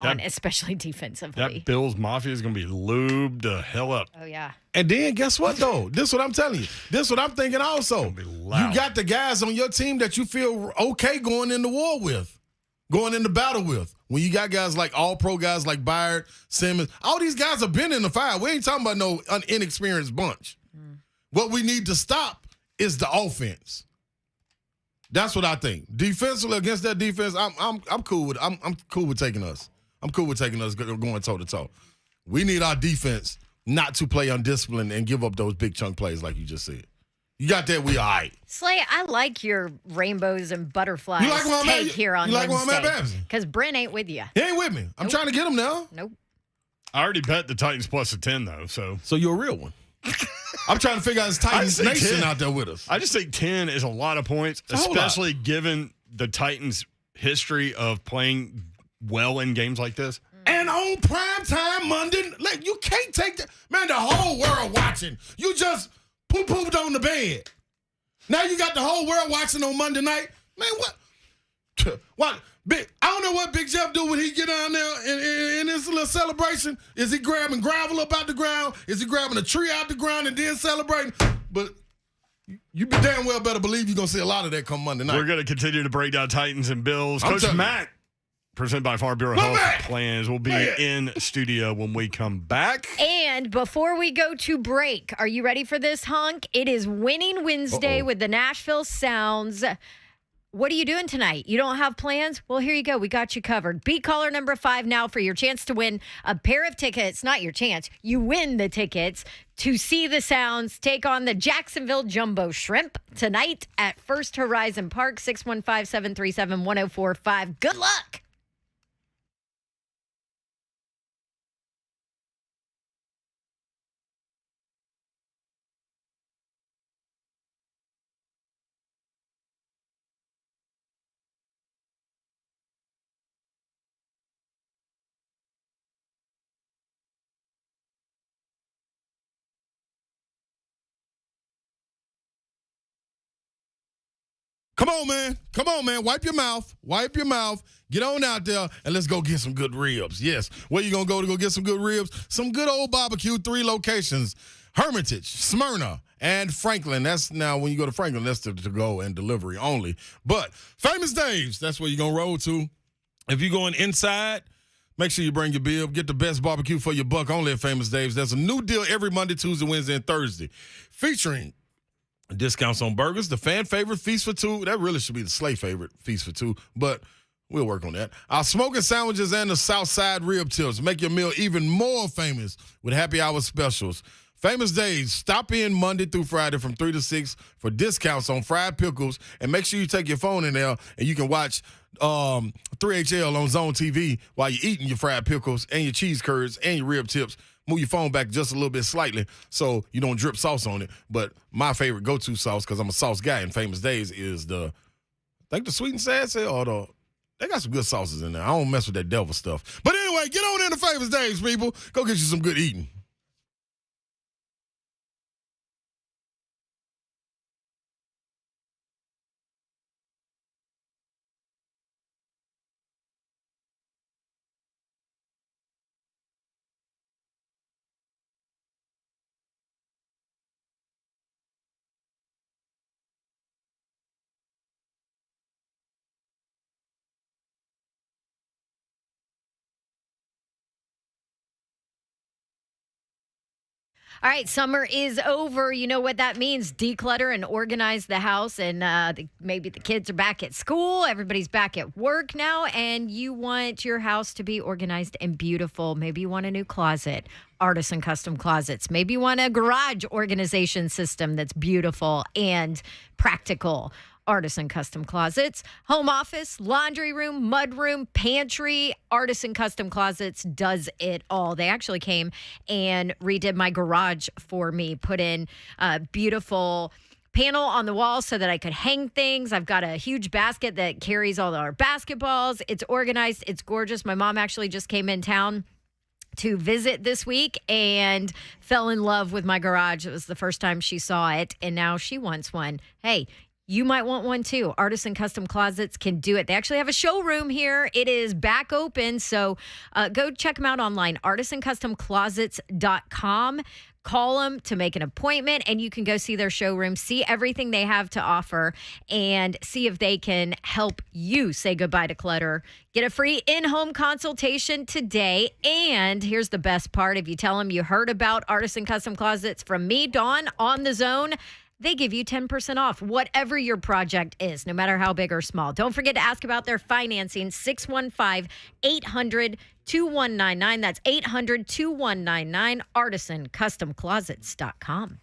especially defensively. That Bills Mafia is going to be lubed the hell up. Oh, yeah. And then guess what, though? This is what I'm telling you. This is what I'm thinking also. It's gonna be loud. You got the guys on your team that you feel okay going into war with, going into battle with. When you got guys like all-pro guys like Byard, Simmons, all these guys have been in the fire. We ain't talking about no inexperienced bunch. What we need to stop is the offense. That's what I think. Defensively against that defense, I'm cool with. I'm cool with taking us. I'm cool with taking us going toe to toe. We need our defense not to play undisciplined and give up those big chunk plays like you just said. You got that? We all right. Slay, I like your rainbows and butterflies take here on Wednesday. Because Brent ain't with you. He ain't with me. I'm trying to get him now. Nope. I already bet the Titans plus a 10, though. So you're a real one. I'm trying to figure out his Titans Nation 10. out there with us. I just think 10 is a lot of points, especially given the Titans' history of playing well in games like this. And on primetime Monday, like, you can't take that. Man, the whole world watching. You just pooped on the bed. Now you got the whole world watching on Monday night. Man, what? What? I don't know what Big Jeff do when he get down there in this little celebration. Is he grabbing gravel up out the ground? Is he grabbing a tree out the ground and then celebrating? But you be damn well better believe you're going to see a lot of that come Monday night. We're going to continue to break down Titans and Bills. Coach Matt, presented by Farm Bureau Health Plans, will be in studio when we come back. And before we go to break, are you ready for this, Hunk? It is Winning Wednesday with the Nashville Sounds. What are you doing tonight? You don't have plans? Well, here you go. We got you covered. Beat caller number 5 now for your chance to win a pair of tickets. Not your chance. You win the tickets to see the Sounds take on the Jacksonville Jumbo Shrimp tonight at First Horizon Park, 615-737-1045. Good luck. Come on, man. Come on, man. Wipe your mouth. Wipe your mouth. Get on out there, and let's go get some good ribs. Yes. Where you going to go get some good ribs? Some good old barbecue, 3 locations. Hermitage, Smyrna, and Franklin. That's now when you go to Franklin, that's to go and delivery only. But Famous Dave's, that's where you're going to roll to. If you're going inside, make sure you bring your bill. Get the best barbecue for your buck only at Famous Dave's. There's a new deal every Monday, Tuesday, Wednesday, and Thursday featuring discounts on burgers, the fan favorite Feast for Two. That really should be the Slay favorite Feast for Two, but we'll work on that. Our smoking sandwiches and the Southside rib tips make your meal even more famous with happy hour specials. Famous Days, stop in Monday through Friday from 3 to 6 for discounts on fried pickles, and make sure you take your phone in there and you can watch 3HL on Zone TV while you're eating your fried pickles and your cheese curds and your rib tips. Move your phone back just a little bit slightly so you don't drip sauce on it. But my favorite go-to sauce, because I'm a sauce guy in Famous Days, is the sweet and sassy or they got some good sauces in there. I don't mess with that devil stuff. But anyway, get on in the Famous Days, people. Go get you some good eating. All right, summer is over. You know what that means. Declutter and organize the house. And maybe the kids are back at school. Everybody's back at work now. And you want your house to be organized and beautiful. Maybe you want a new closet. Artisan Custom Closets. Maybe you want a garage organization system that's beautiful and practical. Artisan Custom Closets. Home office, laundry room, mud room, pantry. Artisan Custom Closets does it all. They actually came and redid my garage for me, put in a beautiful panel on the wall so that I could hang things. I've got a huge basket that carries all our basketballs. It's organized. It's gorgeous. My mom actually just came in town to visit this week and fell in love with my garage. It was the first time she saw it, and now she wants one. Hey, you might want one too. Artisan Custom Closets can do it. They actually have a showroom here. It is back open. So go check them out online, artisancustomclosets.com. Call them to make an appointment, and you can go see their showroom, see everything they have to offer, and see if they can help you say goodbye to clutter. Get a free in-home consultation today. And here's the best part. If you tell them you heard about Artisan Custom Closets from me, Dawn, on the Zone, they give you 10% off whatever your project is, no matter how big or small. Don't forget to ask about their financing, 615-800-2199. That's 800-2199, artisancustomclosets.com.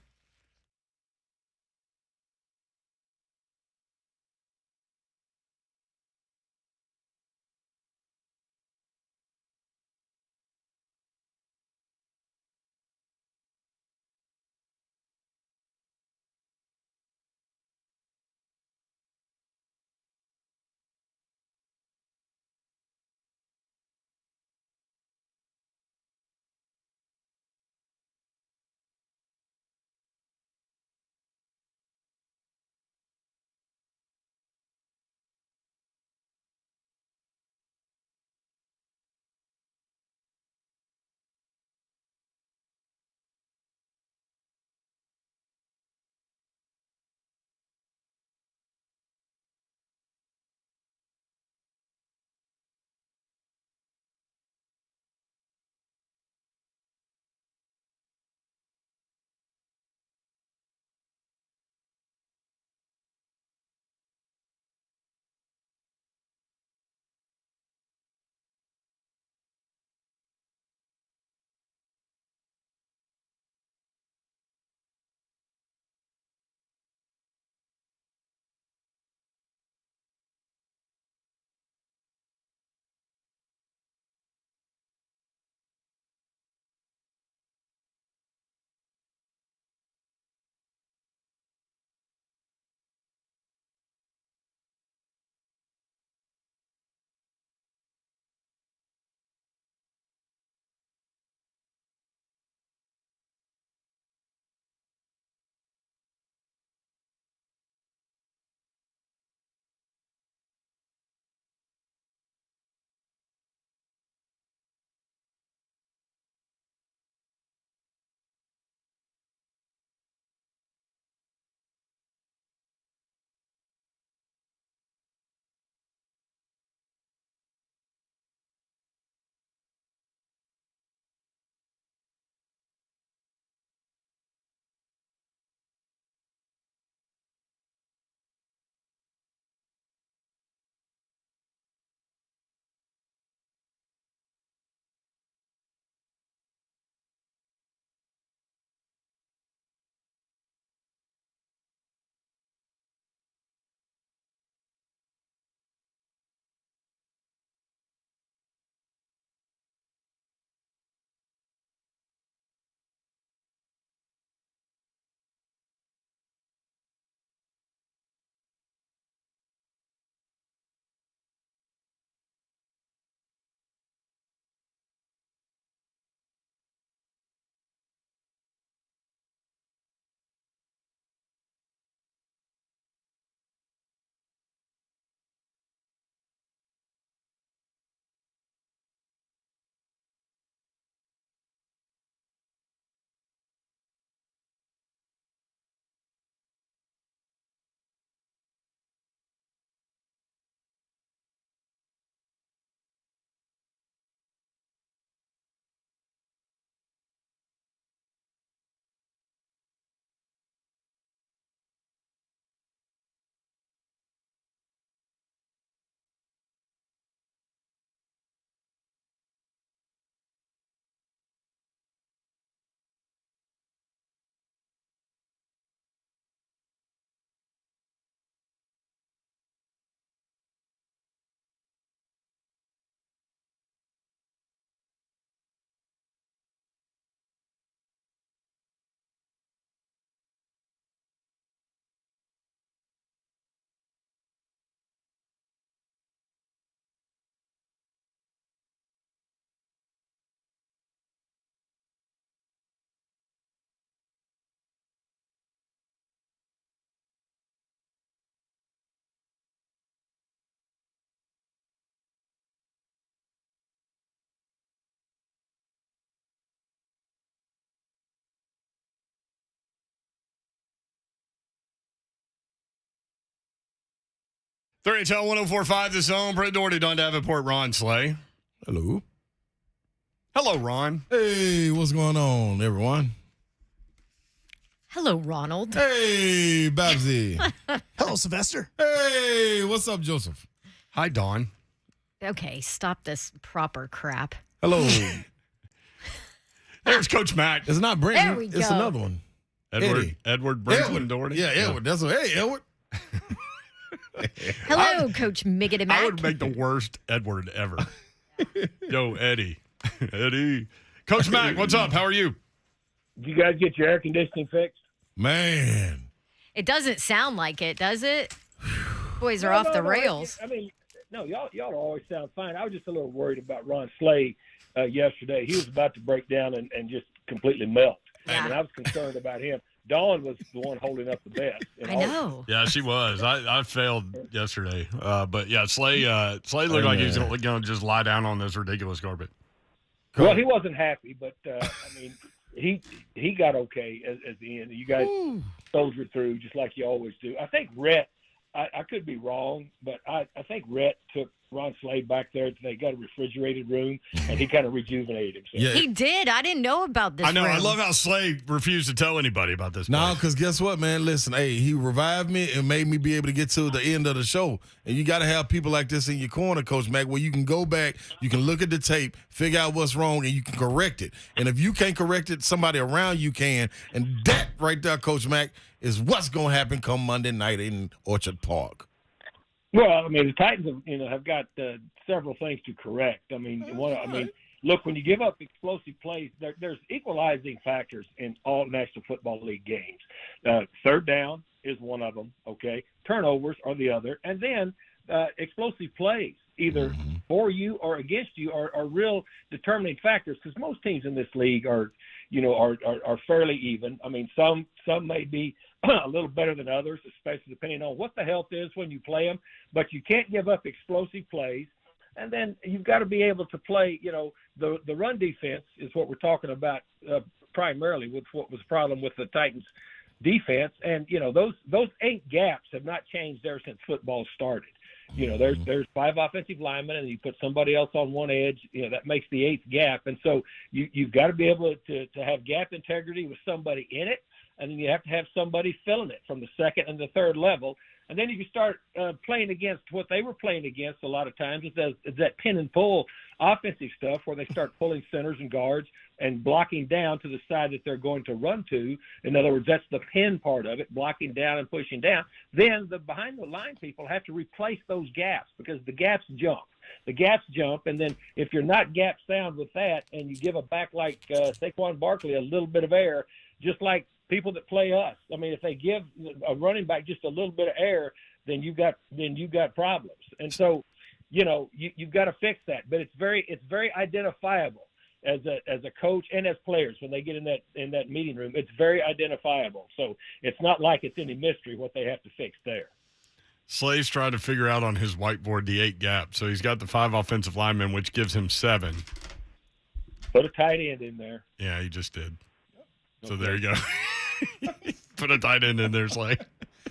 3HL 1045, The Zone. Brett Doherty, Don Davenport, Ron Slay. Hello. Hello, Ron. Hey, what's going on, everyone? Hello, Ronald. Hey, Babsy. Hello, Sylvester. Hey, what's up, Joseph? Hi, Don. Okay, stop this proper crap. Hello. There's Coach Mac. It's not Brent. There we It's go. another one. Edward Brenton Doherty. Yeah, Edward. That's what. Hey, Edward. Hello, Coach Miggity Mac. I would make the worst Edward ever. Yo, Eddie. Eddie. Coach Mac, what's up? How are you? Did you guys get your air conditioning fixed? Man. It doesn't sound like it, does it? Boys are off the rails. Y'all always sound fine. I was just a little worried about Ron Slay yesterday. He was about to break down and just completely melt. Yeah. And I was concerned about him. Dawn was the one holding up the best. I know. Yeah, she was. I failed yesterday. But, yeah, Slay looked like he was going to just lie down on this ridiculous carpet. Well, he wasn't happy, but, he got okay at the end. You guys soldiered through just like you always do. I think Rhett, I could be wrong, but I think Rhett took Ron Slade back there. They got a refrigerated room, and he kind of rejuvenated himself. Yeah. He did. I didn't know about this. I know. room. I love how Slay refused to tell anybody about this. No, place. because guess what, man? Listen, hey, he revived me and made me be able to get to the end of the show. And you got to have people like this in your corner, Coach Mac, where you can go back, you can look at the tape, figure out what's wrong, and you can correct it. And if you can't correct it, somebody around you can. And that right there, Coach Mac, is what's going to happen come Monday night in Orchard Park. Well, the Titans have got several things to correct. Look, when you give up explosive plays, there's equalizing factors in all National Football League games. Third down is one of them, okay? Turnovers are the other. And then explosive plays, either for you or against you, are real determining factors because most teams in this league are fairly even. Some may be a little better than others, especially depending on what the health is when you play them. But you can't give up explosive plays. And then you've got to be able to play, the run defense is what we're talking about primarily with what was the problem with the Titans defense. And, those 8 gaps have not changed there since football started. There's 5 offensive linemen and you put somebody else on one edge, that makes the 8th gap. And so you've got to be able to have gap integrity with somebody in it. And then you have to have somebody filling it from the second and the third level. And then if you start playing against what they were playing against a lot of times, is that pin and pull offensive stuff where they start pulling centers and guards and blocking down to the side that they're going to run to. In other words, that's the pin part of it, blocking down and pushing down. Then the behind-the-line people have to replace those gaps because the gaps jump. And then if you're not gap sound with that and you give a back like Saquon Barkley a little bit of air, just like people that play us. If they give a running back just a little bit of air, then you've got problems. And so, you've got to fix that. But it's very identifiable as a coach and as players when they get in that meeting room. It's very identifiable. So it's not like it's any mystery what they have to fix there. Slay's trying to figure out on his whiteboard the 8 gaps. So he's got the 5 offensive linemen, which gives him 7. Put a tight end in there. Yeah, he just did. So there you go. Put a tight end in there, Slay.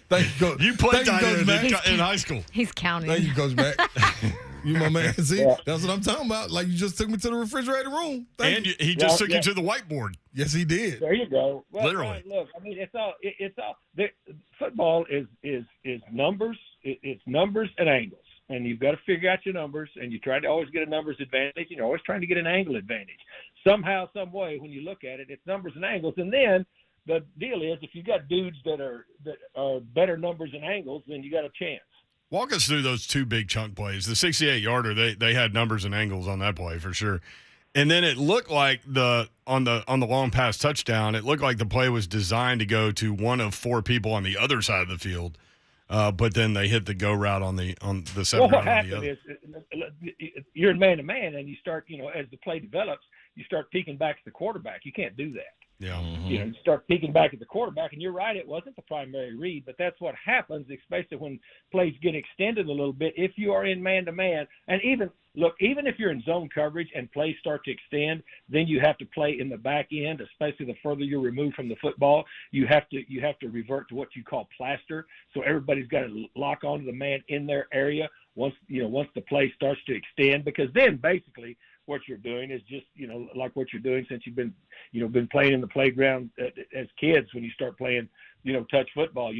Thank you, Coach. You played tight end Mac. in high school. He's counting. Thank you, Coach Mac. You my man. See, that's what I'm talking about. Like you just took me to the refrigerator room. He just took you to the whiteboard. Yes, he did. There you go. Well, Literally. Look, it's all. Football is numbers. It's numbers and angles, and you've got to figure out your numbers. And you try to always get a numbers advantage, and you're always trying to get an angle advantage. Somehow, some way, when you look at it, it's numbers and angles, and then. The deal is, if you got dudes that are better numbers and angles, then you got a chance. Walk us through those 2 big chunk plays. The 68-yarder, they had numbers and angles on that play for sure. And then it looked like on the long pass touchdown, it looked like the play was designed to go to one of 4 people on the other side of the field. But then they hit the go route on the 7 Well, what route on the other. happened is you're man to man, and you start, as the play develops, you start peeking back to the quarterback. You can't do that. Yeah. You start peeking back at the quarterback, and you're right, it wasn't the primary read, but that's what happens, especially when plays get extended a little bit. If you are in man-to-man, and even if you're in zone coverage and plays start to extend, then you have to play in the back end, especially the further you're removed from the football. You have to revert to what you call plaster, so everybody's got to lock onto the man in their area once the play starts to extend, because then basically what you're doing is just, like what you're doing since you've been playing in the playground as kids. When you start playing, touch football,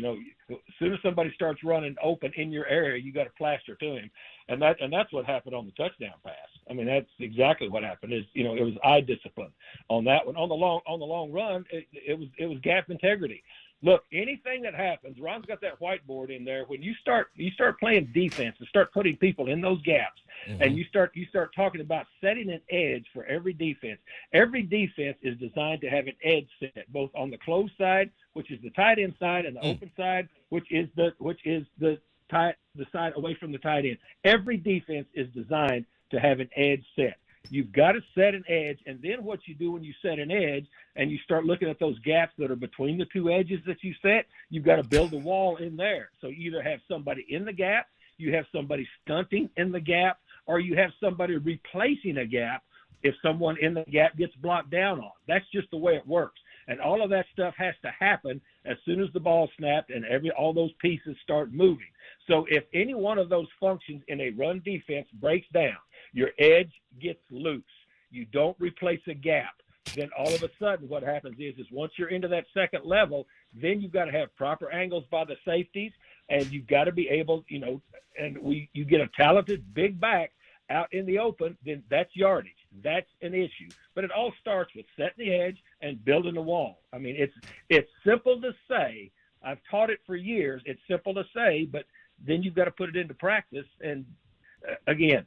as soon as somebody starts running open in your area, you got to plaster to him. And that's what happened on the touchdown pass. I mean, that's exactly what happened. It was eye discipline on that one. On the long run, it was gap integrity. Look, anything that happens, Ron's got that whiteboard in there. When you start playing defense and start putting people in those gaps, and you start talking about setting an edge for every defense. Every defense is designed to have an edge set, both on the closed side, which is the tight end side, and the open side, which is the side away from the tight end. Every defense is designed to have an edge set. You've got to set an edge, and then what you do when you set an edge and you start looking at those gaps that are between the two edges that you set, you've got to build a wall in there. So you either have somebody in the gap, you have somebody stunting in the gap, or you have somebody replacing a gap if someone in the gap gets blocked down on. That's just the way it works. And all of that stuff has to happen as soon as the ball snapped and all those pieces start moving. So if any one of those functions in a run defense breaks down, your edge gets loose, you don't replace a gap, then all of a sudden what happens is once you're into that second level, then you've got to have proper angles by the safeties, and you've got to be able, you get a talented big back out in the open, then that's yardage. That's an issue. But it all starts with setting the edge and building the wall. I mean, it's simple to say. I've taught it for years. It's simple to say, but then you've got to put it into practice. And again,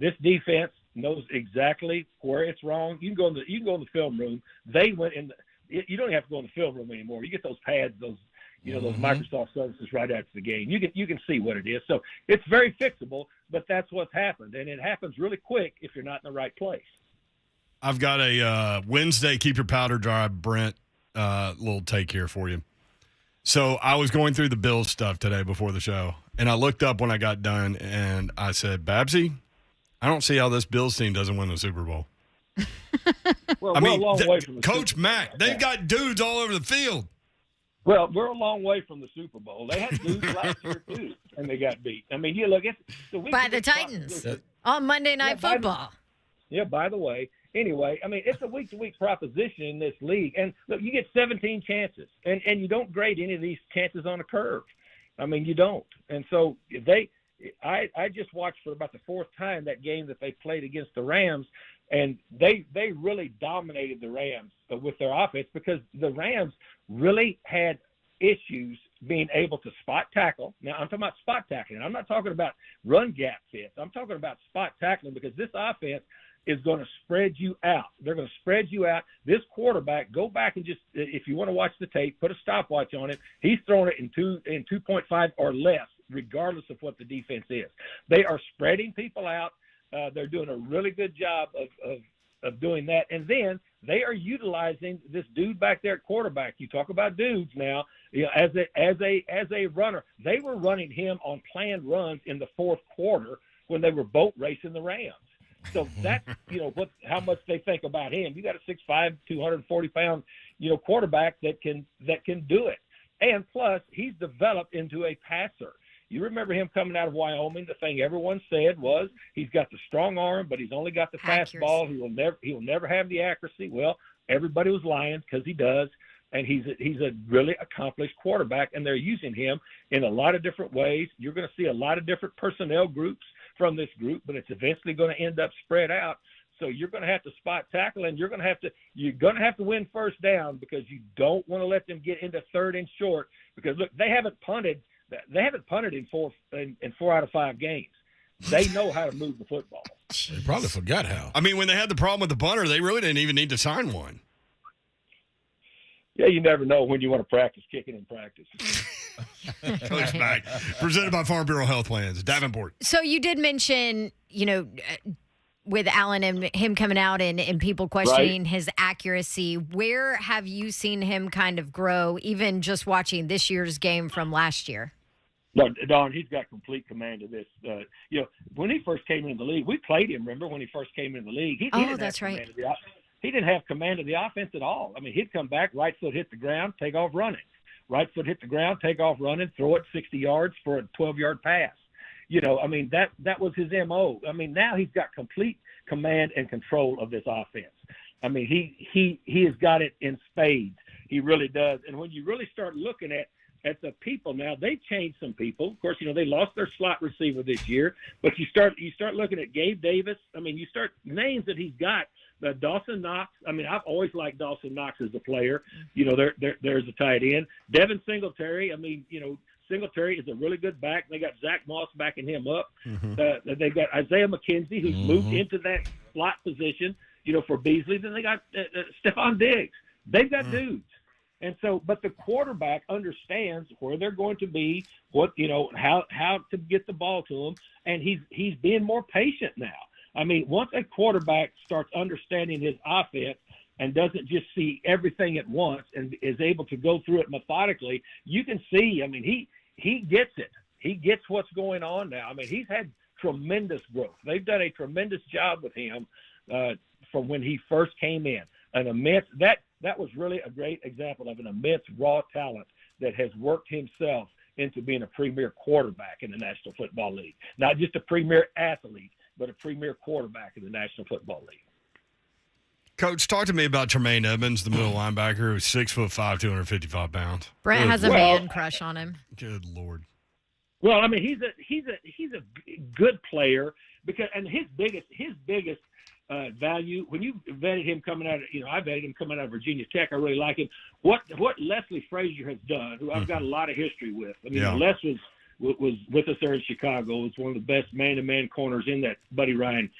this defense knows exactly where it's wrong. You can go in the film room. They went in. You don't even have to go in the film room anymore. You get those pads, those Microsoft services right after the game. You can see what it is. So it's very fixable, but that's what's happened, and it happens really quick if you're not in the right place. I've got a Wednesday keep your powder dry, Brent, little take here for you. So I was going through the Bills stuff today before the show, and I looked up when I got done, and I said, Babsy, I don't see how this Bills team doesn't win the Super Bowl. Well, we're a long way from the Coach Super Mack, Bowl. they've got dudes all over the field. Well, we're a long way from the Super Bowl. They had dudes last year, too, and they got beat. I mean, you look, it's the week By the Titans on Monday Night Football. By the way. Anyway, I mean, it's a week-to-week proposition in this league. And, look, you get 17 chances, and you don't grade any of these chances on a curve. I mean, you don't. And so I just watched for about the fourth time that game that they played against the Rams, and they really dominated the Rams with their offense because the Rams really had issues being able to spot tackle. Now, I'm talking about spot tackling. I'm not talking about run gap fits. I'm talking about spot tackling because this offense is going to spread you out. They're going to spread you out. This quarterback, go back and just, if you want to watch the tape, put a stopwatch on it. He's throwing it in 2.5 or less, regardless of what the defense is. They are spreading people out. They're doing a really good job of doing that. And then they are utilizing this dude back there at quarterback. You talk about dudes now, as a runner. They were running him on planned runs in the fourth quarter when they were boat racing the Rams. So that's, how much they think about him. You got a 6'5", 240-pound, quarterback that can do it. And plus, he's developed into a passer. You remember him coming out of Wyoming. The thing everyone said was he's got the strong arm, but he's only got the fastball. He will never have the accuracy. Well, everybody was lying because he does, and he's a really accomplished quarterback, and they're using him in a lot of different ways. You're going to see a lot of different personnel groups from this group, but it's eventually going to end up spread out. So you're going to have to spot tackle, and you're going to have to win first down because you don't want to let them get into third and short. Because look, they haven't punted in 4 out of 5 games. They know how to move the football. They probably forgot how. I mean, when they had the problem with the punter, they really didn't even need to sign one. Yeah, you never know when you want to practice kicking in practice. Coach Mack, presented by Farm Bureau Health Plans, Davenport. So you did mention, with Allen and him coming out and people questioning his accuracy, where have you seen him kind of grow, even just watching this year's game from last year? No, Don, he's got complete command of this. When he first came into the league, we played him, remember, when he first came into the league. He didn't that's have right. He didn't have command of the offense at all. I mean, he'd come back, right foot hit the ground, take off running. Right foot hit the ground, take off running, throw it 60 yards for a 12-yard pass. I mean, that was his MO. I mean, now he's got complete command and control of this offense. I mean, he has got it in spades. He really does. And when you really start looking at the people now, they changed some people. Of course, they lost their slot receiver this year, but you start looking at Gabe Davis. I mean, you start names that he's got. Dawson Knox. I mean, I've always liked Dawson Knox as a player. There's a tight end. Devin Singletary. I mean, Singletary is a really good back. They got Zach Moss backing him up. They've got Isaiah McKenzie, who's moved into that slot position, for Beasley. Then they got Stephon Diggs. They've got dudes. And so, but the quarterback understands where they're going to be, how to get the ball to them, and he's being more patient now. I mean, once a quarterback starts understanding his offense and doesn't just see everything at once and is able to go through it methodically, you can see, I mean, he gets it. He gets what's going on now. I mean, he's had tremendous growth. They've done a tremendous job with him from when he first came in. An immense that was really a great example of an immense raw talent that has worked himself into being a premier quarterback in the National Football League. Not just a premier athlete, but a premier quarterback in the National Football League. Coach, talk to me about Tremaine Edmonds, the middle linebacker, who's 6'5", 255 pounds. Brent has a man crush on him. Good Lord. Well, I mean, he's a good player and his biggest value when you vetted him coming out of, I vetted him coming out of Virginia Tech. I really like him. What Leslie Frazier has done, who I've got a lot of history with. I mean, Les was with us there in Chicago. Was one of the best man-to-man corners in that Buddy Ryan,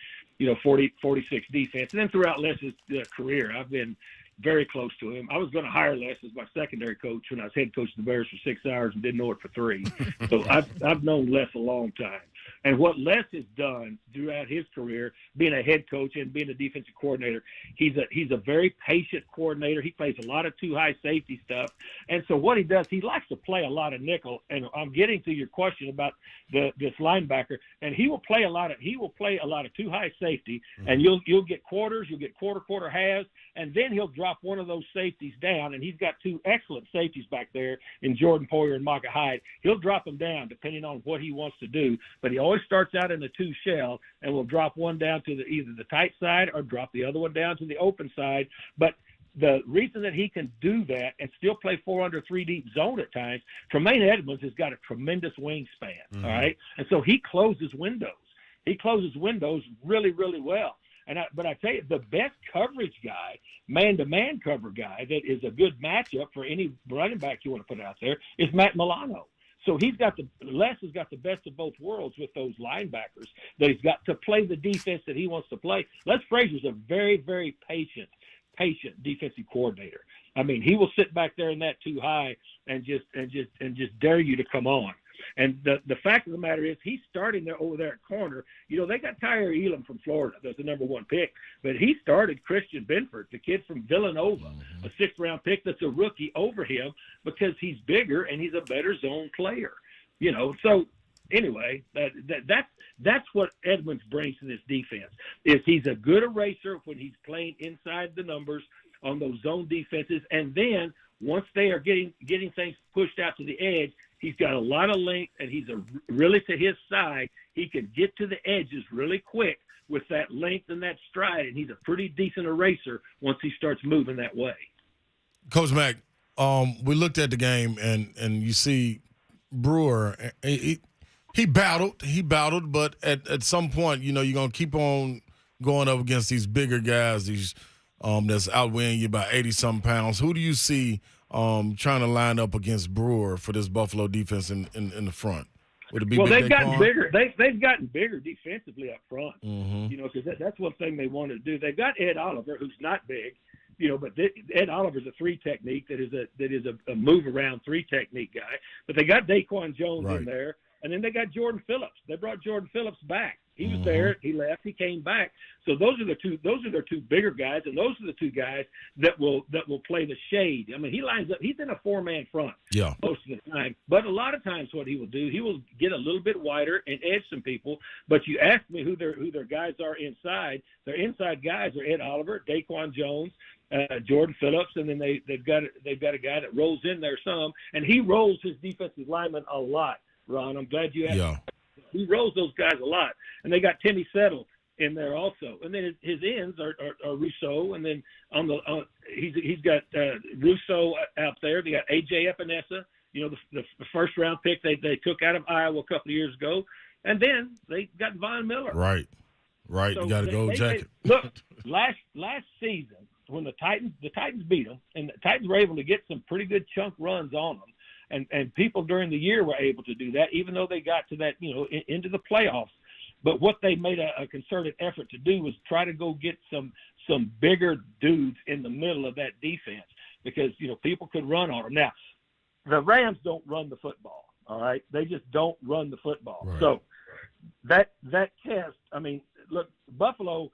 46 defense. And then throughout Les's career, I've been very close to him. I was going to hire Les as my secondary coach when I was head coach of the Bears for 6 hours and didn't know it for 3. So I've known Les a long time. And what Les has done throughout his career, being a head coach and being a defensive coordinator, he's a very patient coordinator. He plays a lot of too high safety stuff. And so what he does, he likes to play a lot of nickel. And I'm getting to your question about this linebacker. And he will play a lot of too high safety. And you'll get quarters, you'll get quarter halves, and then he'll drop one of those safeties down. And he's got two excellent safeties back there in Jordan Poyer and Micah Hyde. He'll drop them down depending on what he wants to do. But he always starts out in the 2 shell and will drop one down to either the tight side or drop the other one down to the open side. But the reason that he can do that and still play 4 under 3 deep zone at times, Tremaine Edmonds has got a tremendous wingspan, all right? And so he closes windows. He closes windows really, really well. But I tell you, the best coverage guy, man-to-man cover guy that is a good matchup for any running back you want to put out there is Matt Milano. So Les has got the best of both worlds with those linebackers that he's got to play the defense that he wants to play. Les Frazier's a very, very patient defensive coordinator. I mean, he will sit back there in that too high and just dare you to come on. And the fact of the matter is, he's starting there over there at corner. They got Tyre Elam from Florida. That's the number 1 pick. But he started Christian Benford, the kid from Villanova, a 6th-round pick that's a rookie, over him because he's bigger and he's a better zone player. So anyway, that's what Edmonds brings to this defense. Is he's a good eraser when he's playing inside the numbers on those zone defenses, and then once they are getting things pushed out to the edge, he's got a lot of length, and he's really to his side. He can get to the edges really quick with that length and that stride, and he's a pretty decent eraser once he starts moving that way. Coach Mack, we looked at the game, and you see Brewer. He battled, but at some point, you're going to keep on going up against these bigger guys, these that's outweighing you by 80-some pounds. Who do you see trying to line up against Brewer for this Buffalo defense in the front? Would it be they've gotten bigger. They've gotten bigger defensively up front. Because that's one thing they want to do. They've got Ed Oliver, who's not big, but Ed Oliver's a 3 technique that is a move around 3 technique guy. But they got Daquan Jones in there. And then they got Jordan Phillips. They brought Jordan Phillips back. He was there. He left. He came back. So those are their two bigger guys, and those are the two guys that will play the shade. I mean, he lines up. He's in a 4-man front most of the time. But a lot of times, what he will do, he will get a little bit wider and edge some people. But you ask me who their guys are inside. Their inside guys are Ed Oliver, Daquan Jones, Jordan Phillips, and then they've got a guy that rolls in there some, and he rolls his defensive linemen a lot. Ron, I'm glad you asked. Yeah. He rolls those guys a lot, and they got Timmy Settle in there also. And then his ends are Rousseau, and then he's got Rousseau out there. They got AJ Epinesa, the first round pick they took out of Iowa a couple of years ago, and then they got Von Miller. Right. So you got to go jacket. Look, last season when the Titans beat them, and the Titans were able to get some pretty good chunk runs on them. And people during the year were able to do that, even though they got to that, into the playoffs. But what they made a concerted effort to do was try to go get some bigger dudes in the middle of that defense because, people could run on them. Now, the Rams don't run the football, all right? They just don't run the football. Right. So that test, I mean, look, Buffalo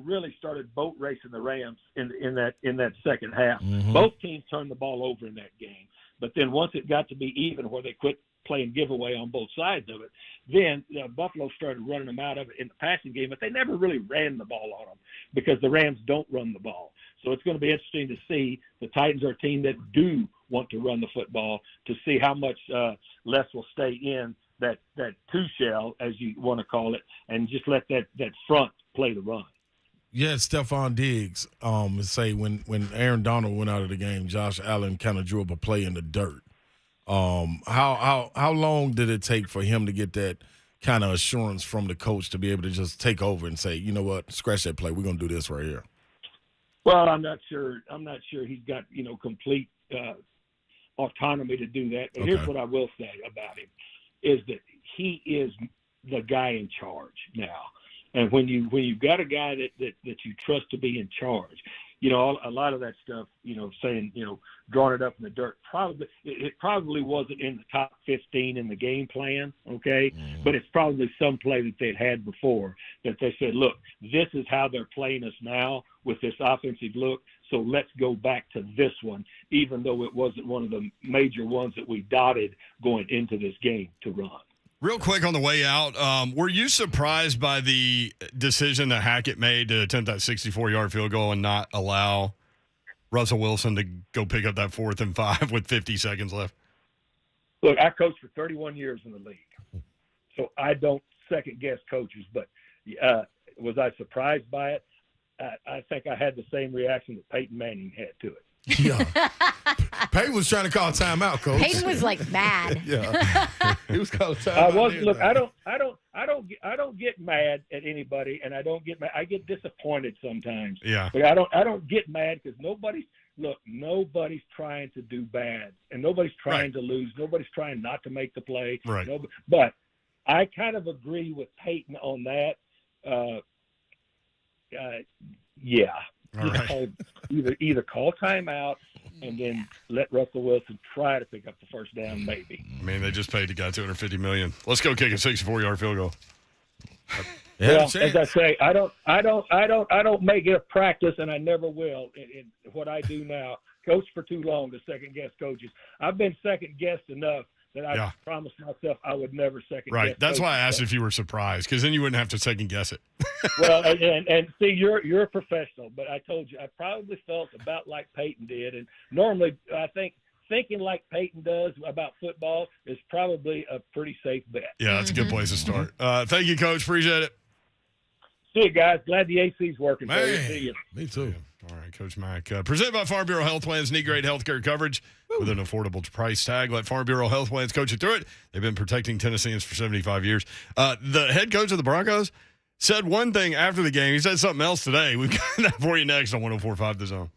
really started boat racing the Rams in that second half. Mm-hmm. Both teams turned the ball over in that game. But then once it got to be even where they quit playing giveaway on both sides of it, then Buffalo started running them out of it in the passing game, but they never really ran the ball on them because the Rams don't run the ball. So it's going to be interesting to see. The Titans are a team that do want to run the football to see how much less will stay in that two shell, as you want to call it, and just let that front play the run. Yeah, Stephon Diggs say when Aaron Donald went out of the game, Josh Allen kind of drew up a play in the dirt. How long did it take for him to get that kind of assurance from the coach to be able to just take over and say, you know what, scratch that play, we're going to do this right here? Well, I'm not sure he's got complete autonomy to do that. But here's what I will say about him is that he is the guy in charge now. And when you've got a guy that you trust to be in charge, a lot of that stuff, saying, drawing it up in the dirt, it probably wasn't in the top 15 in the game plan, okay? Mm-hmm. But it's probably some play that they'd had before that they said, look, this is how they're playing us now with this offensive look, so let's go back to this one, even though it wasn't one of the major ones that we dotted going into this game to run. Real quick on the way out, were you surprised by the decision that Hackett made to attempt that 64-yard field goal and not allow Russell Wilson to go pick up that 4th and 5 with 50 seconds left? Look, I coached for 31 years in the league, so I don't second-guess coaches. But was I surprised by it? I think I had the same reaction that Peyton Manning had to it. Yeah. Peyton was trying to call timeout, Coach. Peyton was mad. Yeah. He was calling timeout. Look, I don't get mad at anybody, and I don't get mad. I get disappointed sometimes. Yeah. But I don't get mad because nobody's trying to do bad, and nobody's trying to lose. Nobody's trying not to make the play. Right. But I kind of agree with Peyton on that. Yeah. All right. Either call timeout and then let Russell Wilson try to pick up the first down, maybe. I mean, they just paid the guy $250 million. Let's go kick a 64-yard field goal. Well, as I say, I don't make it a practice, and I never will. In what I do now, coach for too long to second guess coaches. I've been second guessed enough that I promised myself I would never second guess. Right. That's why I asked if you were surprised, because then you wouldn't have to second guess it. Well, and see, you're a professional, but I told you I probably felt about like Peyton did, and normally I think thinking like Peyton does about football is probably a pretty safe bet. Yeah, that's a good place to start. Thank you, Coach. Appreciate it. See you guys. Glad the AC's working for you. Man, See you. me too. All right, Coach Mack. Presented by Farm Bureau Health Plans. Need great health care coverage with an affordable price tag. Let Farm Bureau Health Plans coach you through it. They've been protecting Tennesseans for 75 years. The head coach of the Broncos said one thing after the game. He said something else today. We've got that for you next on 104.5 The Zone.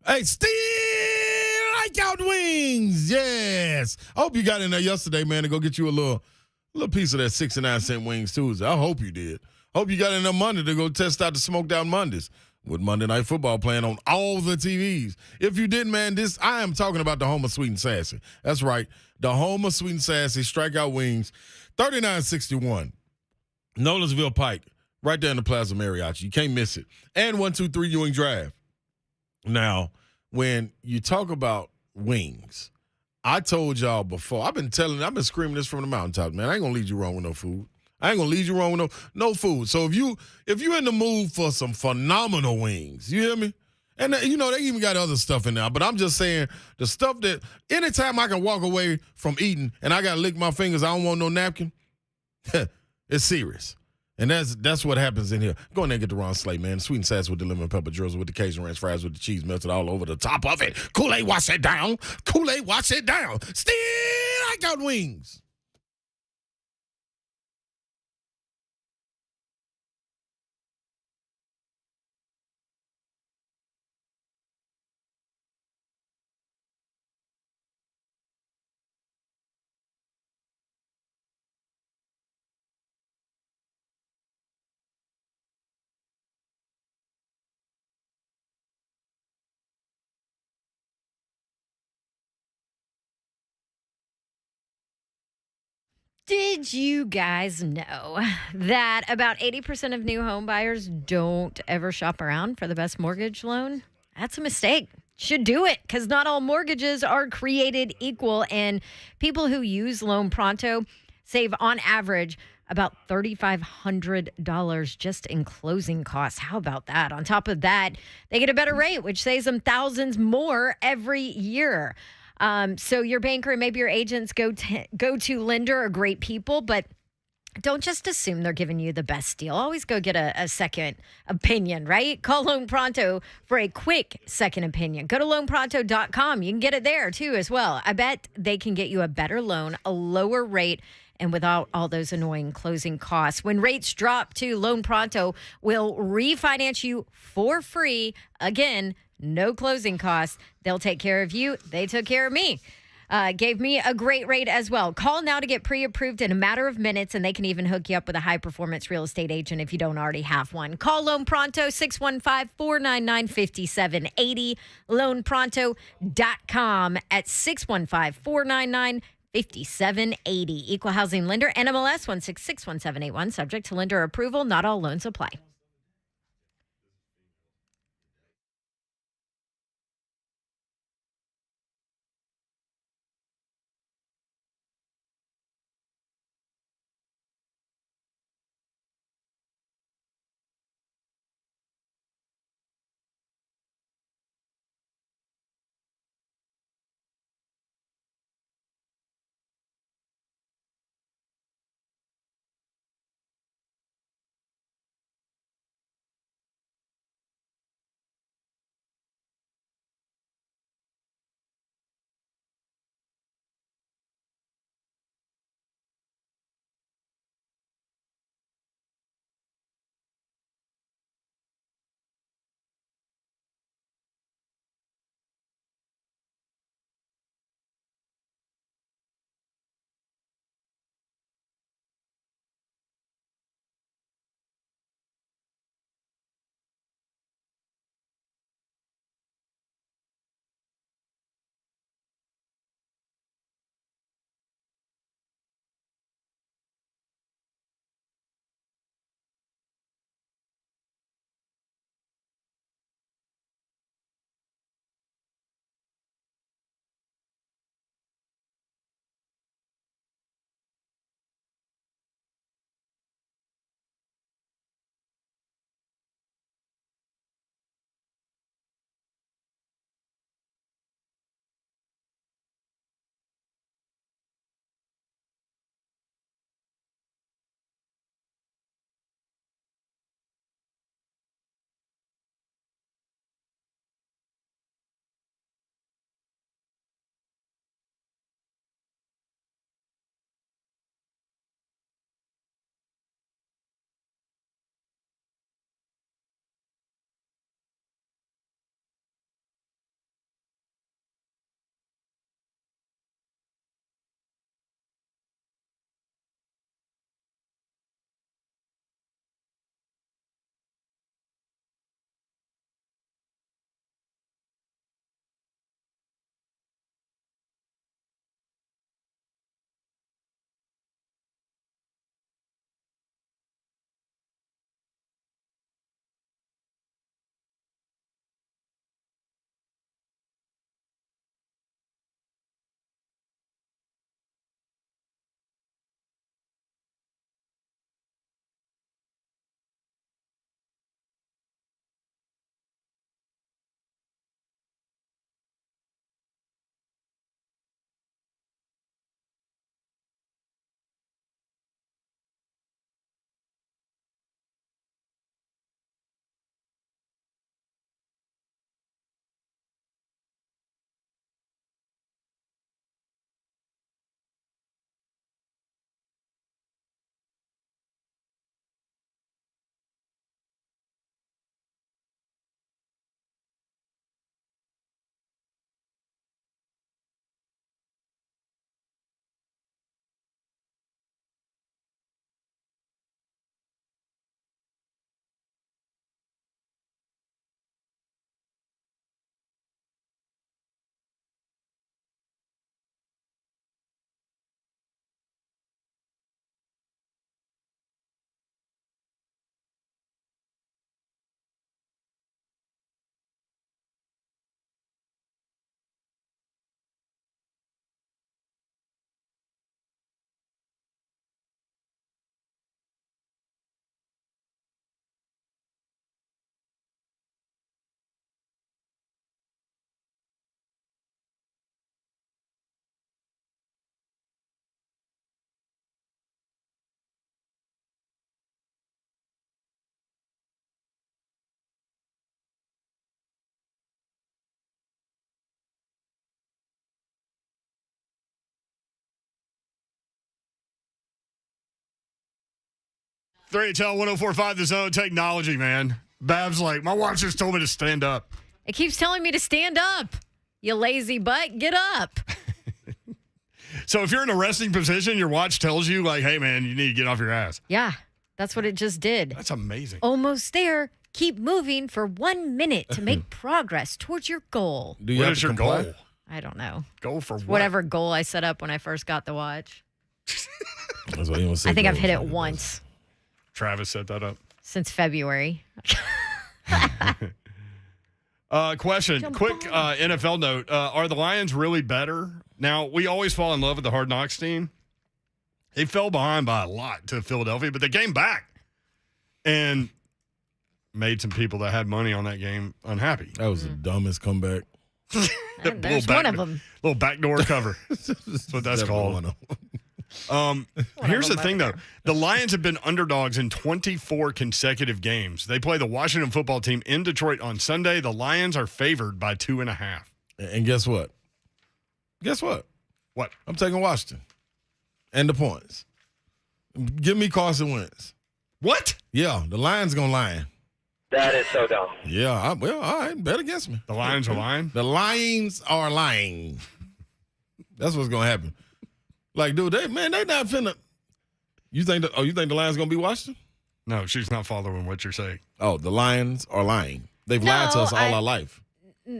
Hey, still Strikeout wings. Yes. I hope you got in there yesterday, man, to go get you a little piece of that 69-cent Wings Tuesday. I hope you did. Hope you got in there Monday to go test out the Smoked Out Mondays with Monday Night Football playing on all the TVs. If you didn't, man, I am talking about the home of Sweet and Sassy. That's right. The home of Sweet and Sassy, Strikeout Wings, 3961 Nolensville Pike, right there in the Plaza Mariachi. You can't miss it. And 123 Ewing Drive. Now, when you talk about wings, I told y'all before, I've been screaming this from the mountaintop, man. I ain't gonna lead you wrong with no food. I ain't gonna lead you wrong with no food. So if you're in the mood for some phenomenal wings, you hear me? And they even got other stuff in there. But I'm just saying the stuff that anytime I can walk away from eating and I gotta lick my fingers, I don't want no napkin. It's serious. And that's what happens in here. Go in there and get the Ron Slay, man. Sweet and sassy with the lemon pepper drizzle, with the Cajun ranch fries, with the cheese melted all over the top of it. Kool-Aid, wash it down. Kool-Aid, wash it down. Still, I got wings. Did you guys know that about 80% of new home buyers don't ever shop around for the best mortgage loan? That's a mistake. Should do it, because not all mortgages are created equal. And people who use Loan Pronto save on average about $3,500 just in closing costs. How about that? On top of that, they get a better rate, which saves them thousands more every year. So your banker and maybe your agents go-to lender are great people, but don't just assume they're giving you the best deal. Always go get a second opinion, right? Call Loan Pronto for a quick second opinion. Go to loanpronto.com. You can get it there too as well. I bet they can get you a better loan, a lower rate, and without all those annoying closing costs. When rates drop too, Loan Pronto will refinance you for free. Again, no closing costs. They'll take care of you. They took care of me. Gave me a great rate as well. Call now to get pre-approved in a matter of minutes, and they can even hook you up with a high-performance real estate agent if you don't already have one. Call Loan Pronto, 615-499-5780, loanpronto.com at 615-499-5780. Equal housing lender, NMLS 1661781, subject to lender approval. Not all loans apply. 3HL 1045 The Zone technology, man. Babs like, my watch just told me to stand up. It keeps telling me to stand up. You lazy butt, get up. So if you're in a resting position, your watch tells you, like, hey, man, you need to get off your ass. Yeah, that's what it just did. That's amazing. Almost there. Keep moving for 1 minute to make progress towards your goal. Do you What have is to your comply? goal? I don't know. Goal for what? Whatever goal I set up when I first got the watch. That's what you want to say. I think I've hit it once Travis set that up. since February. Question. Jump Quick NFL note. Are the Lions really better? Now, we always fall in love with the Hard Knocks team. They fell behind by a lot to Philadelphia, but they came back and made some people that had money on that game unhappy. That was the dumbest comeback. There's one of them. Little backdoor cover. That's what that's called. One of them. Here's the them thing, over though. The Lions have been underdogs in 24 consecutive games. They play the Washington football team in Detroit on Sunday. The Lions are favored by 2.5. And guess what? What? I'm taking Washington. And the points. Give me Carson Wentz. What? Yeah, the Lions going to lie. That is so dumb. Yeah, well, all right, bet against me. The Lions are lying? The Lions are lying. That's what's going to happen. Like, dude, they not finna. You think the Lions going to be Washington? No, she's not following what you're saying. Oh, the Lions are lying. They've lied to us all our life.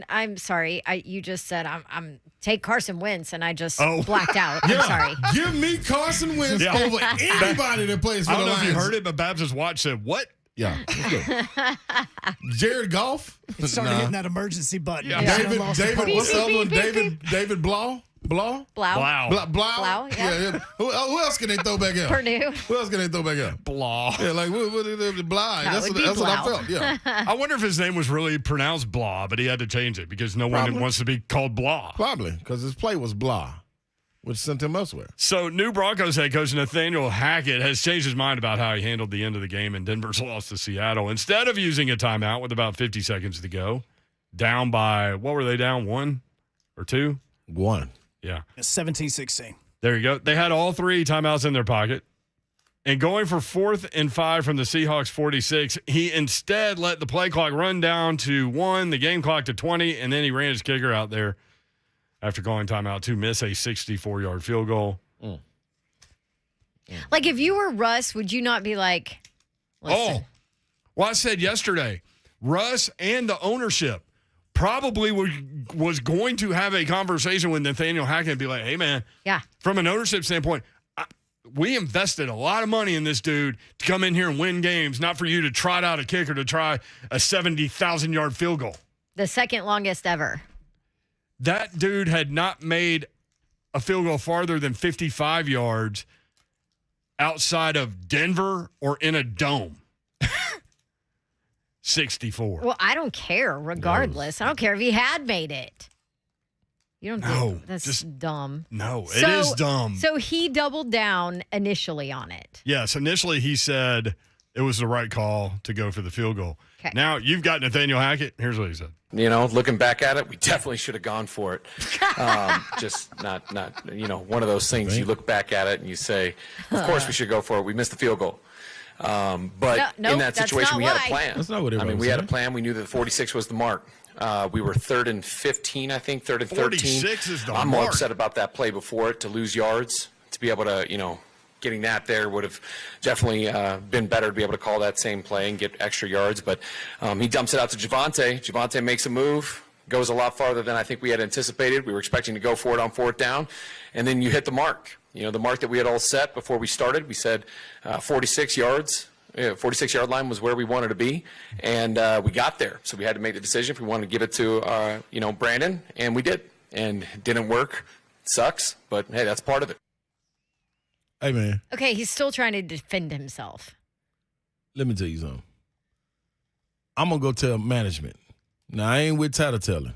I'm sorry. You just said I'm take Carson Wentz, and I just Oh. blacked out. I'm sorry. Give me Carson Wentz Yeah. over anybody that plays for I don't the know Lions. if you heard it, but Babs' watch said, what? Yeah. Let's go. Jared Goff. It started Nah. hitting that emergency button. Yeah. You David, lost David, the what's the ball. other one? Beep, beep, beep, David Blau? Blau. Blau. Blau? Blau, yeah. Who else can they throw back up? Purdue. Who else can they throw back up? Blah. Yeah, like Blau. That That's would what be I Blau. felt. Yeah, I wonder if his name was really pronounced Blah, but he had to change it because no one Probably. wants to be called Blah. probably because his play was Blah, which sent him elsewhere. So, new Broncos head coach Nathaniel Hackett has changed his mind about how he handled the end of the game in Denver's loss to Seattle. Instead of using a timeout with about 50 seconds to go, down by, what were they down, 1 or 2? 1. Yeah. 17-16. There you go. They had all 3 timeouts in their pocket. And going for 4th and 5 from the Seahawks 46, he instead let the play clock run down to 1, the game clock to 20, and then he ran his kicker out there after calling timeout to miss a 64-yard field goal. Like, if you were Russ, would you not be like, listen, Oh, well, I said yesterday, Russ and the ownership probably was going to have a conversation with Nathaniel Hackett and be like, hey, man, yeah, from an ownership standpoint, we invested a lot of money in this dude to come in here and win games, not for you to trot out a kicker to try a 70,000-yard field goal. the second longest ever. That dude had not made a field goal farther than 55 yards outside of Denver or in a dome. 64. Well, I don't care, regardless. I don't care if he had made it. You don't No, think that's just- dumb. No, it is dumb. So he doubled down initially on it. Yes, initially he said it was the right call to go for the field goal. Okay. Now you've got Nathaniel Hackett. Here's what he said. You know, looking back at it, we definitely should have gone for it. Just not, one of those things you look back at it and you say, of course we should go for it. We missed the field goal. But No, in that that's situation, not we had why. a plan. That's not what everybody we had a said. plan. We knew that 46 was the mark. We were 3rd and 15, I think, 3rd and 13. 46 is the I'm more mark. upset about that play before it to lose yards, to be able to, getting that there would have definitely been better to be able to call that same play and get extra yards. But he dumps it out to Javonte. Javonte makes a move, goes a lot farther than I think we had anticipated. We were expecting to go for it on 4th down, and then you hit the mark. The mark that we had all set before we started. We said 46 yards. 46-yard line was where we wanted to be, and we got there. So we had to make the decision if we wanted to give it to, Brandon, and we did. And it didn't work. Sucks, but hey, that's part of it. Hey, man, Okay, he's still trying to defend himself. let me tell you something. I'm going to go tell management. Now, I ain't with tattletelling.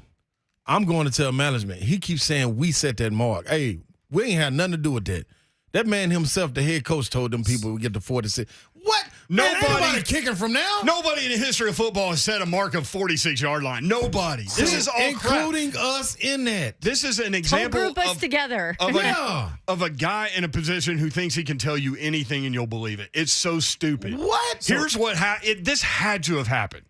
I'm going to tell management. He keeps saying we set that mark. Hey, we ain't had nothing to do with that. That man himself, the head coach, told them people we get to 46. What? Man, ain't nobody Nobody, kicking from now. nobody in the history of football has set a mark of 46-yard line. Nobody. This is all crap. including us in that. This is an Don't example group us together. of a guy in a position who thinks he can tell you anything and you'll believe it. It's so stupid. What? Here's what this had to have happened.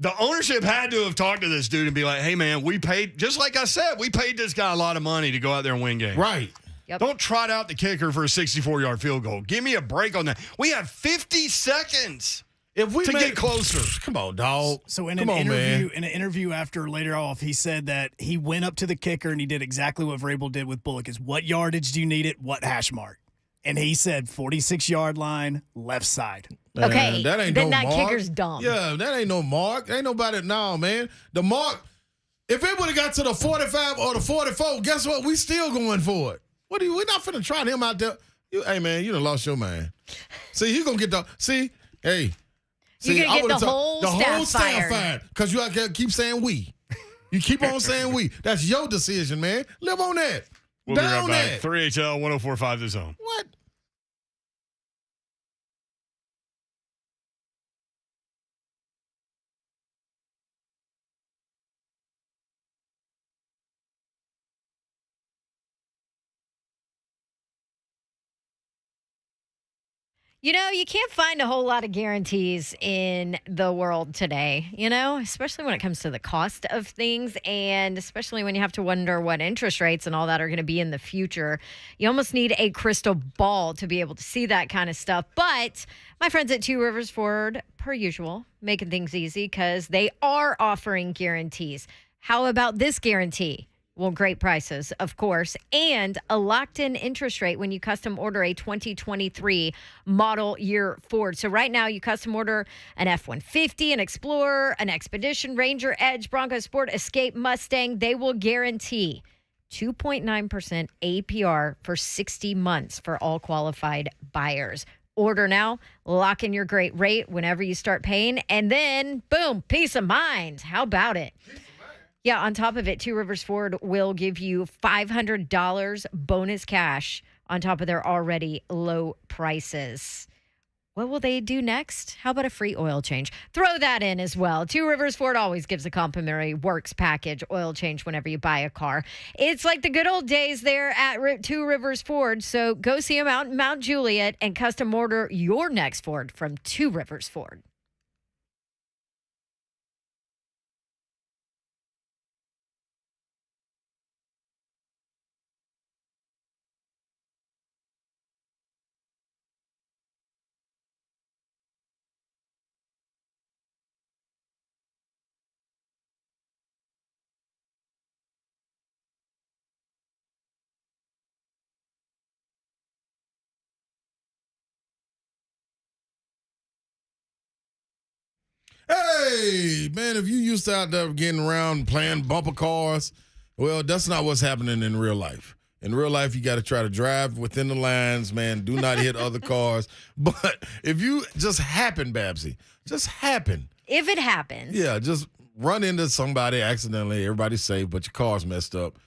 The ownership had to have talked to this dude and be like, hey, man, we paid, just like I said, we paid this guy a lot of money to go out there and win games. Right. Yep. Don't trot out the kicker for a 64-yard field goal. Give me a break on that. We have 50 seconds If we to make- get closer. Come on, dog. So in Come an on, interview, man. in an interview after later off, he said that he went up to the kicker and he did exactly what Vrabel did with Bullock: is what yardage do you need it? What hash mark? And he said 46-yard line, left side. Man, Okay, that ain't then no that mark. kicker's dumb. Yeah, that ain't no mark. Ain't nobody. No, man. The mark. If it would have got to the 45 or the 44, guess what? We still going for it. What are you? We're not finna try him out there. Hey, man, you done lost your mind. See, you gonna get the. See, hey. See, You're gonna I get would've the told- whole staff fired. because you keep saying we. You keep on saying we. That's your decision, man. Live on that. We'll be right Down back. that. 3HL 1045 The Zone. What? You know, you can't find a whole lot of guarantees in the world today, especially when it comes to the cost of things, and especially when you have to wonder what interest rates and all that are going to be in the future. You almost need a crystal ball to be able to see that kind of stuff. But my friends at Two Rivers Ford, per usual, making things easy because they are offering guarantees. How about this guarantee? Well, great prices, of course, and a locked-in interest rate when you custom order a 2023 model year Ford. So right now, you custom order an F-150, an Explorer, an Expedition, Ranger, Edge, Bronco Sport, Escape, Mustang. They will guarantee 2.9% APR for 60 months for all qualified buyers. Order now, lock in your great rate whenever you start paying, and then, boom, peace of mind. How about it? Yeah, on top of it, Two Rivers Ford will give you $500 bonus cash on top of their already low prices. What will they do next? How about a free oil change? Throw that in as well. Two Rivers Ford always gives a complimentary works package oil change whenever you buy a car. It's like the good old days there at Two Rivers Ford. So go see them out in Mount Juliet and custom order your next Ford from Two Rivers Ford. Hey, man, if you used to out there getting around playing bumper cars, well, that's not what's happening in real life. In real life, you got to try to drive within the lines, man. Do not hit other cars. But if you just happen, Babsy, just happen. If it happens. Yeah, just run into somebody accidentally. Everybody's safe, but your car's messed up.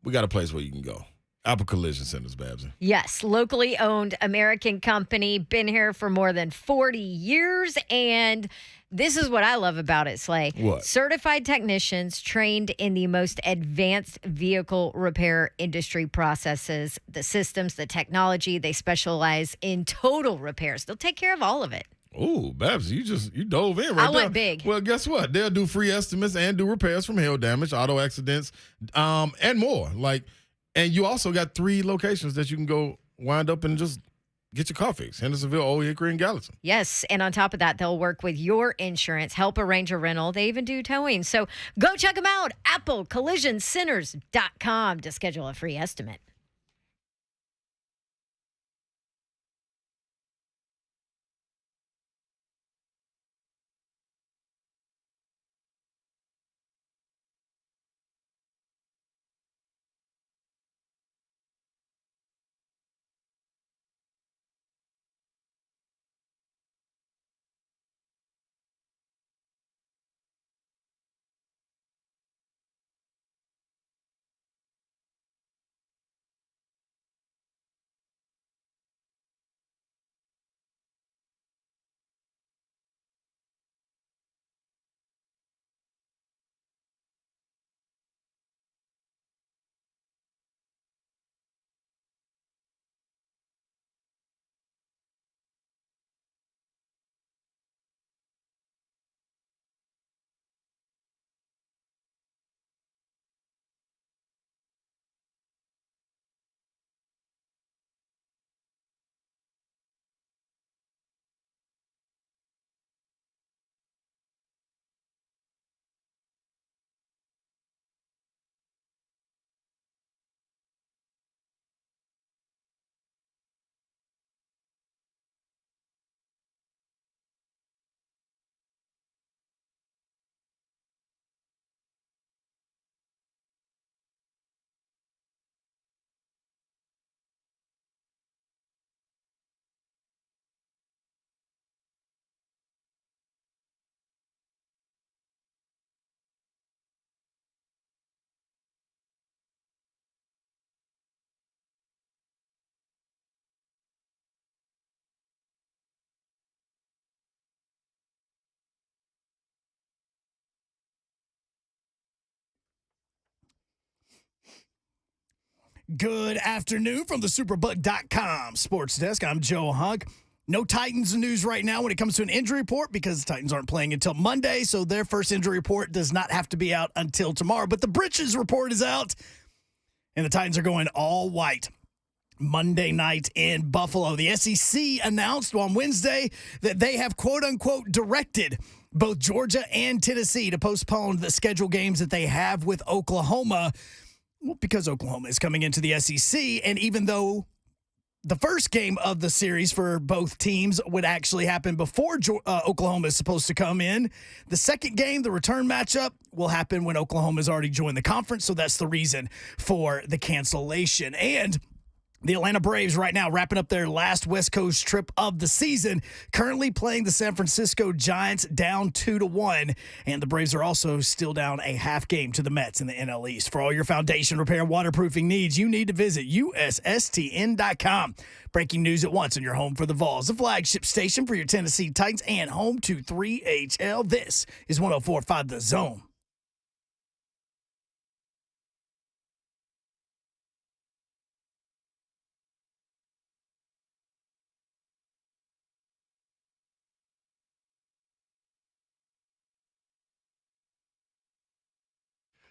We got a place where you can go. Apple Collision Centers, Babsy. Yes, locally owned American company, been here for more than 40 years. And this is what I love about it, Slay. What? Certified technicians trained in the most advanced vehicle repair industry processes, the systems, the technology. They specialize in total repairs. They'll take care of all of it. Oh, Babs, you dove in right I there. went big. Well, guess what? They'll do free estimates and do repairs from hail damage, auto accidents, and more. And you also got 3 locations that you can go wind up and just get your car fixed: Hendersonville, Old Hickory, and Gallatin. Yes, and on top of that, they'll work with your insurance, help arrange a rental. They even do towing. So go check them out, applecollisioncenters.com, to schedule a free estimate. Good afternoon from the Superbook.com sports desk. I'm Joe Hunk. No Titans news right now when it comes to an injury report because the Titans aren't playing until Monday, so their first injury report does not have to be out until tomorrow. But the Britches report is out, and the Titans are going all white Monday night in Buffalo. The SEC announced on Wednesday that they have, quote-unquote, directed both Georgia and Tennessee to postpone the scheduled games that they have with Oklahoma, well, because Oklahoma is coming into the SEC, and even though the first game of the series for both teams would actually happen before Oklahoma is supposed to come in, the second game, the return matchup, will happen when Oklahoma has already joined the conference, so that's the reason for the cancellation. And the Atlanta Braves right now wrapping up their last West Coast trip of the season, currently playing the San Francisco Giants down 2-1. And the Braves are also still down a half game to the Mets in the NL East. For all your foundation repair and waterproofing needs, you need to visit USSTN.com. Breaking news at once on your home for the Vols, the flagship station for your Tennessee Titans and home to 3HL. This is 104.5 The Zone.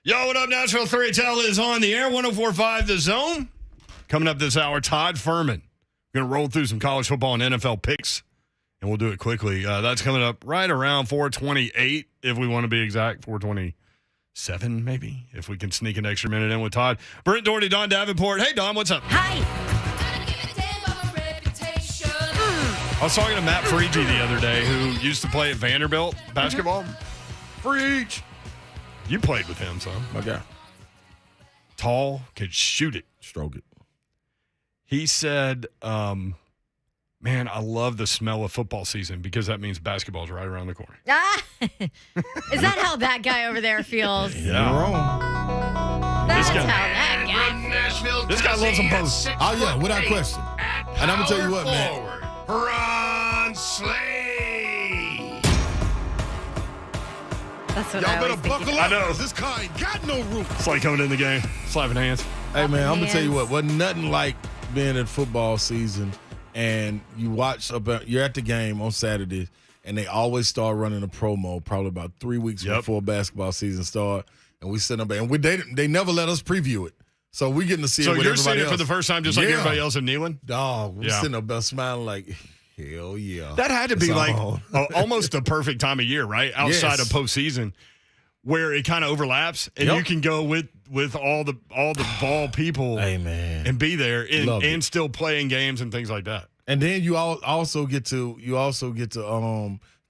Yo, what up, Nashville? 3HL is on the air. 104.5 The Zone. Coming up this hour, Todd Furman. We're going to roll through some college football and NFL picks, and we'll do it quickly. That's coming up right around 4:28, if we want to be exact. 4:27, maybe, if we can sneak an extra minute in with Todd. Brent Doherty, Don Davenport. Hey, Don, what's up? Hi. I was talking to Matt Freege the other day, who used to play at Vanderbilt basketball. Freege. You played with him, son. My guy. Tall, could shoot it. Stroke it. He said, man, I love the smell of football season because that means basketball's right around the corner. Is that how that guy over there feels? Yeah. You're wrong. That's This guy- how that guy. This guy loves them both. Oh, yeah, without question. And I'm going to tell you what, man. Ron Slade. That's what Y'all I better always think. buckle I up. know. This car ain't got no roof. It's like coming in the game, slapping hands. Hey, man, I'm going to tell you hands. what. Wasn't nothing like being in football season and you watch you're at the game on Saturday and they always start running a promo probably about 3 weeks Yep. before basketball season start. And we sit up and they never let us preview it. So we getting to see it So with you're everybody seeing it for else. the first time just like Yeah. everybody else in Neyland? Dog, we Yeah. sitting up there smiling like, hell yeah. That had to be It's like on. almost the perfect time of year, right? Outside Yes. of postseason, where it kind of overlaps and Yep. you can go with all the ball people Hey, man. and be there Love it. and still playing games and things like that. And then you also get to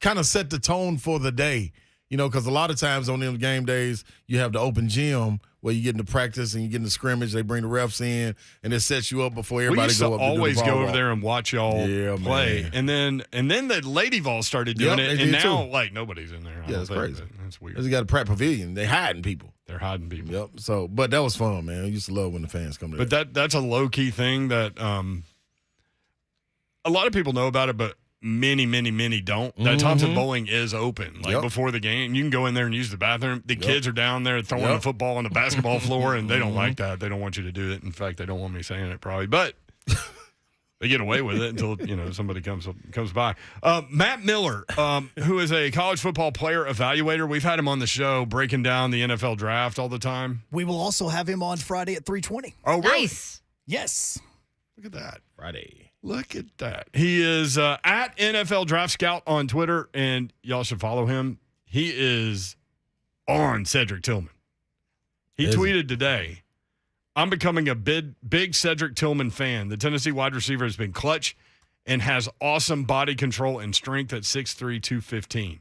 kind of set the tone for the day, because a lot of times on them game days you have the open gym where you get into practice and you get into scrimmage. They bring the refs in and it sets you up before We everybody used to go up. always to do the go ball over walk. there and watch y'all Yeah, play, man. and then the Lady Vol started doing Yep, it, they and did now too. like nobody's in there. I Yeah, don't it's think. crazy. That's weird. They got a Pratt Pavilion. They hiding people. They're hiding people. Yep. So, but that was fun, man. I used to love when the fans come to But that's a low key thing that a lot of people know about it, but many don't. That Thompson Bowling is open Yep. before the game. You can go in there and use the bathroom. The kids are down there throwing the football on the basketball floor, and they don't like that. They don't want you to do it. In fact, they don't want me saying it probably, but they get away with it until somebody comes by. Matt Miller, who is a college football player evaluator, we've had him on the show breaking down the NFL draft all the time. We will also have him on Friday at 3:20. Oh, really? Nice. Yes. Look at that. Friday. Look at that. He is at NFL Draft Scout on Twitter, and y'all should follow him. He is on Cedric Tillman. He Is he? tweeted today, I'm becoming a big Cedric Tillman fan. The Tennessee wide receiver has been clutch and has awesome body control and strength at 6'3", 215.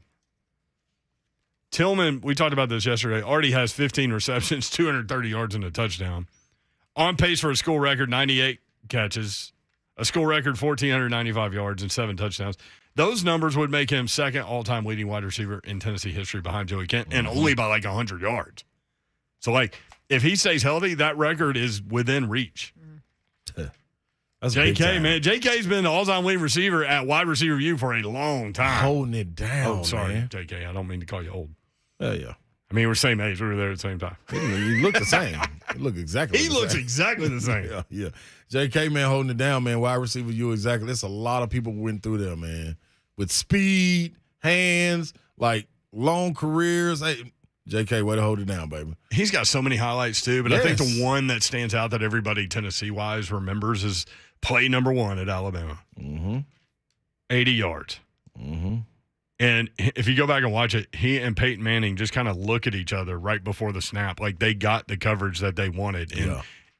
Tillman, we talked about this yesterday, already has 15 receptions, 230 yards and a touchdown. On pace for a school record, 98 catches, a school record 1,495 yards and 7 touchdowns. Those numbers would make him second all-time leading wide receiver in Tennessee history behind Joey Kent, and only by like 100 yards. So, if he stays healthy, that record is within reach. That's big JK, time. man. JK's been the all-time leading receiver at wide receiver U for a long time. Holding it down. Oh, sorry, man. JK. I don't mean to call you old. Hell yeah. I mean, we're same age. We were there at the same time. You look the same. You look exactly He the looks same. exactly the same. Yeah. JK, man, holding it down, man. Wide receiver, you exactly. There's a lot of people went through there, man. With speed, hands, like long careers. Hey, JK, way to hold it down, baby. He's got so many highlights, too. But I think Yes. the one that stands out that everybody Tennessee-wise remembers is play number 1 at Alabama. 80 yards. And if you go back and watch it, he and Peyton Manning just kind of look at each other right before the snap. Like they got the coverage that they wanted.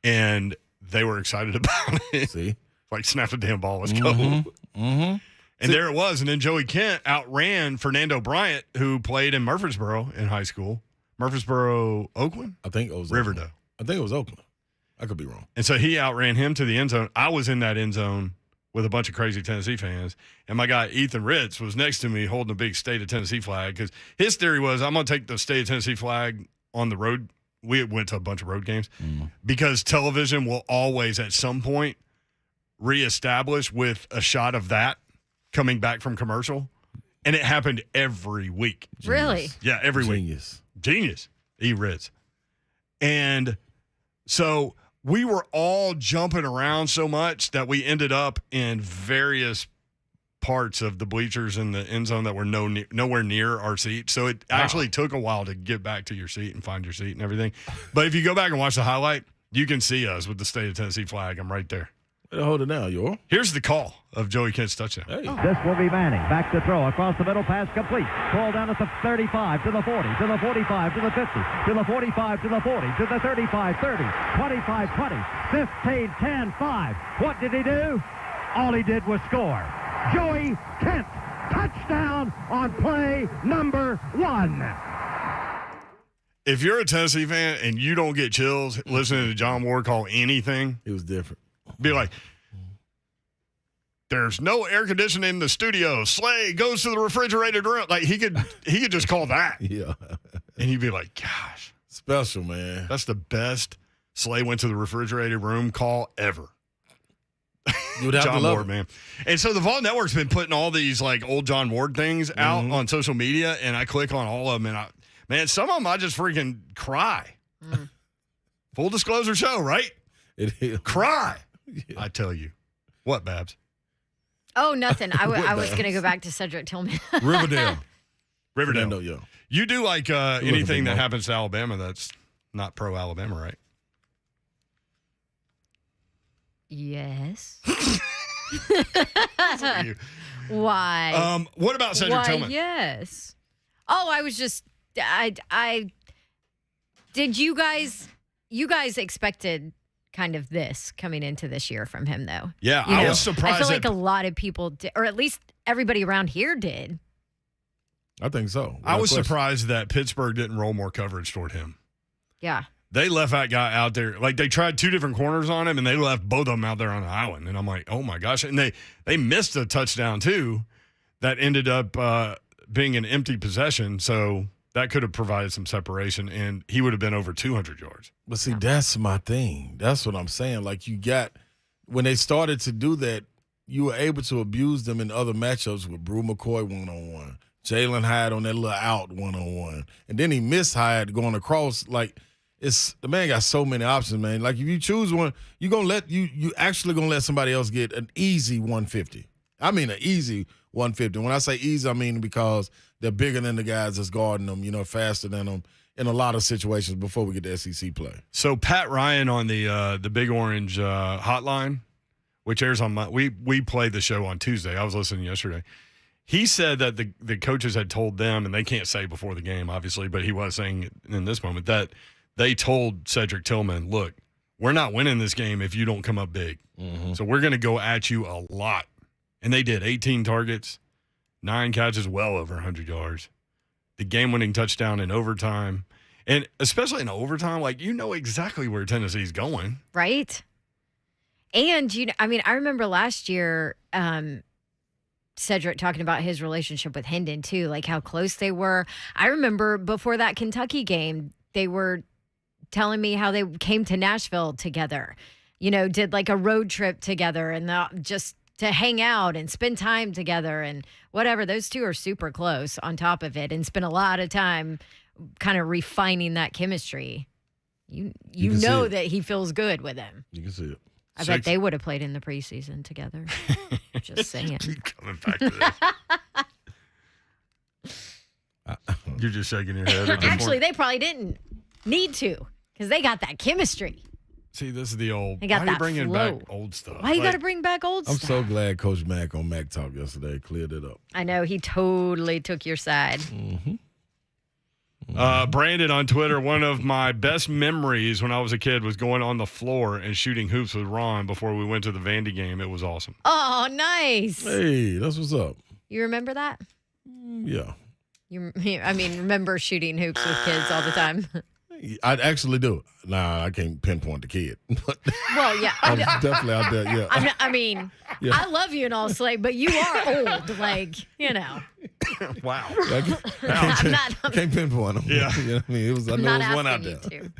And they were excited about it. See? Like, snap the damn ball. Let's go. And there it was. And then Joey Kent outran Fernando Bryant, who played in Murfreesboro in high school. Murfreesboro, Oakland? I think it was Riverdale. I think it was Oakland. I could be wrong. And so he outran him to the end zone. I was in that end zone with a bunch of crazy Tennessee fans. And my guy, Ethan Ritz, was next to me holding a big State of Tennessee flag because his theory was, I'm going to take the State of Tennessee flag on the road. We went to a bunch of road games because television will always, at some point, reestablish with a shot of that coming back from commercial. And it happened every week. Really? Yeah, every week. Genius. E. Ritz. And so we were all jumping around so much that we ended up in various parts of the bleachers in the end zone that were nowhere near our seat. So it actually took a while to get back to your seat and find your seat and everything. But if you go back and watch the highlight, you can see us with the State of Tennessee flag. I'm right there. Hold it down, yo. Here's the call of Joey Kent's touchdown. Hey. This will be Manning. Back to throw. Across the middle. Pass complete. Ball down at the 35, to the 40, to the 45, to the 50, to the 45, to the 40, to the 35, 30, 25, 20, 15, 10, 5. What did he do? All he did was score. Joey Kent. Touchdown on play number 1. If you're a Tennessee fan and you don't get chills listening to John Ward call anything, It was different. be like, there's no air conditioning in the studio. Slay goes to the refrigerated room. Like he could just call that. Yeah. And he'd be like, gosh, Special, man. that's the best Slay went to the refrigerated room call ever. You would have John to love Ward, it. man. And so the Vaughn Network's been putting all these like old John Ward things out on social media, and I click on all of them, and man, some of them I just freaking cry. Full disclosure show, right? It is. Cry. I tell you. What, Babs? Oh, nothing. I was going to go back to Cedric Tillman. Riverdale. Riverdale. Yeah. You do like looking anything for that more. happens to Alabama that's not pro-Alabama, right? Yes. You. Why? What about Cedric Why, Tillman? yes. Oh, I was just I did you guys expected kind of this coming into this year from him though? Yeah, You I know, was surprised. I feel like that- a lot of people did, or at least everybody around here did. I think so. I was Without question. surprised that Pittsburgh didn't roll more coverage toward him. Yeah. They left that guy out there. Like, they tried 2 different corners on him, and they left both of them out there on the island. And I'm like, oh, my gosh. And they missed a touchdown, too, that ended up being an empty possession. So that could have provided some separation, and he would have been over 200 yards. But see, that's my thing. That's what I'm saying. Like, when they started to do that, you were able to abuse them in other matchups with Brew McCoy one-on-one, Jalen Hyde on that little out one-on-one. And then he missed Hyde going across. Like, the man got so many options, man. Like, if you choose one, you actually gonna let somebody else get an easy 150. I mean, an easy 150. When I say easy, I mean because they're bigger than the guys that's guarding them, faster than them in a lot of situations before we get to SEC play. So Pat Ryan on the Big Orange hotline, which airs on we played the show on Tuesday. I was listening yesterday. He said that the coaches had told them, and they can't say before the game, obviously, but he was saying in this moment that they told Cedric Tillman, look, we're not winning this game if you don't come up big. So we're going to go at you a lot. And they did. 18 targets, 9 catches, well over 100 yards. The game-winning touchdown in overtime. And especially in overtime, like, you know exactly where Tennessee's going. Right. And, I remember last year, Cedric talking about his relationship with Hendon, too, like how close they were. I remember before that Kentucky game, they were telling me how they came to Nashville together, did like a road trip together and just to hang out and spend time together and whatever. Those two are super close on top of it and spend a lot of time kind of refining that chemistry. You can see know it. that he feels good with him. You can see it. I bet they would have played in the preseason together. Just saying. Keep coming back to this. You're just shaking your head. At this Actually, point. they probably didn't need to because they got that chemistry. See, this is the old. They got why are you that bringing flow. back old stuff? Why you Like, got to bring back old I'm stuff? so glad Coach Mack on Mac Talk yesterday cleared it up. I know he totally took your side. Brandon on Twitter, one of my best memories when I was a kid was going on the floor and shooting hoops with Ron before we went to the Vandy game. It was awesome. Oh, nice. Hey, that's what's up. You remember that? Yeah. Remember shooting hoops with kids all the time. I actually do. Nah, I can't pinpoint the kid. But Well, yeah. I was definitely out there, yeah. Yeah. I love you and all, Slay, but you are old. Like, you know. Wow. I can't pinpoint them. Yeah. You know what I mean? I I'm know not there was one out asking there.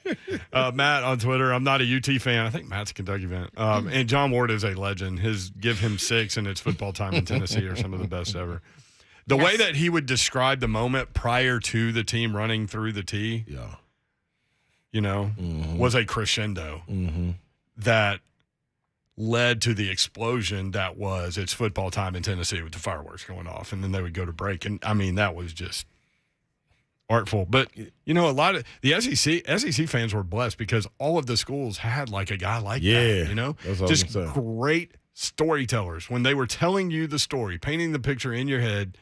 you to. Matt on Twitter, I'm not a UT fan. I think Matt's a Kentucky fan. And John Ward is a legend. His give him 6 and it's football time in Tennessee are some of the best ever. The way that he would describe the moment prior to the team running through the tee, Yeah. was a crescendo that led to the explosion that was it's football time in Tennessee with the fireworks going off. And then they would go to break. And, that was just artful. But, a lot of the SEC fans were blessed because all of the schools had like a guy like that, That's what just I'm saying. great storytellers when they were telling you the story, painting the picture in your head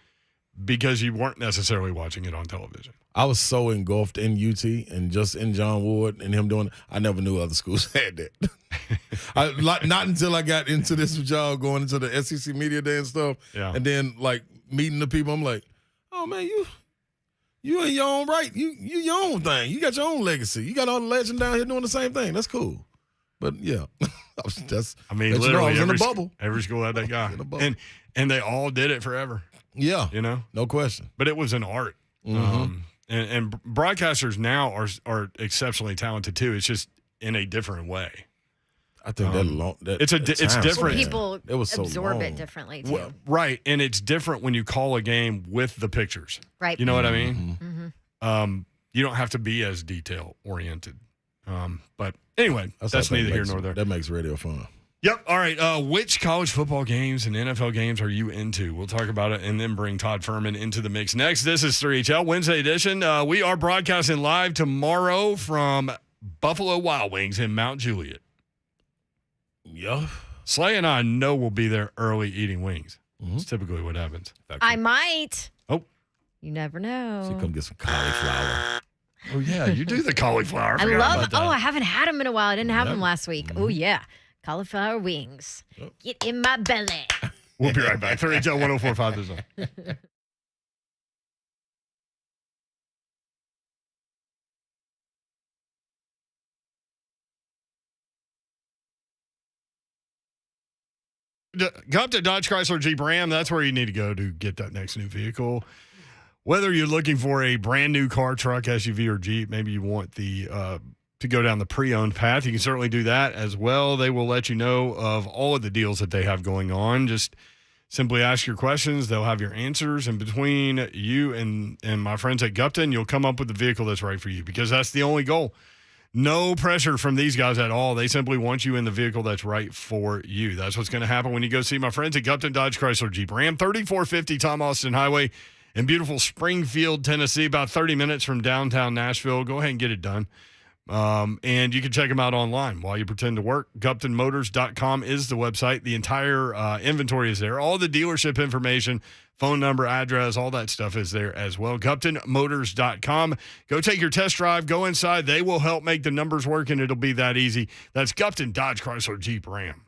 because you weren't necessarily watching it on television. I was so engulfed in UT and just in John Ward and him doing it. I never knew other schools had that. Not until I got into this with y'all going into the SEC Media Day and stuff. Yeah. And then, meeting the people, I'm like, oh, man, you in your own right. You your own thing. You got your own legacy. You got all the legend down here doing the same thing. That's cool. But, yeah. Literally, I was in the bubble. Every school had that guy. And they all did it forever. Yeah. No question. But it was an art. And broadcasters now are exceptionally talented too. It's just in a different way. I think it's different. Well, people it was so absorb long. it differently too. Well, right, and it's different when you call a game with the pictures. Right. You know what I mean? You don't have to be as detail oriented. But anyway, that's neither here nor there. That makes radio fun. Yep. All right. Which college football games and NFL games are you into? We'll talk about it and then bring Todd Furman into the mix next. This is 3HL Wednesday edition. We are broadcasting live tomorrow from Buffalo Wild Wings in Mount Juliet. Yeah. Slay and I know we'll be there early eating wings. It's typically what happens. I might. Oh. You never know. So come get some cauliflower. Oh, yeah. You do the cauliflower. I love. I haven't had them in a while. I didn't have them last week. Oh, yeah. Cauliflower wings. Get in my belly. We'll be right back. 3HL 1045 is on. Go up to Dodge Chrysler Jeep Ram. That's where you need to go to get that next new vehicle. Whether you're looking for a brand new car, truck, SUV, or Jeep, maybe you want the to go down the pre-owned path, you can certainly do that as well. They will let you know of all of the deals that they have going on. Just simply ask your questions. They'll have your answers. And between you and my friends at Gupton, you'll come up with the vehicle that's right for you because that's the only goal. No pressure from these guys at all. They simply want you in the vehicle that's right for you. That's what's going to happen when you go see my friends at Gupton Dodge Chrysler Jeep Ram, 3450 Tom Austin Highway in beautiful Springfield, Tennessee, about 30 minutes from downtown Nashville. Go ahead and get it done. And you can check them out online while you pretend to work. GuptonMotors.com is the website. The entire inventory is there. All the dealership information, phone number, address, all that stuff is there as well. GuptonMotors.com. Go take your test drive. Go inside. They will help make the numbers work, and it'll be that easy. That's Gupton Dodge Chrysler Jeep Ram.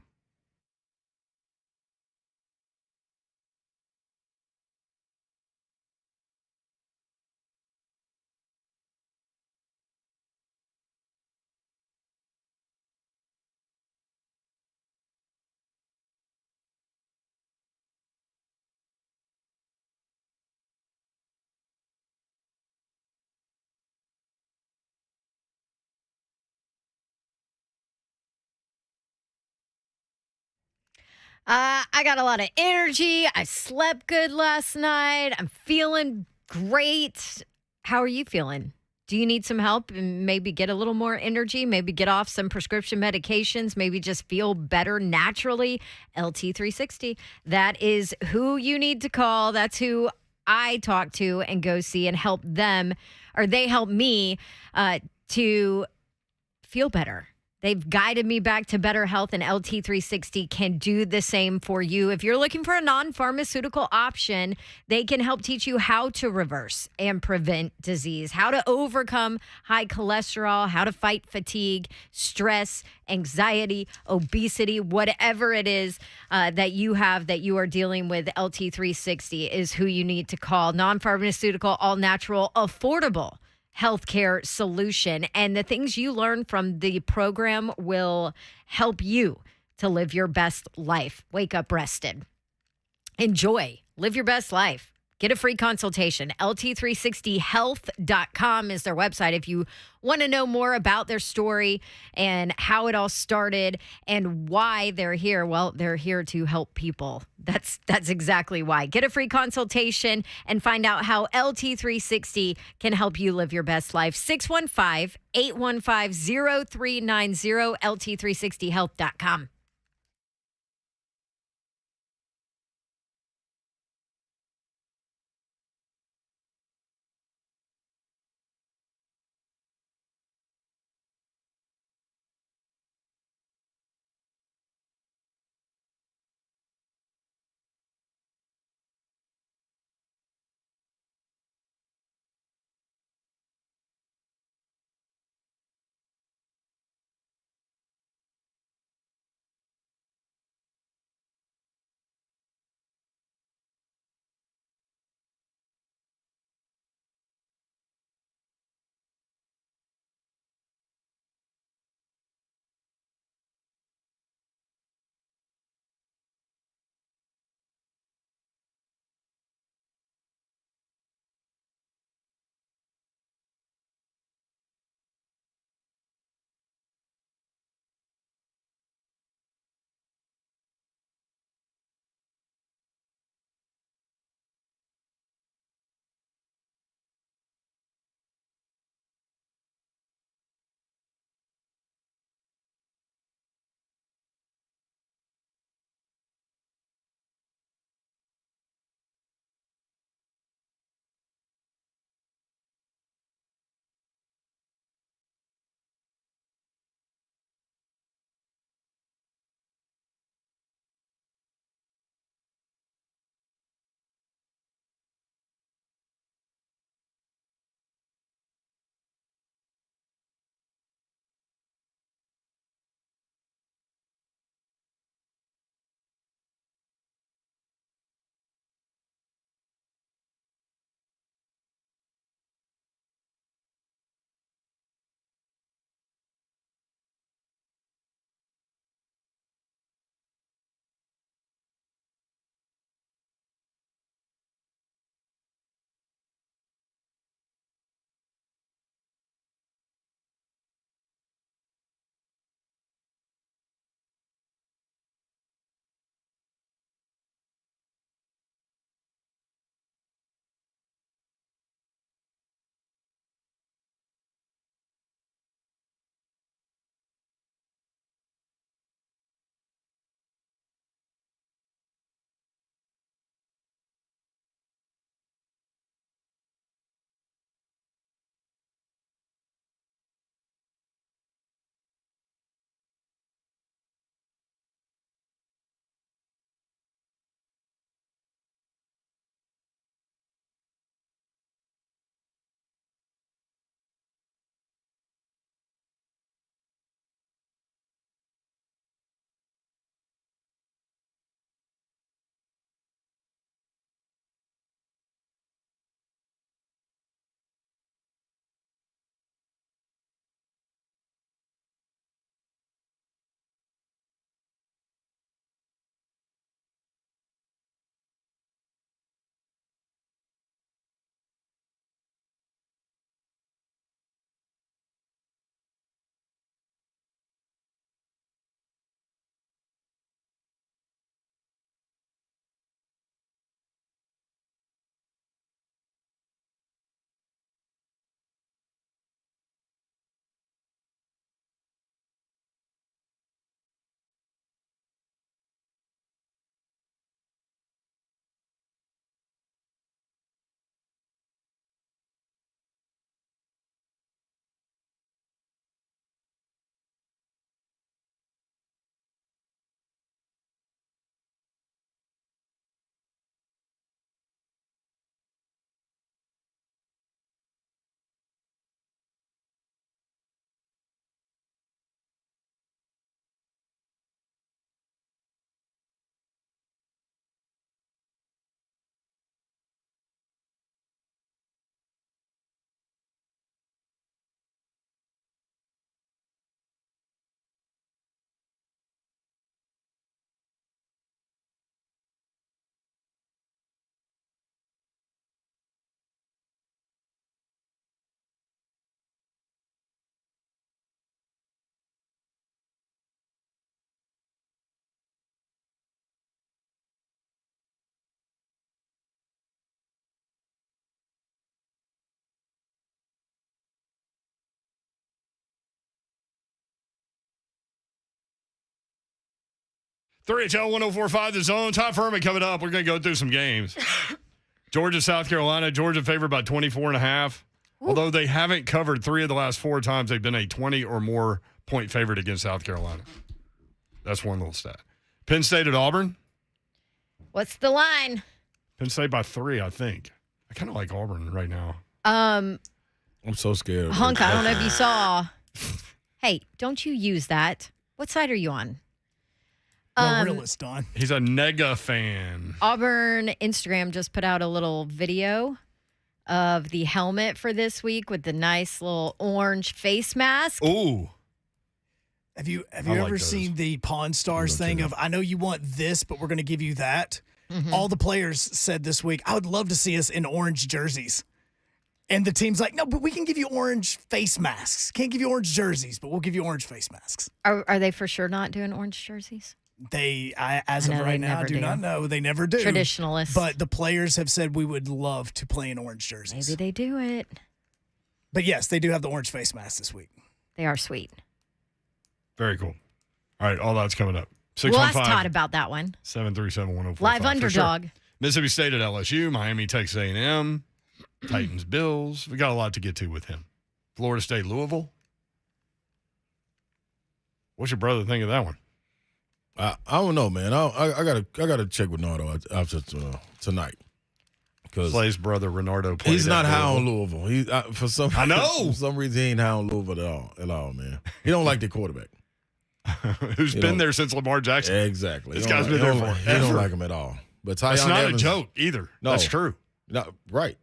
I got a lot of energy. I slept good last night. I'm feeling great. How are you feeling? Do you need some help and maybe get a little more energy? Maybe get off some prescription medications? Maybe just feel better naturally? LT360. That is who you need to call. That's who I talk to and go see and help them, or they help me to feel better. They've guided me back to better health, and LT360 can do the same for you. If you're looking for a non-pharmaceutical option, they can help teach you how to reverse and prevent disease, how to overcome high cholesterol, how to fight fatigue, stress, anxiety, obesity, whatever it is that you have that you are dealing with. LT360 is who you need to call. Non-pharmaceutical, all-natural, affordable healthcare solution. And the things you learn from the program will help you to live your best life. Wake up rested. Enjoy. Live your best life. Get a free consultation. LT360health.com is their website if you want to know more about their story and how it all started and why they're here. Well, they're here to help people. That's exactly why. Get a free consultation and find out how LT360 can help you live your best life. 615-815-0390, LT360health.com. 3HL 1045 The Zone. Todd Furman coming up. We're going to go through some games. Georgia, South Carolina. Georgia favored by 24.5. Although they haven't covered 3 of the last 4 times, they've been a 20 or more point favorite against South Carolina. That's one little stat. Penn State at Auburn. What's the line? Penn State by 3, I think. I kind of like Auburn right now. I'm so scared. Hunk, I don't know if you saw. Hey, don't you use that. What side are you on? No realist, Don. He's a nega fan. Auburn Instagram just put out a little video of the helmet for this week with the nice little orange face mask. Ooh. Have you like ever those. seen the Pawn Stars thing of, I know you want this, but we're going to give you that? Mm-hmm. All the players said this week, I would love to see us in orange jerseys. And the team's like, no, but we can give you orange face masks. Can't give you orange jerseys, but we'll give you orange face masks. Are they for sure not doing orange jerseys? As I of know right they now, never do do. not know. They never do. Traditionalists. But the players have said we would love to play in orange jerseys. Maybe they do it. But yes, they do have the orange face masks this week. They are sweet. Very cool. All right, all that's coming up. We'll ask Todd about that one. 737-1045. Live underdog. Sure. Mississippi State at LSU, Miami, Texas A&M, Titans, Bills. We got a lot to get to with him. Florida State, Louisville. What's your brother think of that one? I don't know, man. I gotta check with Nardo after tonight. Because Slay's brother, Renardo, played he's not at high on Louisville. Louisville. I know. For some reason, he ain't high on Louisville at all, man. He don't like the quarterback. Who's been there since Lamar Jackson. Exactly. This guy's been there forever. He don't like him at all. But Tyon That's not Evans, a joke either. No. That's true. No, right.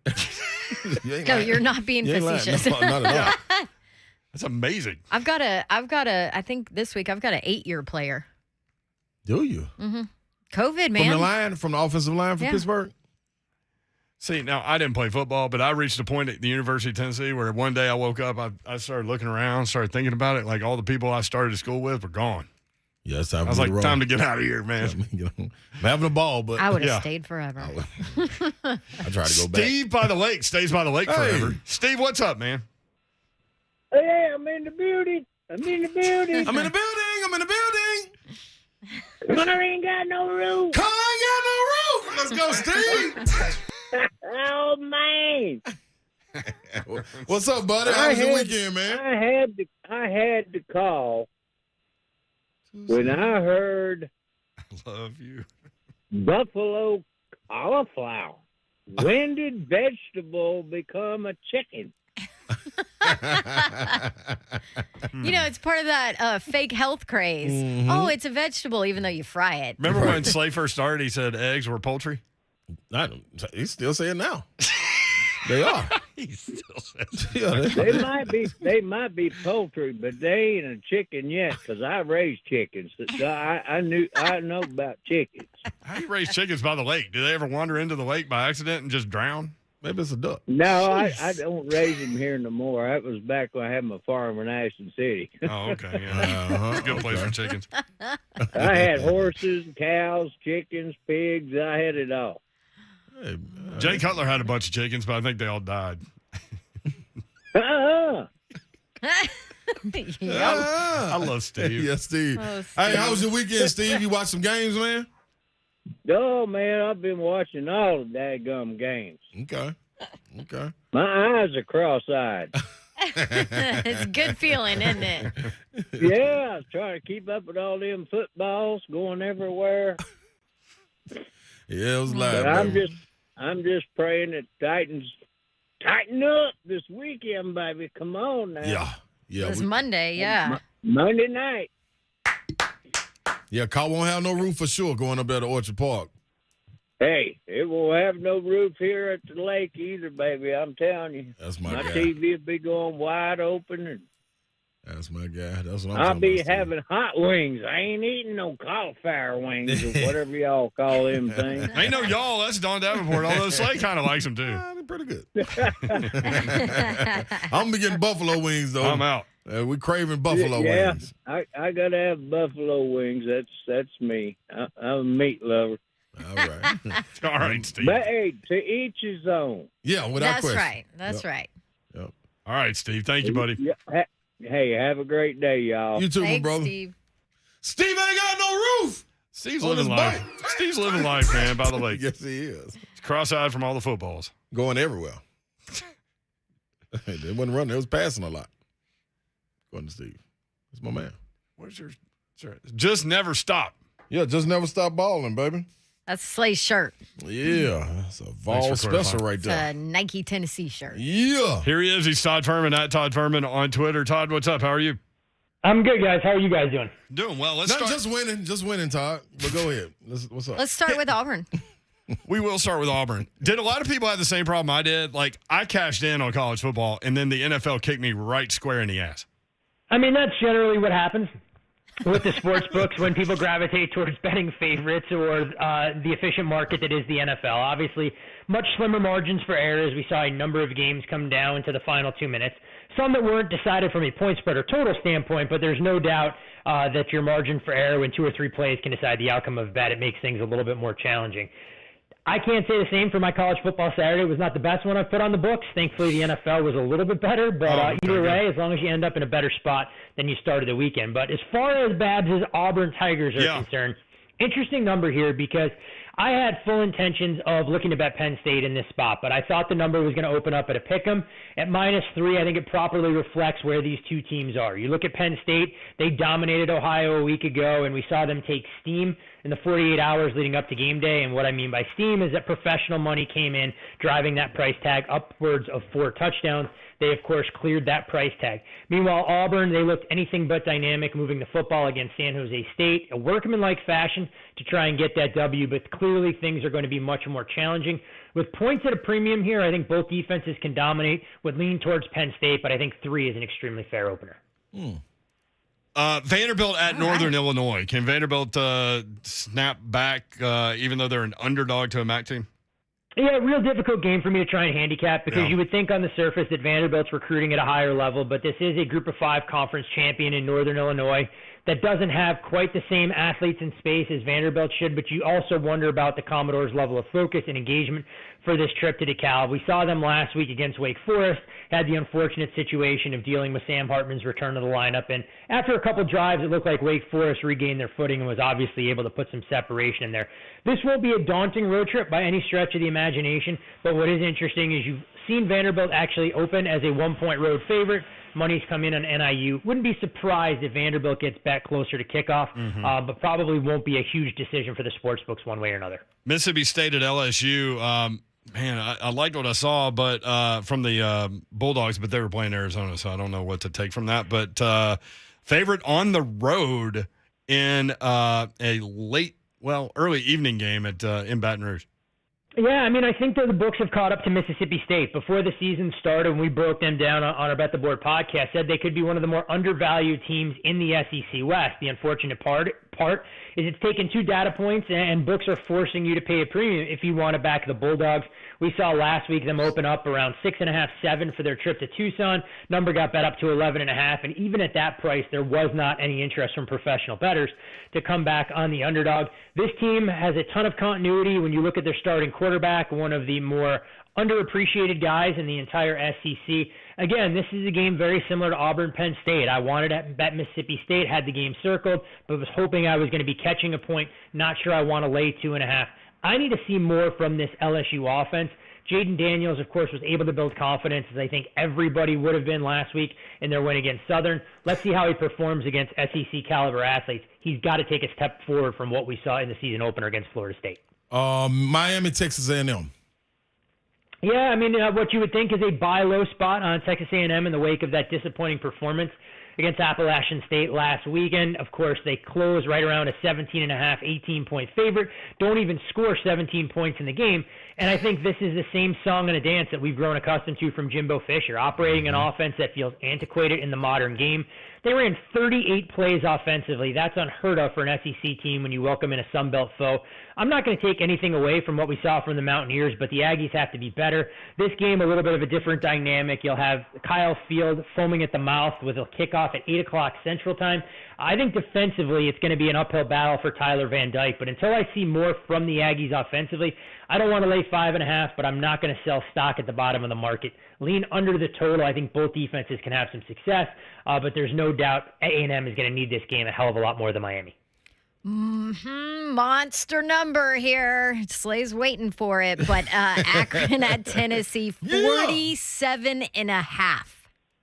No, you're not being You ain't lying. facetious. No, not at all. That's amazing. I've got a, I think this week I've got an 8-year player. Do you? Mm-hmm. COVID, man. From the offensive line for Yeah. Pittsburgh? See, now I didn't play football, but I reached a point at the University of Tennessee where one day I woke up, I started looking around, started thinking about it. Like all the people I started school with were gone. Yeah, it's time I was for like, me to time roll. to get out of here, man. I'm having a ball, but I would have Yeah. stayed forever. I try to go back. Steve by the lake stays by the lake Hey. forever. Steve, what's up, man? Hey, I'm in the building. I'm in the building. I'm in the building. I'm in the building. Car ain't got no roof. Car ain't got no roof. Let's go, Steve. Oh man! What's up, buddy? How was your weekend, man? I had to call when I heard I love you. buffalo cauliflower. When did vegetable become a chicken? You know, it's part of that fake health craze. Mm-hmm. Oh, it's a vegetable, even though you fry it. Remember when Slay first started, he said eggs were poultry? He's still saying now. They are. He still says Yeah, They might be poultry, but they ain't a chicken yet. Because I raised chickens, so I know about chickens. How do you raise chickens by the lake? Do they ever wander into the lake by accident and just drown? Maybe it's a duck. No, I don't raise them here no more. That was back when I had my farm in Ashton City. Oh, okay. Yeah. It's a good place for chickens. I had horses, cows, chickens, pigs. I had it all. Hey, Jay Cutler had a bunch of chickens, but I think they all died. Uh-uh. I love Steve. Yeah, Steve. Oh, Hey, how was your weekend, Steve? You watched some games, man? Oh, man, I've been watching all the daggum games. Okay. My eyes are cross-eyed. It's a good feeling, isn't it? Yeah, I was trying to keep up with all them footballs going everywhere. Yeah, it was live. But baby. I'm just praying that Titans tighten up this weekend, baby. Come on now. Yeah. It was Monday, yeah. Monday night. Yeah, car won't have no roof for sure going up there to Orchard Park. Hey, it won't have no roof here at the lake either, baby. I'm telling you. That's my My guy. TV will be going wide open, and That's my guy. That's what I'm I'll talking be about, Steve. having hot wings. I ain't eating no cauliflower wings or whatever y'all call them things. Ain't no y'all. That's Don Davenport, although Slay kind of likes him, too. They're pretty good. I'm going to be getting buffalo wings, though. I'm out. We craving buffalo Yeah, wings. I gotta have buffalo wings. That's me. I'm a meat lover. All right. All right, Steve. But hey, to each his own. Yeah, without That's question. right. That's right. Yep. All right, Steve. Thank you, buddy. Yeah, hey, have a great day, y'all. You too, my Thanks, brother. Steve. Steve ain't got no roof. Steve's On living his life. bike. Steve's living life, man, by the lake. Yes, he is. He's cross-eyed from all the footballs. Going everywhere. They wasn't running. They was passing a lot. Going to Steve. That's my man. Where's your shirt? Just never stop. Yeah, just never stop balling, baby. That's Slay's shirt. Yeah, that's a Vol for special clarifying. right It's there. a Nike Tennessee shirt. Yeah. Here he is. He's Todd Furman at Todd Furman on Twitter. Todd, what's up? How are you? I'm good, guys. How are you guys doing? Doing well. Let's Not start. just winning, Todd. But go ahead. What's up? Let's start with Auburn. We will start with Auburn. Did a lot of people have the same problem I did? Like, I cashed in on college football, and then the NFL kicked me right square in the ass. I mean, that's generally what happens with the sports books when people gravitate towards betting favorites or the efficient market that is the NFL. Obviously, much slimmer margins for error as we saw a number of games come down to the final 2 minutes. Some that weren't decided from a point spread or total standpoint, but there's no doubt that your margin for error when 2 or 3 plays can decide the outcome of a bet. It makes things a little bit more challenging. I can't say the same for my college football Saturday. It was not the best one I've put on the books. Thankfully, the NFL was a little bit better. But either way, as long as you end up in a better spot than you started the weekend. But as far as Babs' Auburn Tigers are concerned, interesting number here because I had full intentions of looking to bet Penn State in this spot, but I thought the number was going to open up at a pick'em. At -3, I think it properly reflects where these two teams are. You look at Penn State, they dominated Ohio a week ago, and we saw them take steam in the 48 hours leading up to game day. And what I mean by steam is that professional money came in, driving that price tag upwards of 4 touchdowns. They, of course, cleared that price tag. Meanwhile, Auburn, they looked anything but dynamic moving the football against San Jose State, a workmanlike fashion to try and get that W, but clearly things are going to be much more challenging. With points at a premium here, I think both defenses can dominate, would lean towards Penn State, but I think 3 is an extremely fair opener. Vanderbilt at Northern Illinois. Can Vanderbilt snap back even though they're an underdog to a MAC team? Yeah, real difficult game for me to try and handicap because you would think on the surface that Vanderbilt's recruiting at a higher level, but this is a Group of 5 conference champion in Northern Illinois that doesn't have quite the same athletes in space as Vanderbilt should, but you also wonder about the Commodores' level of focus and engagement for this trip to DeKalb. We saw them last week against Wake Forest, had the unfortunate situation of dealing with Sam Hartman's return to the lineup, and after a couple drives, it looked like Wake Forest regained their footing and was obviously able to put some separation in there. This won't be a daunting road trip by any stretch of the imagination, but what is interesting is you've seen Vanderbilt actually open as a 1-point road favorite. Money's come in on NIU. Wouldn't be surprised if Vanderbilt gets back closer to kickoff, but probably won't be a huge decision for the sportsbooks one way or another. Mississippi State at LSU. Man, I liked what I saw, but from the Bulldogs, but they were playing Arizona, so I don't know what to take from that. But favorite on the road in a early evening game at in Baton Rouge. Yeah, I mean, I think that the books have caught up to Mississippi State. Before the season started, when we broke them down on our Bet the Board podcast, said they could be one of the more undervalued teams in the SEC West. The unfortunate part is it's taken 2 data points, and books are forcing you to pay a premium if you want to back the Bulldogs. We saw last week them open up around 6.5, 7 for their trip to Tucson. Number got bet up to 11.5, and even at that price, there was not any interest from professional bettors to come back on the underdog. This team has a ton of continuity when you look at their starting quarterback, one of the more underappreciated guys in the entire SEC. Again, this is a game very similar to Auburn-Penn State. I wanted to bet Mississippi State, had the game circled, but was hoping I was going to be catching a point. Not sure I want to lay 2.5. I need to see more from this LSU offense. Jaden Daniels, of course, was able to build confidence, as I think everybody would have been last week in their win against Southern. Let's see how he performs against SEC-caliber athletes. He's got to take a step forward from what we saw in the season opener against Florida State. Miami, Texas A&M. Yeah, I mean, what you would think is a buy low spot on Texas A&M in the wake of that disappointing performance against Appalachian State last weekend. Of course, they close right around a 17.5, 18-point favorite. Don't even score 17 points in the game. And I think this is the same song and a dance that we've grown accustomed to from Jimbo Fisher, operating an offense that feels antiquated in the modern game. They ran 38 plays offensively. That's unheard of for an SEC team when you welcome in a Sun Belt foe. I'm not going to take anything away from what we saw from the Mountaineers, but the Aggies have to be better. This game, a little bit of a different dynamic. You'll have Kyle Field foaming at the mouth with a kickoff at 8 o'clock Central Time. I think defensively it's going to be an uphill battle for Tyler Van Dyke, but until I see more from the Aggies offensively, I don't want to lay 5.5, but I'm not going to sell stock at the bottom of the market. Lean under the total. I think both defenses can have some success, but there's no doubt A&M is going to need this game a hell of a lot more than Miami. Monster number here. Slay's waiting for it, but Akron at Tennessee, 47.5.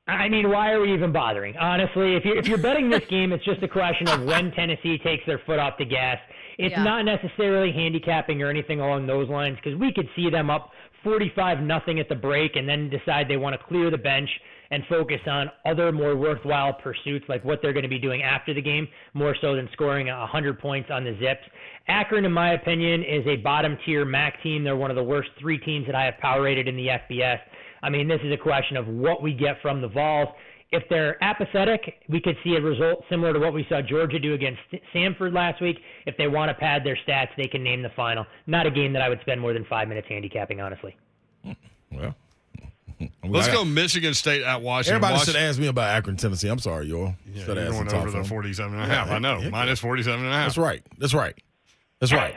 I mean, why are we even bothering? Honestly, if you're betting this game, it's just a question of when Tennessee takes their foot off the gas. It's not necessarily handicapping or anything along those lines, because we could see them up 45-0 at the break and then decide they want to clear the bench and focus on other more worthwhile pursuits, like what they're going to be doing after the game, more so than scoring 100 points on the Zips. Akron, in my opinion, is a bottom-tier MAC team. They're one of the worst 3 teams that I have power rated in the FBS. I mean, this is a question of what we get from the Vols. If they're apathetic, we could see a result similar to what we saw Georgia do against Samford last week. If they want to pad their stats, they can name the final. Not a game that I would spend more than 5 minutes handicapping, honestly. Well, let's go Michigan State at Washington. Everybody should ask me about Akron, Tennessee. I'm sorry, y'all. Yeah, you're going over the 47.5. I know. Minus 47.5. That's right. That's right. That's right.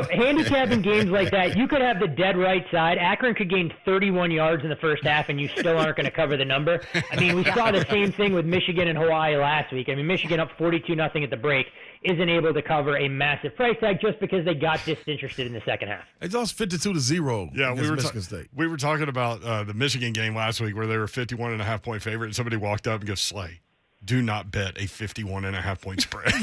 Handicapping games like that, you could have the dead right side. Akron could gain 31 yards in the first half, and you still aren't going to cover the number. I mean, we saw the same thing with Michigan and Hawaii last week. I mean, Michigan up 42-0 at the break isn't able to cover a massive price tag just because they got disinterested in the second half. They lost 52-0. Yeah, Michigan State. We were talking about the Michigan game last week where they were 51.5-point favorite, and somebody walked up and goes, Slay, do not bet a 51.5-point spread.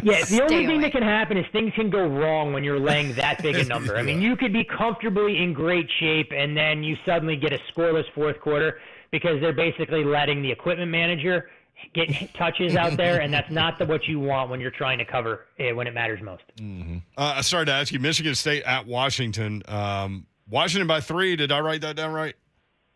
Yeah, the only thing that can happen is things can go wrong when you're laying that big a number. I mean, you could be comfortably in great shape, and then you suddenly get a scoreless fourth quarter because they're basically letting the equipment manager get touches out there, and that's not what you want when you're trying to cover when it matters most. I started to ask you, Michigan State at Washington. Washington by 3. Did I write that down right?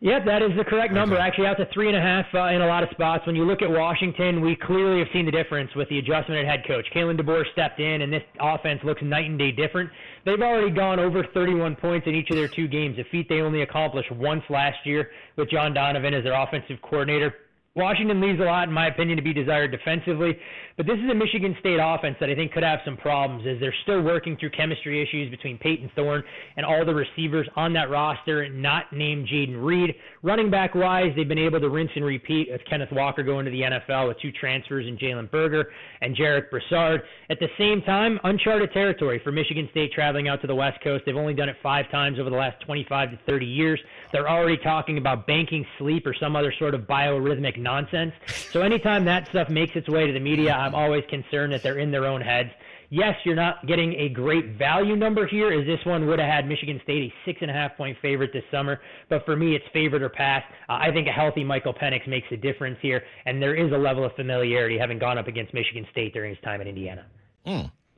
Yep, that is the correct number. Actually, out to 3.5 in a lot of spots. When you look at Washington, we clearly have seen the difference with the adjustment at head coach. Kalen DeBoer stepped in, and this offense looks night and day different. They've already gone over 31 points in each of their 2 games, a feat they only accomplished once last year with John Donovan as their offensive coordinator. Washington leaves a lot, in my opinion, to be desired defensively, but this is a Michigan State offense that I think could have some problems as they're still working through chemistry issues between Peyton Thorne and all the receivers on that roster, not named Jaden Reed. Running back-wise, they've been able to rinse and repeat with Kenneth Walker going to the NFL with 2 transfers in Jalen Berger and Jarek Broussard. At the same time, uncharted territory for Michigan State traveling out to the West Coast. They've only done it 5 times over the last 25 to 30 years. They're already talking about banking sleep or some other sort of biorhythmic nonsense. So anytime that stuff makes its way to the media, I'm always concerned that they're in their own heads. Yes, you're not getting a great value number here, as this one would have had Michigan State a 6.5-point favorite this summer. But for me, it's favorite or pass. I think a healthy Michael Penix makes a difference here, and there is a level of familiarity having gone up against Michigan State during his time in Indiana.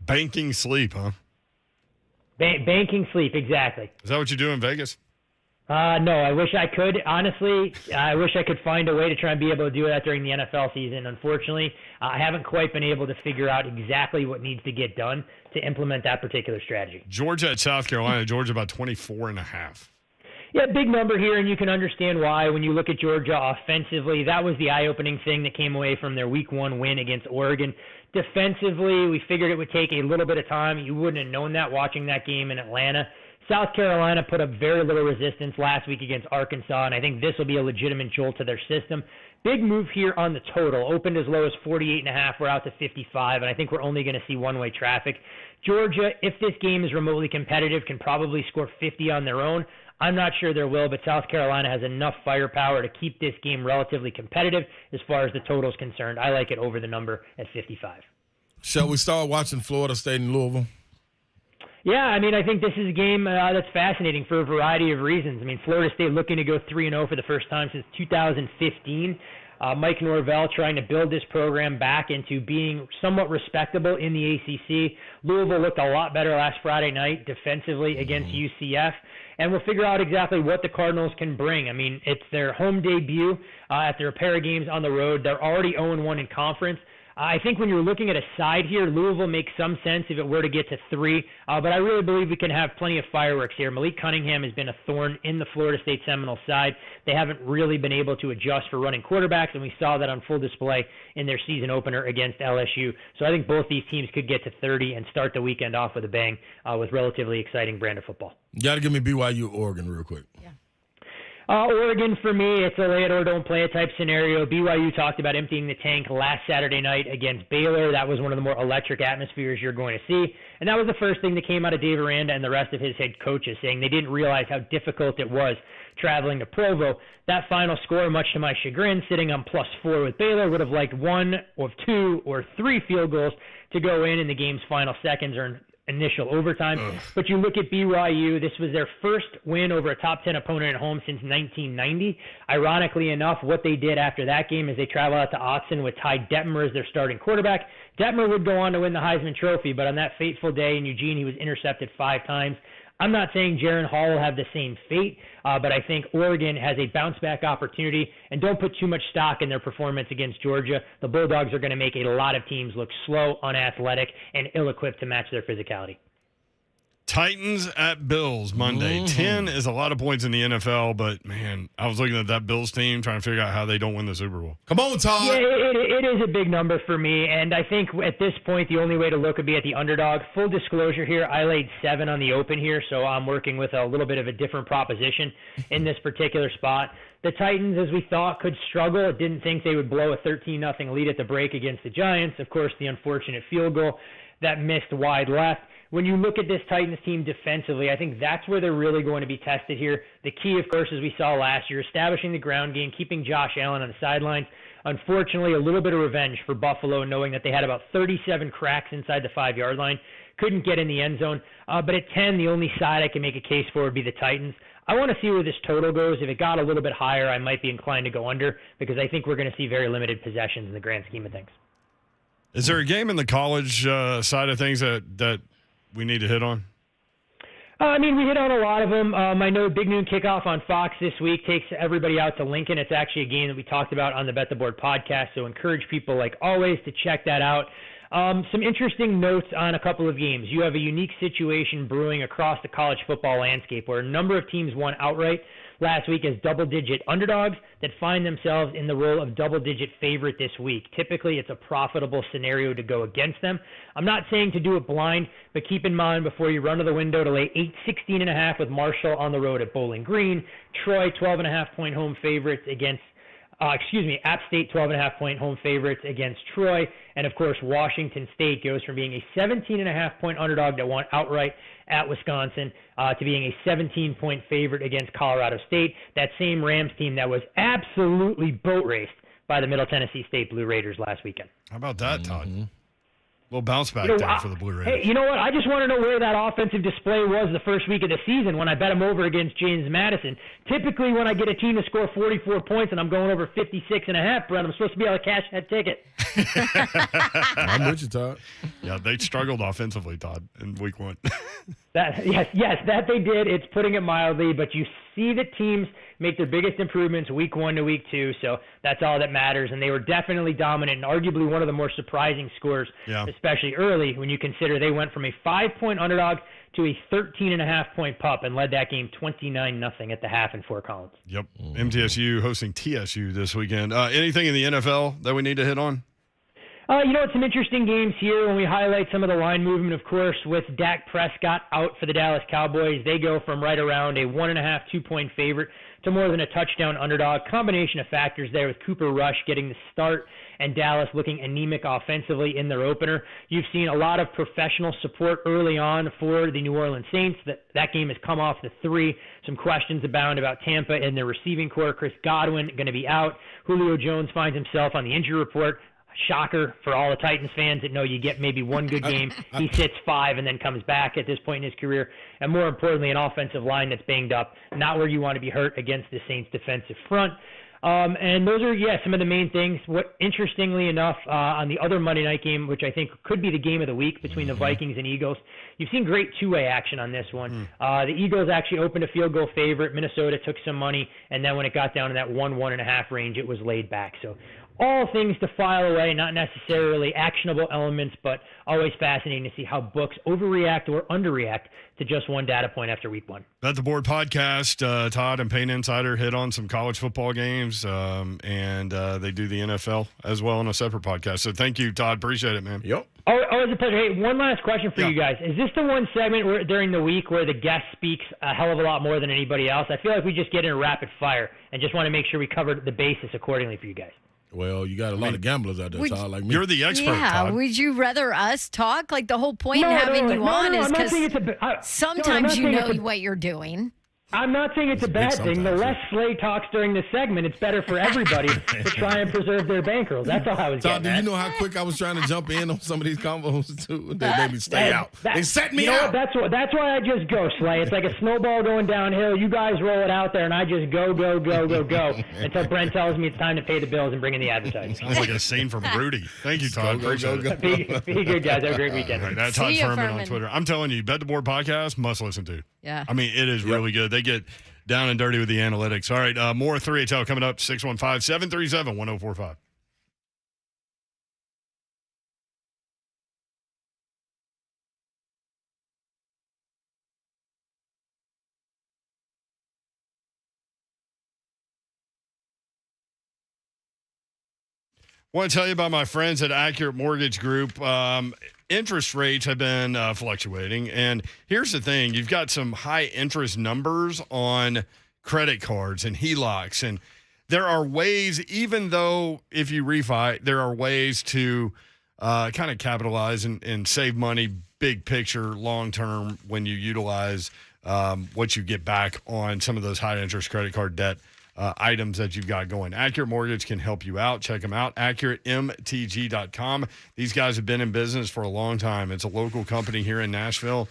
Banking sleep, huh? Banking sleep, exactly. Is that what you do in Vegas? No, I wish I could. Honestly, I wish I could find a way to try and be able to do that during the NFL season. Unfortunately, I haven't quite been able to figure out exactly what needs to get done to implement that particular strategy. Georgia at South Carolina. Georgia about 24.5. Yeah, big number here, and you can understand why. When you look at Georgia offensively, that was the eye-opening thing that came away from their Week 1 win against Oregon. Defensively, we figured it would take a little bit of time. You wouldn't have known that watching that game in Atlanta. South Carolina put up very little resistance last week against Arkansas, and I think this will be a legitimate jolt to their system. Big move here on the total. Opened as low as 48.5. We're out to 55, and I think we're only going to see one-way traffic. Georgia, if this game is remotely competitive, can probably score 50 on their own. I'm not sure there will, but South Carolina has enough firepower to keep this game relatively competitive as far as the total is concerned. I like it over the number at 55. Shall we start watching Florida State and Louisville? Yeah, I mean, I think this is a game that's fascinating for a variety of reasons. I mean, Florida State looking to go 3-0 for the first time since 2015. Mike Norvell trying to build this program back into being somewhat respectable in the ACC. Louisville looked a lot better last Friday night defensively against UCF. And we'll figure out exactly what the Cardinals can bring. I mean, it's their home debut after a pair of games on the road. They're already 0-1 in conference. I think when you're looking at a side here, Louisville makes some sense if it were to get to 3. But I really believe we can have plenty of fireworks here. Malik Cunningham has been a thorn in the Florida State Seminoles side. They haven't really been able to adjust for running quarterbacks, and we saw that on full display in their season opener against LSU. So I think both these teams could get to 30 and start the weekend off with a bang with relatively exciting brand of football. You got to give me BYU Oregon real quick. Yeah. Oregon, for me, it's a lay it or don't play it type scenario. BYU talked about emptying the tank last Saturday night against Baylor. That was one of the more electric atmospheres you're going to see. And that was the first thing that came out of Dave Aranda and the rest of his head coaches, saying they didn't realize how difficult it was traveling to Provo. That final score, much to my chagrin, sitting on +4 with Baylor, would have liked 1 or 2 or 3 field goals to go in the game's final seconds or initial overtime. But you look at BYU, this was their first win over a top 10 opponent at home since 1990. Ironically enough, what they did after that game is they traveled out to Autzen with Ty Detmer as their starting quarterback. Detmer would go on to win the Heisman Trophy, but on that fateful day in Eugene, he was intercepted 5 times. I'm not saying Jaron Hall will have the same fate, but I think Oregon has a bounce-back opportunity, and don't put too much stock in their performance against Georgia. The Bulldogs are going to make a lot of teams look slow, unathletic, and ill-equipped to match their physicality. Titans at Bills Monday. 10 is a lot of points in the NFL, but, man, I was looking at that Bills team trying to figure out how they don't win the Super Bowl. Come on, Todd. Yeah, it is a big number for me, and I think at this point the only way to look would be at the underdog. Full disclosure here, I laid 7 on the open here, so I'm working with a little bit of a different proposition in this particular spot. The Titans, as we thought, could struggle. Didn't think they would blow a 13-0 lead at the break against the Giants. Of course, the unfortunate field goal that missed wide left. When you look at this Titans team defensively, I think that's where they're really going to be tested here. The key, of course, as we saw last year, establishing the ground game, keeping Josh Allen on the sidelines. Unfortunately, a little bit of revenge for Buffalo, knowing that they had about 37 cracks inside the 5-yard line. Couldn't get in the end zone. But at 10, the only side I can make a case for would be the Titans. I want to see where this total goes. If it got a little bit higher, I might be inclined to go under, because I think we're going to see very limited possessions in the grand scheme of things. Is there a game in the college side of things that we need to hit on? I mean, we hit on a lot of them. I know Big Noon Kickoff on Fox this week takes everybody out to Lincoln. It's actually a game that we talked about on the Bet the Board podcast, so encourage people, like always, to check that out. Some interesting notes on a couple of games. You have a unique situation brewing across the college football landscape where a number of teams won outright last week as double-digit underdogs that find themselves in the role of double-digit favorite this week. Typically, it's a profitable scenario to go against them. I'm not saying to do it blind, but keep in mind before you run to the window to lay 16.5 with Marshall on the road at Bowling Green. Troy, 12.5-point home favorites against App State, 12.5-point home favorites against Troy. And, of course, Washington State goes from being a 17.5-point underdog that won outright at Wisconsin to being a 17-point favorite against Colorado State, that same Rams team that was absolutely boat raced by the Middle Tennessee State Blue Raiders last weekend. How about that, Todd? Little bounce back there for the Blue Raiders. Hey, you know what? I just want to know where that offensive display was the first week of the season when I bet them over against James Madison. Typically, when I get a team to score 44 points and I'm going over 56.5, Brett, I'm supposed to be able to cash that ticket. I'm with you, Todd. Yeah, they struggled offensively, Todd, in week 1. Yes, that they did. It's putting it mildly, but you see the teams make their biggest improvements week 1 to week 2, so that's all that matters. And they were definitely dominant and arguably one of the more surprising scores, especially early when you consider they went from a 5-point underdog to a 13.5-point pup and led that game 29-0 at the half in Fort Collins. Yep. MTSU hosting TSU this weekend. Anything in the NFL that we need to hit on? Some interesting games here when we highlight some of the line movement, of course, with Dak Prescott out for the Dallas Cowboys. They go from right around a 1.5, 2-point favorite to more than a touchdown underdog. Combination of factors there with Cooper Rush getting the start and Dallas looking anemic offensively in their opener. You've seen a lot of professional support early on for the New Orleans Saints. That game has come off the 3. Some questions abound about Tampa and their receiving core. Chris Godwin going to be out. Julio Jones finds himself on the injury report. Shocker for all the Titans fans that know you get maybe one good game. He sits 5 and then comes back at this point in his career. And more importantly, an offensive line that's banged up, not where you want to be hurt against the Saints defensive front. And those are, some of the main things. What, interestingly enough, on the other Monday night game, which I think could be the game of the week between the Vikings and Eagles, you've seen great two-way action on this one. The Eagles actually opened a field goal favorite. Minnesota took some money, and then when it got down to that 1.5 range, it was laid back. So all things to file away, not necessarily actionable elements, but always fascinating to see how books overreact or underreact to just one data point after week 1. Bet the Board podcast, Todd and Payne Insider hit on some college football games, and they do the NFL as well on a separate podcast. So thank you, Todd. Appreciate it, man. Yep. It's a pleasure. Hey, one last question for you guys. Is this the one segment during the week where the guest speaks a hell of a lot more than anybody else? I feel like we just get in rapid fire and just want to make sure we cover the basis accordingly for you guys. Well, you got a lot of gamblers out there, Todd, like me. You're the expert, Yeah, Todd. would you rather us talk? Like the whole point in having you on is because sometimes you know what you're doing. I'm not saying it's a bad thing. The less Slay talks during this segment, it's better for everybody to try and preserve their bankrolls. That's all I was Todd, getting at. do you know how quick I was trying to jump in on some of these combos, too? They made me stay out. They set me out. That's why I just go, Slay. It's like a snowball going downhill. You guys roll it out there, and I just go until Brent tells me it's time to pay the bills and bring in the advertising. Sounds like a scene from Rudy. Thank you, Todd. Appreciate it. Be good, guys. Have a great weekend. Right, that's Todd Furman on Twitter. I'm telling you, Bet the Board podcast, must listen to. Yeah. I mean, it is really good. They get down and dirty with the analytics. All right, more 3HL coming up, 615-737-1045. Want to tell you about my friends at Accurate Mortgage Group. Interest rates have been fluctuating. And here's the thing. You've got some high interest numbers on credit cards and HELOCs. And there are ways, even though if you refi, there are ways to kind of capitalize and save money, big picture, long term, when you utilize what you get back on some of those high interest credit card debt items that you've got going. Accurate Mortgage can help you out. Check them out, AccurateMTG.com. These guys have been in business for a long time. It's a local company here in Nashville,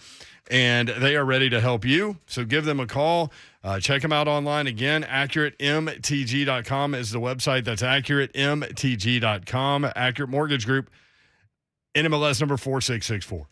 and they are ready to help you. So give them a call. Check them out online. Again, AccurateMTG.com is the website. That's AccurateMTG.com. Accurate Mortgage Group, NMLS number 4664.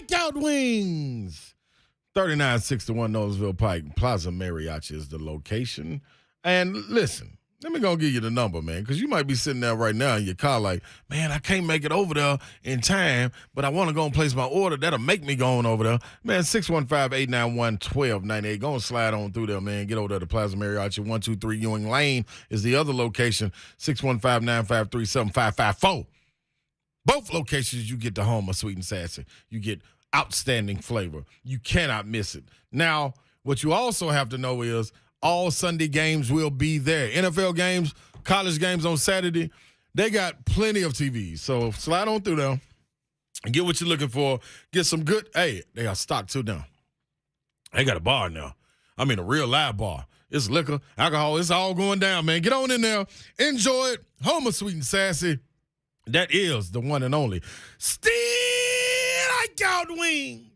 Steak-out wings. 3961 Noblesville Pike. Plaza Mariachi is the location. And listen, let me go give you the number, man, because you might be sitting there right now in your car like, man, I can't make it over there in time, but I want to go and place my order. That'll make me going over there. Man, 615-891-1298. Go and slide on through there, man. Get over there to Plaza Mariachi. 123 Ewing Lane is the other location. 615-953-7554. Both locations, you get the home of Sweet and Sassy. You get outstanding flavor. You cannot miss it. Now, what you also have to know is all Sunday games will be there. NFL games, college games on Saturday, they got plenty of TVs. So slide on through there and get what you're looking for. Get some good, hey, they got stock too now. They got a bar now. I mean, a real live bar. It's liquor, alcohol, it's all going down, man. Get on in there. Enjoy it. Home of Sweet and Sassy. That is the one and only Steak-out Wings.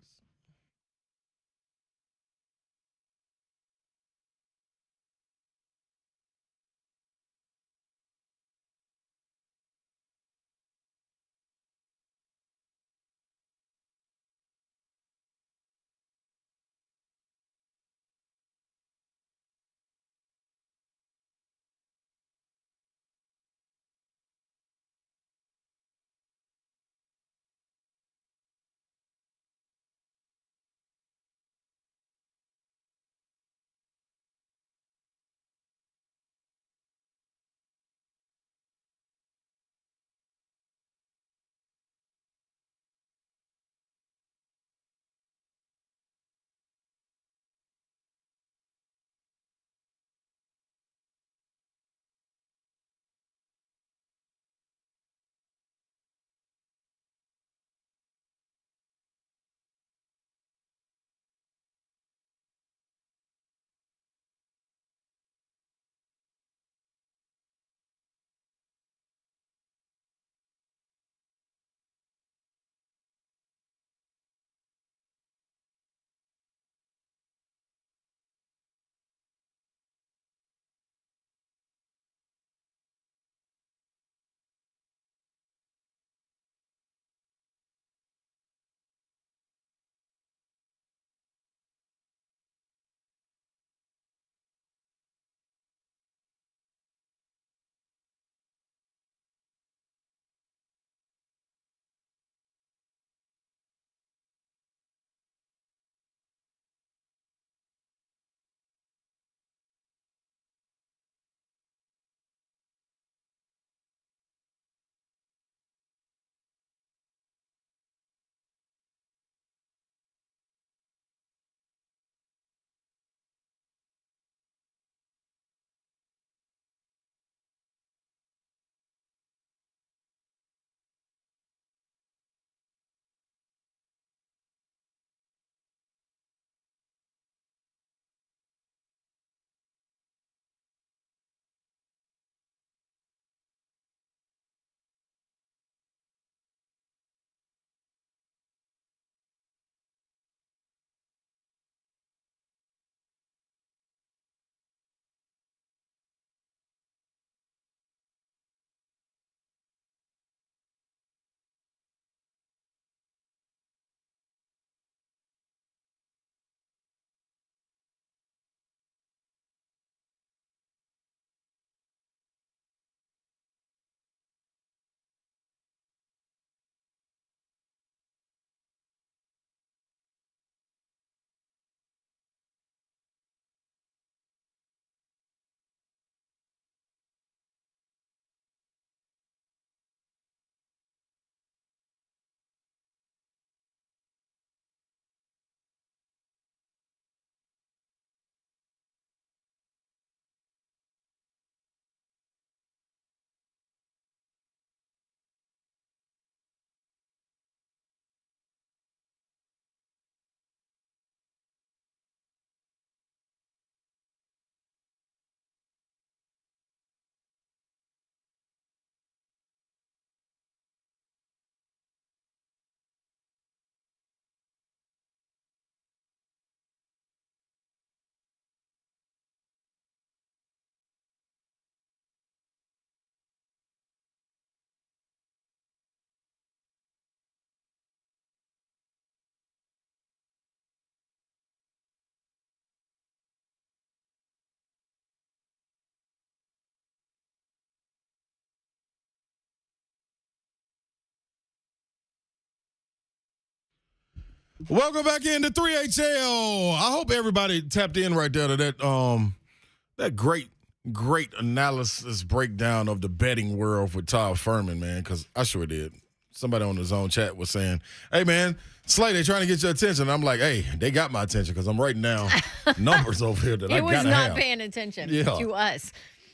Welcome back into 3HL. I hope everybody tapped in right there to that great analysis breakdown of the betting world with Todd Furman, man, because I sure did. Somebody on his own chat was saying, hey, man, Slay, they trying to get your attention. I'm like, hey, they got my attention because I'm writing down numbers over here that I got to have. He was not paying attention to us.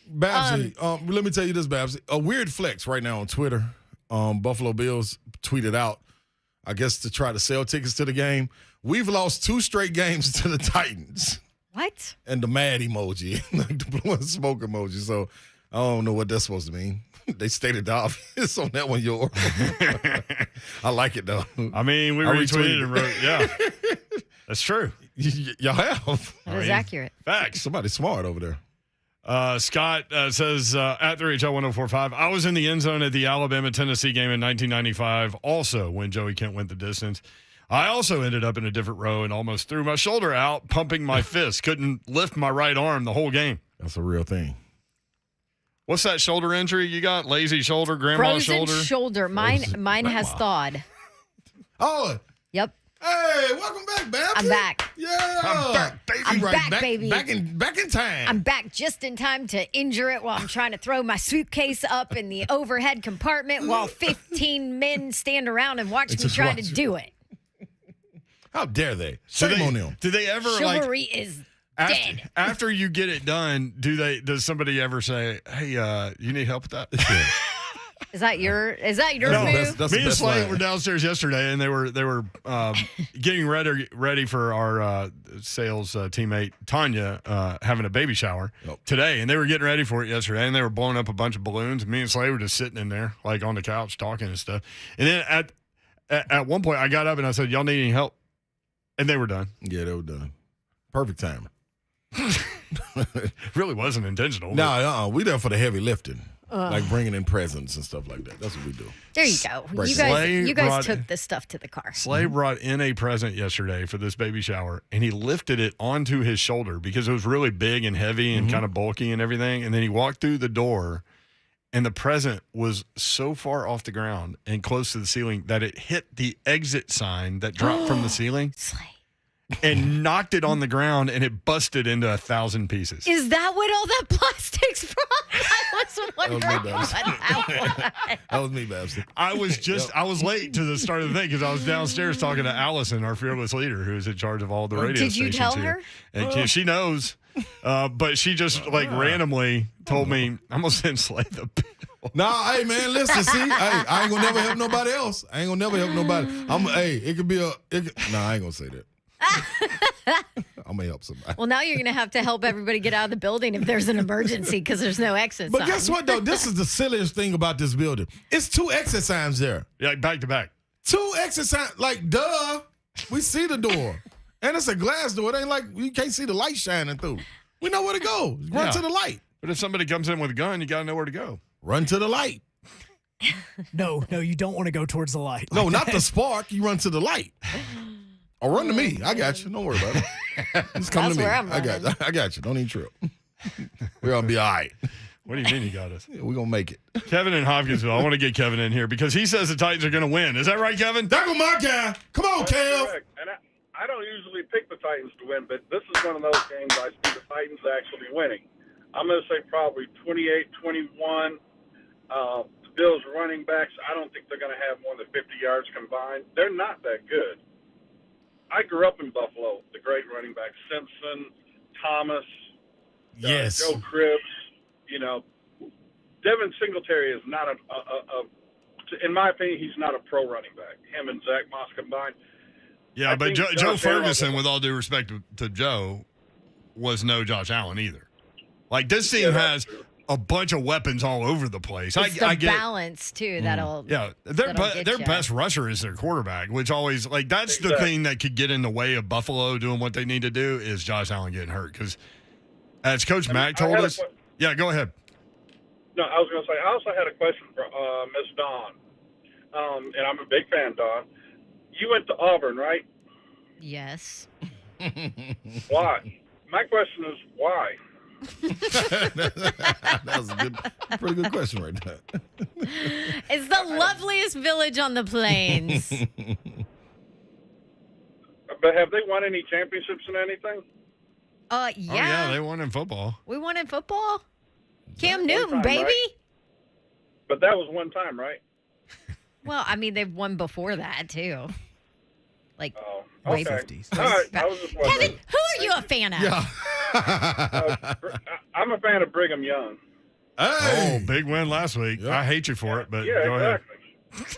Babsy, let me tell you this, Babsy. A weird flex right now on Twitter. Buffalo Bills tweeted out, I guess to try to sell tickets to the game. We've lost 2 straight games to the Titans. What? And the mad emoji, like the blowing smoke emoji. So I don't know what that's supposed to mean. They stated the obvious on that one, Yor. I like it, though. I mean, we retweeted and wrote, yeah. That's true. Y'all have. That is accurate. Facts. Somebody smart over there. Scott says, at 3HL1045, I was in the end zone at the Alabama-Tennessee game in 1995, also when Joey Kent went the distance. I also ended up in a different row and almost threw my shoulder out, pumping my fist. Couldn't lift my right arm the whole game. That's a real thing. What's that shoulder injury you got? Lazy shoulder, grandma's shoulder? Mine has thawed. Oh. Yep. Hey, welcome back, Babs. I'm back. Yeah. I'm back, baby. I'm back, baby. Back in time. I'm back just in time to injure it while I'm trying to throw my suitcase up in the overhead compartment while 15 men stand around and watch me try to do it. How dare they? Shame on them. Do they ever Chivalry is dead. After you get it done, does somebody ever say, "Hey, you need help with that"? Is that your No, move? That's me the and best Slade line. were downstairs yesterday, and they were getting ready for our sales teammate Tanya having a baby shower today, and they were getting ready for it yesterday, and they were blowing up a bunch of balloons. Me and Slade were just sitting in there, like on the couch, talking and stuff. And then at one point, I got up and I said, "Y'all need any help?" And they were done. Yeah, they were done. Perfect timing. Really wasn't intentional. No, we there for the heavy lifting, like bringing in presents and stuff like that. That's what we do. There you go. Right. You guys took this stuff to the car. Slade brought in a present yesterday for this baby shower, and he lifted it onto his shoulder because it was really big and heavy and kind of bulky and everything. And then he walked through the door, and the present was so far off the ground and close to the ceiling that it hit the exit sign that dropped from the ceiling. Slade. And knocked it on the ground, and it busted into 1,000 pieces. Is that what all that plastic's from? I was wondering what that was. That was me, Babs. I was late to the start of the thing because I was downstairs talking to Allison, our fearless leader, who's in charge of all the radio Did you stations tell here. her? And she knows, but she just randomly told me, I'm going to send Slade the bill. Nah, hey man, listen, see, I ain't gonna never help nobody else. I ain't gonna never help nobody. It could be I ain't gonna say that. I'm gonna help somebody. Well, now you're going to have to help everybody get out of the building if there's an emergency because there's no exit But sign. guess what, though? This is the silliest thing about this building. It's 2 exit signs there. Yeah, back to back. 2 exit signs. Like, duh. We see the door. And it's a glass door. It ain't like you can't see the light shining through. We know where to go. Run to the light. But if somebody comes in with a gun, you got to know where to go. Run to the light. No, you don't want to go towards the light. No, not the spark. You run to the light. Or run to me. I got you. Don't worry about it. Just come That's to me. where I'm I got you. Don't even trip. We're gonna be all right. What do you mean you got us? Yeah, we're gonna make it. Kevin in Hopkinsville. I want to get Kevin in here because he says the Titans are going to win. Is that right, Kevin? That was my guy. Come on, Kev. Correct. And I don't usually pick the Titans to win, but this is one of those games I see the Titans actually winning. I'm going to say probably 28-21. The Bills running backs, I don't think they're going to have more than 50 yards combined. They're not that good. I grew up in Buffalo, the great running backs, Simpson, Thomas, Yes. Joe Cribbs. You know, Devin Singletary is not in my opinion, he's not a pro running back. Him and Zach Moss combined. Yeah, but Joe Ferguson, with all due respect to Joe, was no Josh Allen either. Like, this team has a bunch of weapons all over the place. It's I the get balance, too, that'll their get ya. best rusher is their quarterback, which always, like, that's the thing that could get in the way of Buffalo doing what they need to do is Josh Allen getting hurt. Because as Coach Mack told us, yeah, go ahead. No, I was going to say, I also had a question for Miss Dawn. And I'm a big fan, Dawn. You went to Auburn, right? Yes. Why? My question is, why? That was a pretty good question right there. It's the loveliest village on the plains. But have they won any championships in anything? Yeah. Oh, yeah, they won in football. We won in football. Cam One Newton, time, baby. right? But that was one time, right? Well, I mean, they've won before that too. Like Oh, way okay. 50s. All right. I was just wondering. Kevin, who are you a fan of? Yeah. I'm a fan of Brigham Young. Hey. Oh, big win last week. Yep. I hate you for it, but Yeah, go ahead. exactly.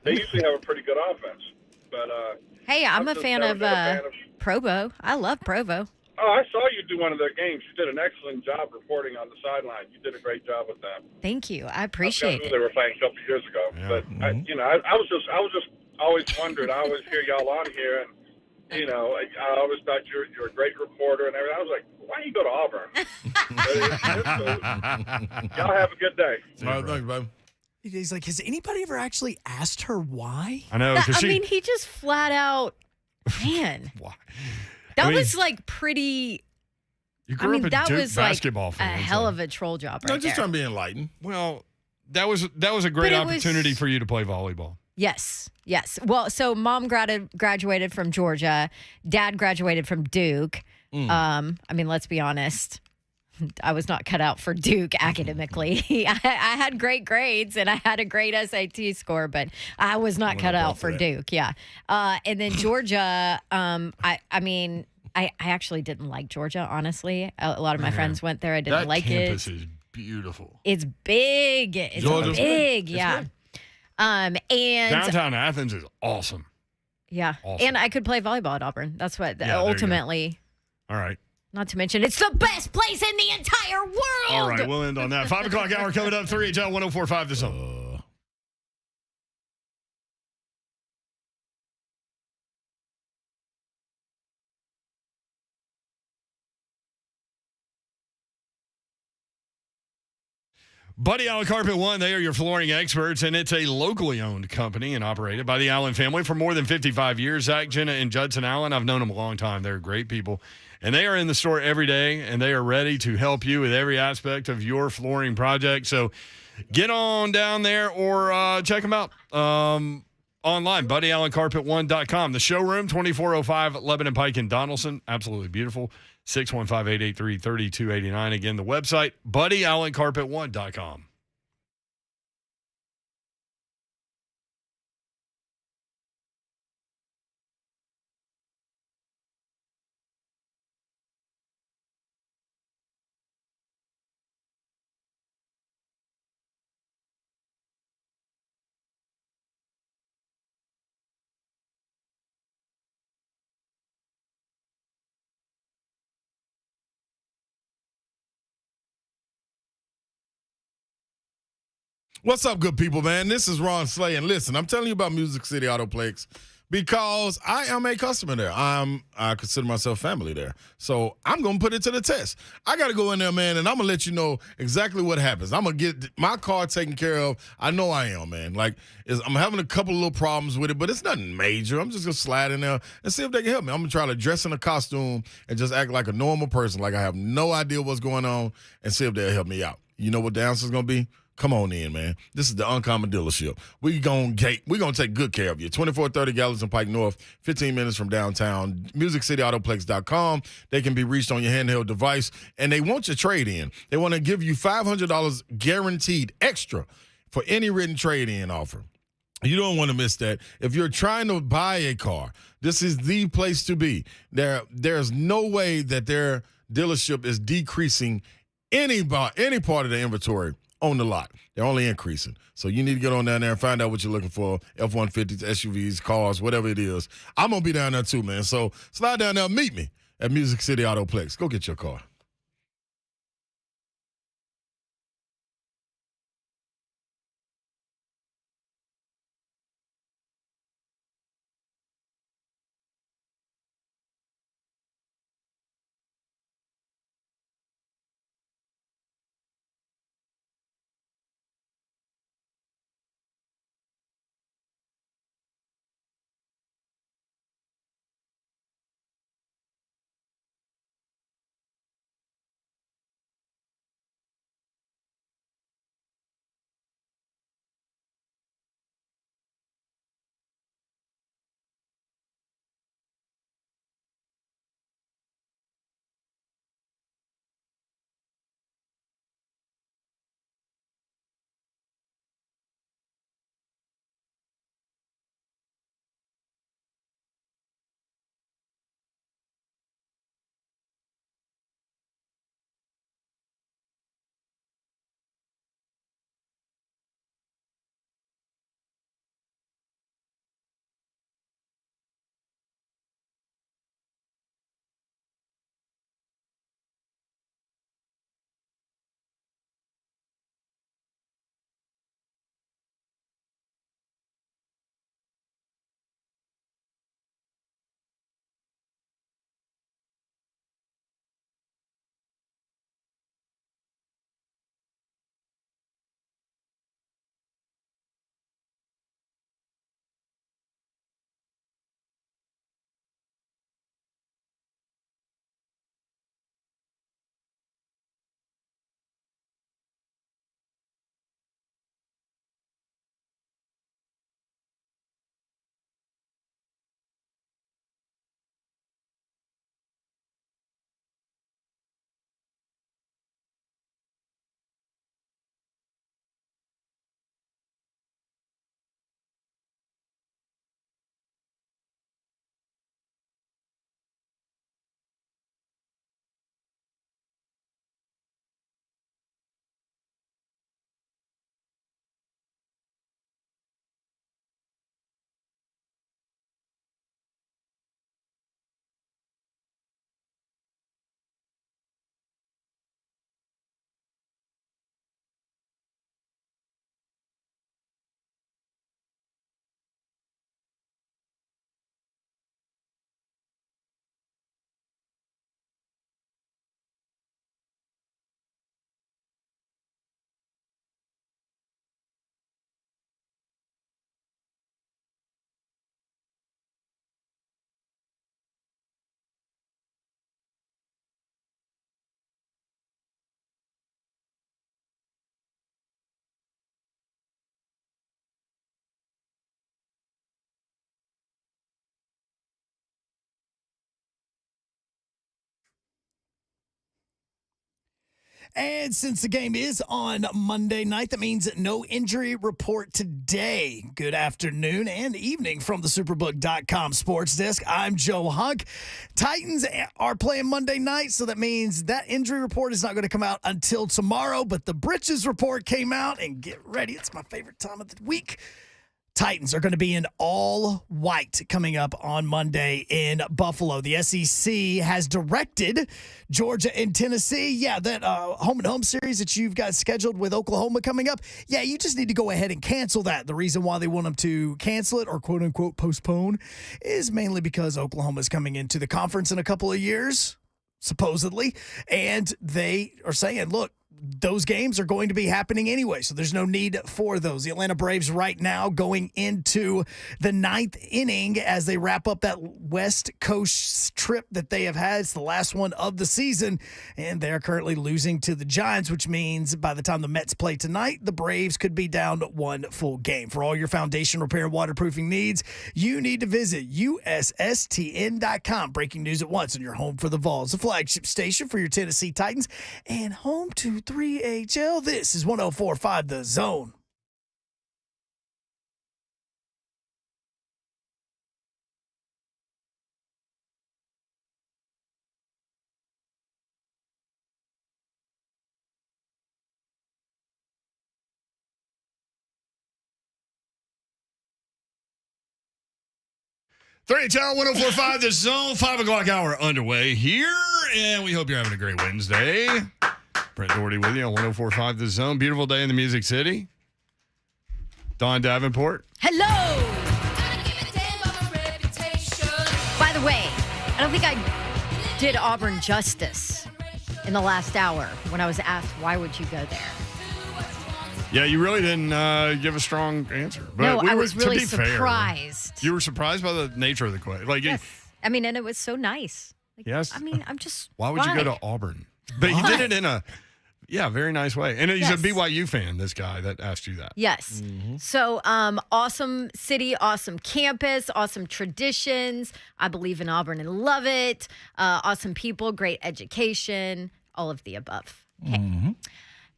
They usually have a pretty good offense. But Hey, I'm a just fan never of been a fan of. Provo. I love Provo. Oh, I saw you do one of their games. You did an excellent job reporting on the sideline. You did a great job with that. Thank you. I I forgot appreciate who it. they were playing a couple of years ago. Yeah. But I was just always wondered. I always hear y'all on here, and I always thought you're a great reporter and everything. I was like, why do you go to Auburn? Y'all have a good day. All right, thanks, baby. He's like, has anybody ever actually asked her why? I know. I mean, he just flat out, man. Why? That I mean, was like pretty. You I grew mean, up a that Duke was like basketball a fan. hell so- of a troll job No, right just there. trying to be enlightened. Well, that was a great But it was- opportunity for you to play volleyball. Yes. Well, so mom graduated from Georgia. Dad graduated from Duke. I mean, let's be honest. I was not cut out for Duke academically. I had great grades and I had a great SAT score, but I was not cut out for Duke. Yeah. And then Georgia, I actually didn't like Georgia, honestly. A lot of my friends went there. I didn't That like campus it. is beautiful. It's big. It's Georgia's big. Yeah. And Downtown Athens is awesome. yeah. Awesome. And I could play volleyball at Auburn. That's what there you go. ultimately, All right. not to mention, it's the best place in the entire world. All right. We'll end on that. 5 o'clock hour coming up. 3HL 1045 this song. Buddy Allen Carpet One, they are your flooring experts, and it's a locally owned company and operated by the Allen family for more than 55 years. Zach, Jenna, and Judson Allen, I've known them a long time. They're great people, and they are in the store every day, and they are ready to help you with every aspect of your flooring project. So get on down there or check them out online, buddyallencarpet1.com. The showroom, 2405 Lebanon Pike in Donaldson, absolutely beautiful. 615-883-3289. Again, the website, buddyallencarpet1.com. What's up, good people, man? This is Ron Slay, and listen, I'm telling you about Music City Autoplex because I am a customer there. I consider myself family there, so I'm gonna put it to the test. I got to go in there, man, and I'm gonna let you know exactly what happens. I'm gonna get my car taken care of. I know I am, man. I'm having a couple little problems with it, but it's nothing major. I'm just gonna slide in there and see if they can help me. I'm gonna try to dress in a costume and just act like a normal person, like I have no idea what's going on, and see if they'll help me out. You know what the answer's gonna be? Come on in, man. This is the Uncommon Dealership. We're gonna take good care of you. 2430 Gallatin Pike North, 15 minutes from downtown. MusicCityAutoplex.com. They can be reached on your handheld device, and they want your trade-in. They want to give you $500 guaranteed extra for any written trade-in offer. You don't want to miss that. If you're trying to buy a car, this is the place to be. There's no way that their dealership is decreasing any part of the inventory on the lot. They're only increasing. So you need to get on down there and find out what you're looking for. F-150s, SUVs, cars, whatever it is. I'm going to be down there too, man. So slide down there and meet me at Music City Autoplex. Go get your car. And since the game is on Monday night, that means no injury report today. Good afternoon and evening from the Superbook.com sports desk. I'm Joe Hunk. Titans are playing Monday night, so that means that injury report is not going to come out until tomorrow, but the Britches report came out, and get ready. It's my favorite time of the week. Titans are going to be in all white coming up on Monday in Buffalo. The SEC has directed Georgia and Tennessee. Yeah, that home-and-home series that you've got scheduled with Oklahoma coming up, yeah, you just need to go ahead and cancel that. The reason why they want them to cancel it or quote-unquote postpone is mainly because Oklahoma's coming into the conference in a couple of years, supposedly, and they are saying, look, those games are going to be happening anyway, so there's no need for those. The Atlanta Braves right now going into the 9th inning as they wrap up that West Coast trip that they have had. It's the last one of the season, and they're currently losing to the Giants, which means by the time the Mets play tonight, the Braves could be down 1 full game. For all your foundation repair and waterproofing needs, you need to visit USSTN.com. Breaking news at once on your home for the Vols, the flagship station for your Tennessee Titans, and home to 3HL. This is 104.5 The Zone. Three HL 104.5 The Zone, 5 o'clock hour underway here, and we hope you're having a great Wednesday. Brent Doherty with you on 104.5 The Zone. Beautiful day in the Music City. Dawn Davenport. Hello. By the way, I don't think I did Auburn justice in the last hour when I was asked, why would you go there? Yeah, you really didn't give a strong answer. But No, I were- was to really be fair, surprised. you were surprised by the nature of the question. Like, Yes. I mean, and it was so nice. Like, yes. I mean, I'm just. Why would you go to Auburn? But he did it in a, very nice way. And he's Yes. a BYU fan, this guy that asked you that. Yes. So, awesome city, awesome campus, awesome traditions. I believe in Auburn and love it. Awesome people, great education, all of the above. Okay.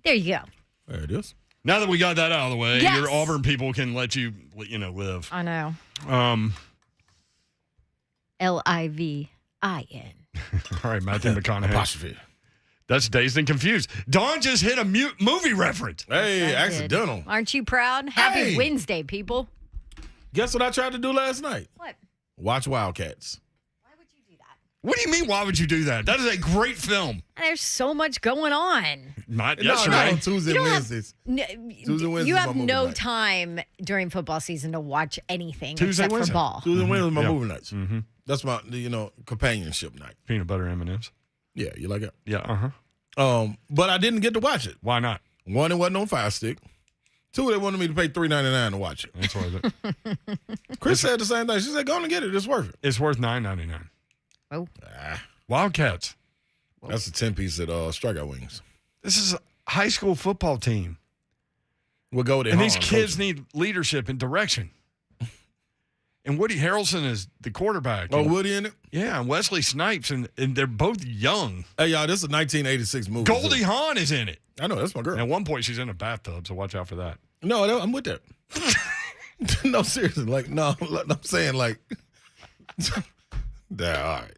There you go. There it is. Now that we got that out of the way, Yes. your Auburn people can let you, live. I know. Livin. All right, Matthew McConaughey. Apostrophe. That's Dazed and Confused. Dawn just hit a movie reference. Hey, I accidental. did. Aren't you proud? Happy Hey. Wednesday, people. Guess what I tried to do last night? What? Watch Wildcats. Why would you do that? What do you mean, why would you do that? That is a great film. There's so much going on. Not No, yesterday. no, Tuesday You and don't have- Wednesdays. You Wednesday's my have movie no night. time during football season to watch anything Tuesday, except Wednesday. for ball. Tuesday and Wednesday is my Yeah. movie nights. That's my, companionship night. Peanut butter M&Ms. Yeah, you like it? Yeah, But I didn't get to watch it. Why not? One, it wasn't on Fire Stick. Two, they wanted me to pay $3.99 to watch it. It's worth it. Chris said the same thing. She said, go on and get it. It's worth it. It's worth $9.99. Oh. Wildcats. That's a 10-piece at Strikeout Wings. This is a high school football team. We'll go there. And these kids need leadership and direction. And Woody Harrelson is the quarterback. Oh, And- Woody in it? Yeah, and Wesley Snipes, and they're both young. Hey, y'all, this is a 1986 movie. Goldie Hawn is in it. I know, that's my girl. And at one point, she's in a bathtub, so watch out for that. No, I'm with that. No, seriously. Like, no, I'm saying, like, yeah, all right.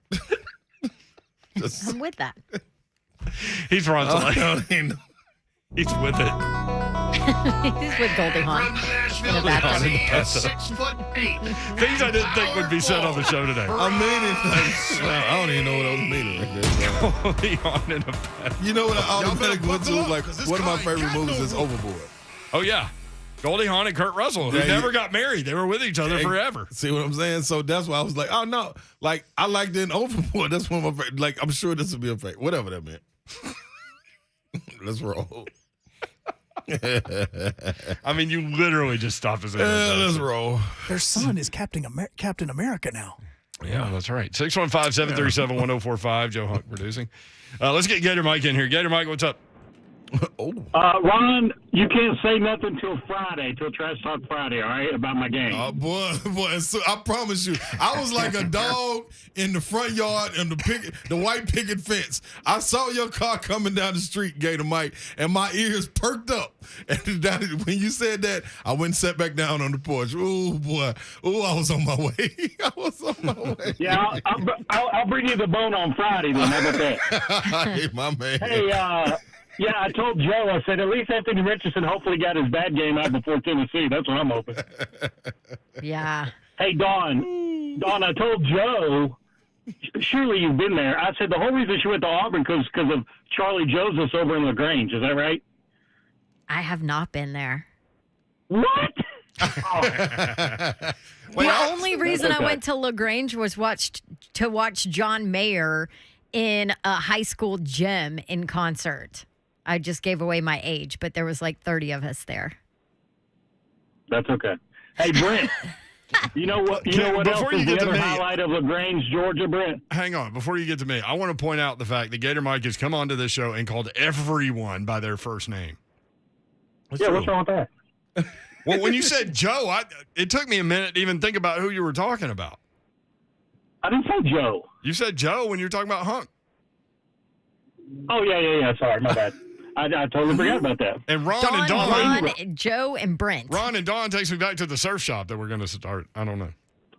Just, I'm with that. He's I Ronson. don't even know. He's with it. He's with Goldie Hawn. From the Nashville, In the bathroom. Tennessee, at 6'8". Things I didn't think would be said on the show today. I mean it. Like, I don't even know what I was meaning. Right there, bro. Goldie Hawn in a bathtub. You know what I Y'all automatically better went to? buckle up, Like, 'cause this one of my car ain't favorite got movies no is room. Overboard. Oh, yeah. Goldie Hawn and Kurt Russell, who Yeah, never got married. They were with each other forever. See what I'm saying? So that's why I was like, oh, no. Like, I liked it in Overboard. That's one of my favorite. Like, I'm sure this would be a favorite. Whatever that meant. Let's roll. I mean, you literally just stopped us. Let's roll. Their son is Captain America now. Yeah, that's right. 615-737-1045. Joe Hunt producing. Let's get Gator Mike in here. Gator Mike, what's up? Ron, you can't say nothing till Friday, till Trash Talk Friday, all right, about my game. Oh, boy. So I promise you, I was like a dog in the front yard and the white picket fence. I saw your car coming down the street, Gator Mike, and my ears perked up. And when you said that, I went and sat back down on the porch. Ooh, boy. Ooh, I was on my way. I was on my way. Yeah, I'll bring you the bone on Friday then. How about that? Hey, my man. Hey, yeah, I told Joe, I said, at least Anthony Richardson hopefully got his bad game out before Tennessee. That's what I'm hoping. Yeah. Hey, Dawn, I told Joe, surely you've been there. I said the whole reason she went to Auburn because of Charlie Josephs over in LaGrange. Is that right? I have not been there. What? The only reason I went to LaGrange was to watch John Mayer in a high school gym in concert. I just gave away my age, but there was like 30 of us there. That's okay. Hey, Brent, you know what else is the other highlight of LaGrange, Georgia, Brent? Hang on. Before you get to me, I want to point out the fact that Gator Mike has come onto this show and called everyone by their first name. What's wrong with that? Well, when you said Joe, it took me a minute to even think about who you were talking about. I didn't say Joe. You said Joe when you were talking about Hunk. Oh, yeah. Sorry, my bad. I totally forgot about that. And Ron, Joe, and Brent. Ron and Dawn takes me back to the surf shop that we're going to start. I don't know.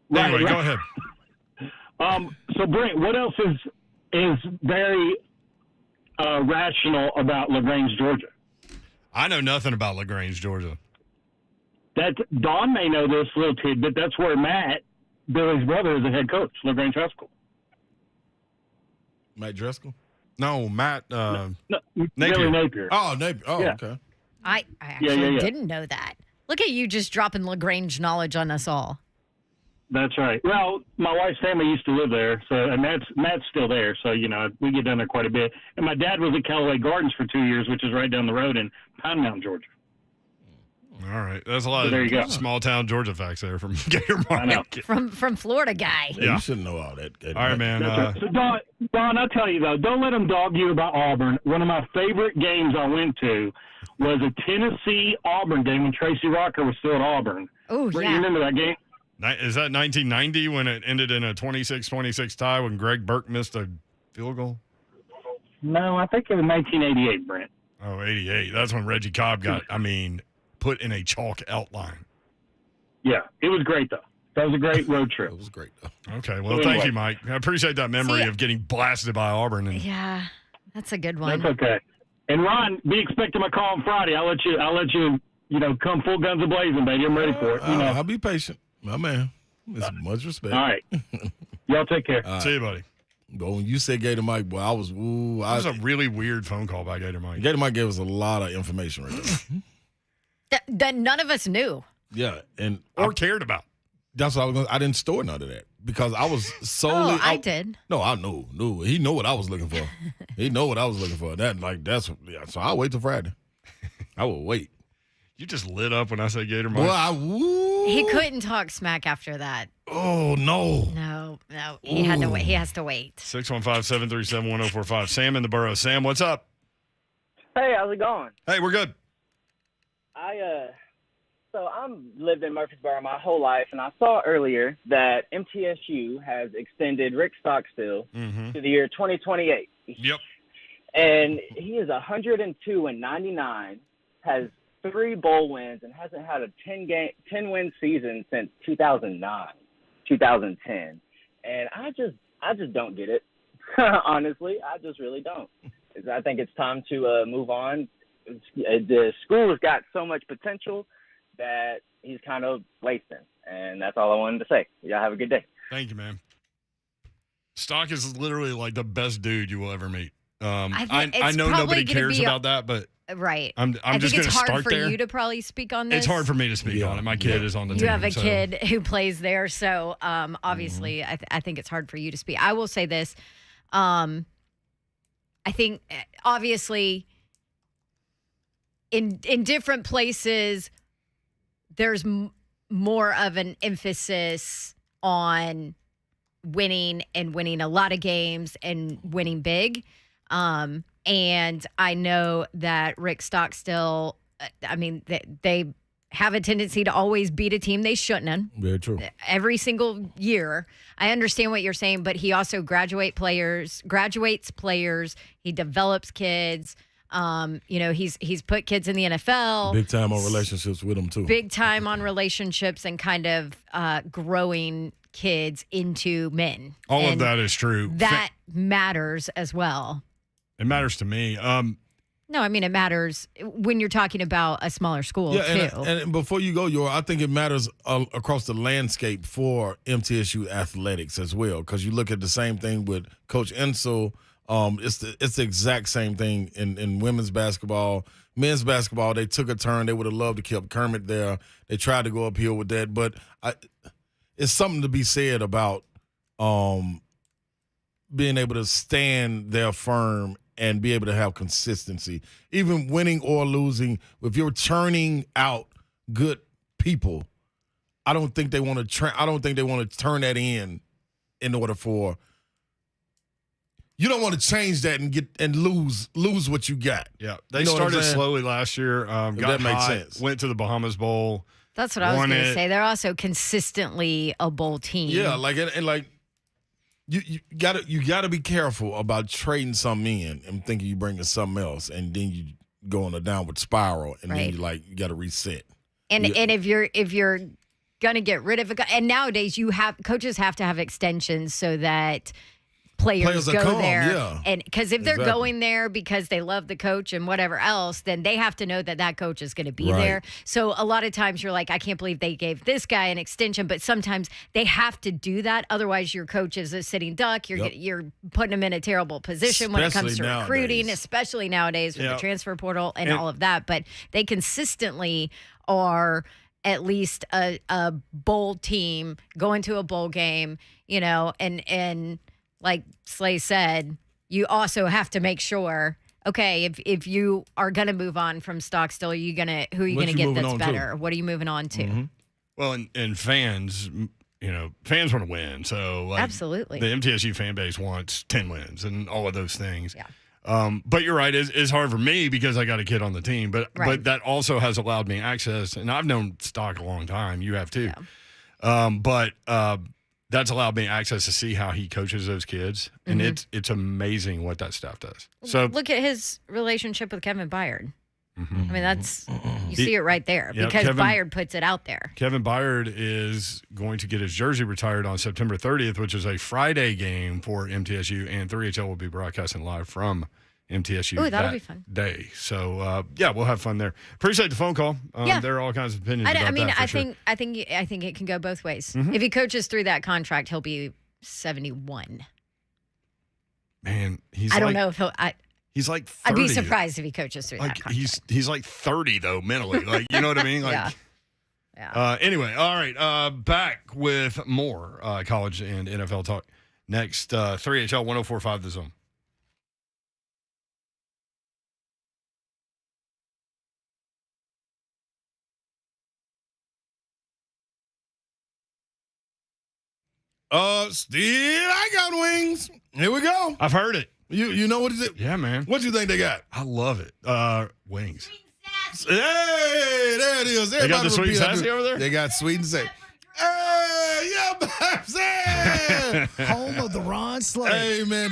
Right, Anyway, right. Go ahead. So, Brent, what else is very rational about LaGrange, Georgia? I know nothing about LaGrange, Georgia. That Dawn may know this little tidbit. That's where Matt, Billy's brother, is the head coach, LaGrange High School. Matt Driscoll? No, Matt No, Napier. Billy Napier. Oh, Napier. Oh, Yeah. okay. I actually Yeah. didn't know that. Look at you just dropping LaGrange knowledge on us all. That's right. Well, my wife's family used to live there, and Matt's still there, so we get down there quite a bit. And my dad was at Callaway Gardens for 2 years, which is right down the road in Pound Mountain, Georgia. All right. That's a lot there you of go. small town Georgia facts there from Gator I know. Mike. From Florida guy. Yeah. You shouldn't know all that. All right, man. That's right. So, Don, I tell you, though, don't let them dog you about Auburn. One of my favorite games I went to was a Tennessee-Auburn game when Tracy Rocker was still at Auburn. Oh, You yeah. remember that game? Is that 1990 when it ended in a 26-26 tie when Greg Burke missed a field goal? No, I think it was 1988, Brent. Oh, 88. That's when Reggie Cobb got, put in a chalk outline. Yeah, it was great, though. That was a great road trip. It was great, though. Okay. Well, So thank anyway. you, Mike. I appreciate that memory See, of getting blasted by Auburn. And Yeah, that's a good one. That's okay. And Ron, be expecting my call on Friday. I'll let you, come full guns a-blazing, baby. I'm ready for it. I'll be patient. My man. It's much respect. All right. Y'all take care. See you, buddy. But when you said Gator Mike, boy, I was, That was a really weird phone call by Gator Mike. Gator Mike gave us a lot of information right there. That none of us knew. Yeah, and Or cared about. that's what I was going to, I didn't store none of that because I was solely. Oh, I did. No, I knew. He knew what I was looking for. He know what I was looking for. So I'll wait till Friday. I will wait. You just lit up when I said Gator Mike. Boy, He couldn't talk smack after that. Oh, no. No. He had to wait. He has to wait. 615-737-1045. Sam in the borough. Sam, what's up? Hey, how's it going? Hey, we're good. So I'm lived in Murfreesboro my whole life, and I saw earlier that MTSU has extended Rick Stockstill to the year 2028. Yep. And he is 102-99, has 3 bowl wins, and hasn't had a 10-win season since 2009, 2010. And I just don't get it. Honestly, I just really don't. I think it's time to move on. The school has got so much potential that he's kind of wasting. And that's all I wanted to say. Y'all have a good day. Thank you, man. Stock is literally like the best dude you will ever meet. I know nobody cares about that, but right. I'm I just think going it's to start hard for there. you to probably speak on this. It's hard for me to speak on it. My kid is on the team. You have a so- kid who plays there, so obviously I think it's hard for you to speak. I will say this. I think obviously in different places there's more of an emphasis on winning and winning a lot of games and winning big. And I know that Rick Stockstill, they have a tendency to always beat a team they shouldn't have. Very true. Every single year. I understand what you're saying, but he also graduates players. He develops kids. He's put kids in the NFL. Big time on relationships with them, too. Big time on relationships and kind of growing kids into men. All of that is true. That matters as well. It matters to me. No, I mean, it matters when you're talking about a smaller school, too. And before you go, Yor, I think it matters across the landscape for MTSU athletics as well, because you look at the same thing with Coach Ensel. It's the exact same thing in women's basketball. Men's basketball, they took a turn. They would have loved to keep Kermit there. They tried to go uphill with that. But it's something to be said about being able to stand their firm and be able to have consistency, even winning or losing. If you're churning out good people, I don't think they want to. I don't think they want to turn that in order for. You don't want to change that and lose what you got. Yeah, they started slowly last year. Got that makes hot, sense. Went to the Bahamas Bowl. That's what I was going to say. They're also consistently a bowl team. Yeah, you gotta be careful about trading something in and thinking you bringing something else, and then you go on a downward spiral, and then you got to reset. And if you're gonna get rid of a guy, and nowadays coaches have to have extensions so that players go there, and because if they're going there because they love the coach and whatever else, then they have to know that coach is going to be there. So a lot of times you're like, I can't believe they gave this guy an extension, but sometimes they have to do that. Otherwise, your coach is a sitting duck. You're putting him in a terrible position when it comes to recruiting, especially nowadays with the transfer portal and all of that. But they consistently are at least a bowl team going to a bowl game, and like Slay said, you also have to make sure, okay, if you are going to move on from Stockstill, who are you going to get that's better? What are you moving on to? Mm-hmm. Well, and fans, fans want to win. So absolutely, the MTSU fan base wants 10 wins and all of those things. Yeah. But you're right, it's hard for me because I got a kid on the team. But that also has allowed me access, and I've known Stock a long time. You have too. Yeah. That's allowed me access to see how he coaches those kids, and it's amazing what that staff does. So look at his relationship with Kevin Byard. Mm-hmm. I mean, you see it right there because Byard puts it out there. Kevin Byard is going to get his jersey retired on September 30th, which is a Friday game for MTSU, and 3HL will be broadcasting live from MTSU that'll be fun. Day. So we'll have fun there. Appreciate the phone call. There are all kinds of opinions about that. I think it can go both ways. Mm-hmm. If he coaches through that contract, he'll be 71. Man, I don't know if he'll. He's like 30. I'd be surprised if he coaches through that contract. He's like 30 though mentally. Like, you know what I mean? Like, yeah. Anyway, all right. Back with more college and NFL talk next. 3HL 104.5 The Zone. Still I got wings. Here we go. I've heard it. You know what is it? Yeah, man. What do you think they got? I love it. Wings. Hey, there it is. They got the sweet and sassy over there? They got sweet and sassy. Hey, yeah, baby. Home of the Ron Slay. Hey, man.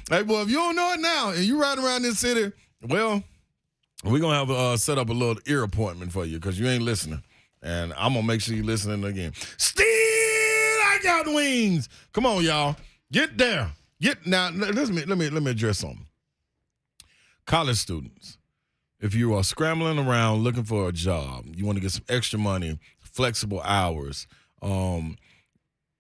Hey, boy, if you don't know it now and you riding around this city, well, we're going to have set up a little ear appointment for you because you ain't listening. And I'm going to make sure you're listening again. Still, I got wings. Come on, y'all. Get there. Now, let me address something. College students, if you are scrambling around looking for a job, you want to get some extra money, flexible hours,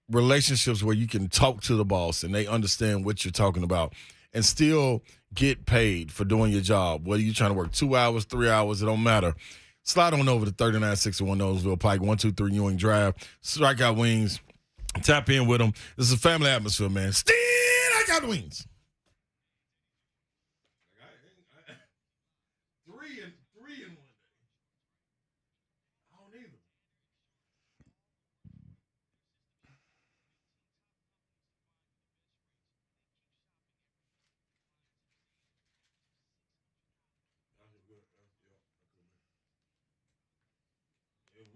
relationships where you can talk to the boss and they understand what you're talking about and still get paid for doing your job, whether you're trying to work 2 hours, 3 hours, it don't matter. Slide on over to 3961 Noseville Pike, 123 Ewing Drive, strike out wings, tap in with them. This is a family atmosphere, man. Still, I got wings. Three in 1 day. I don't either.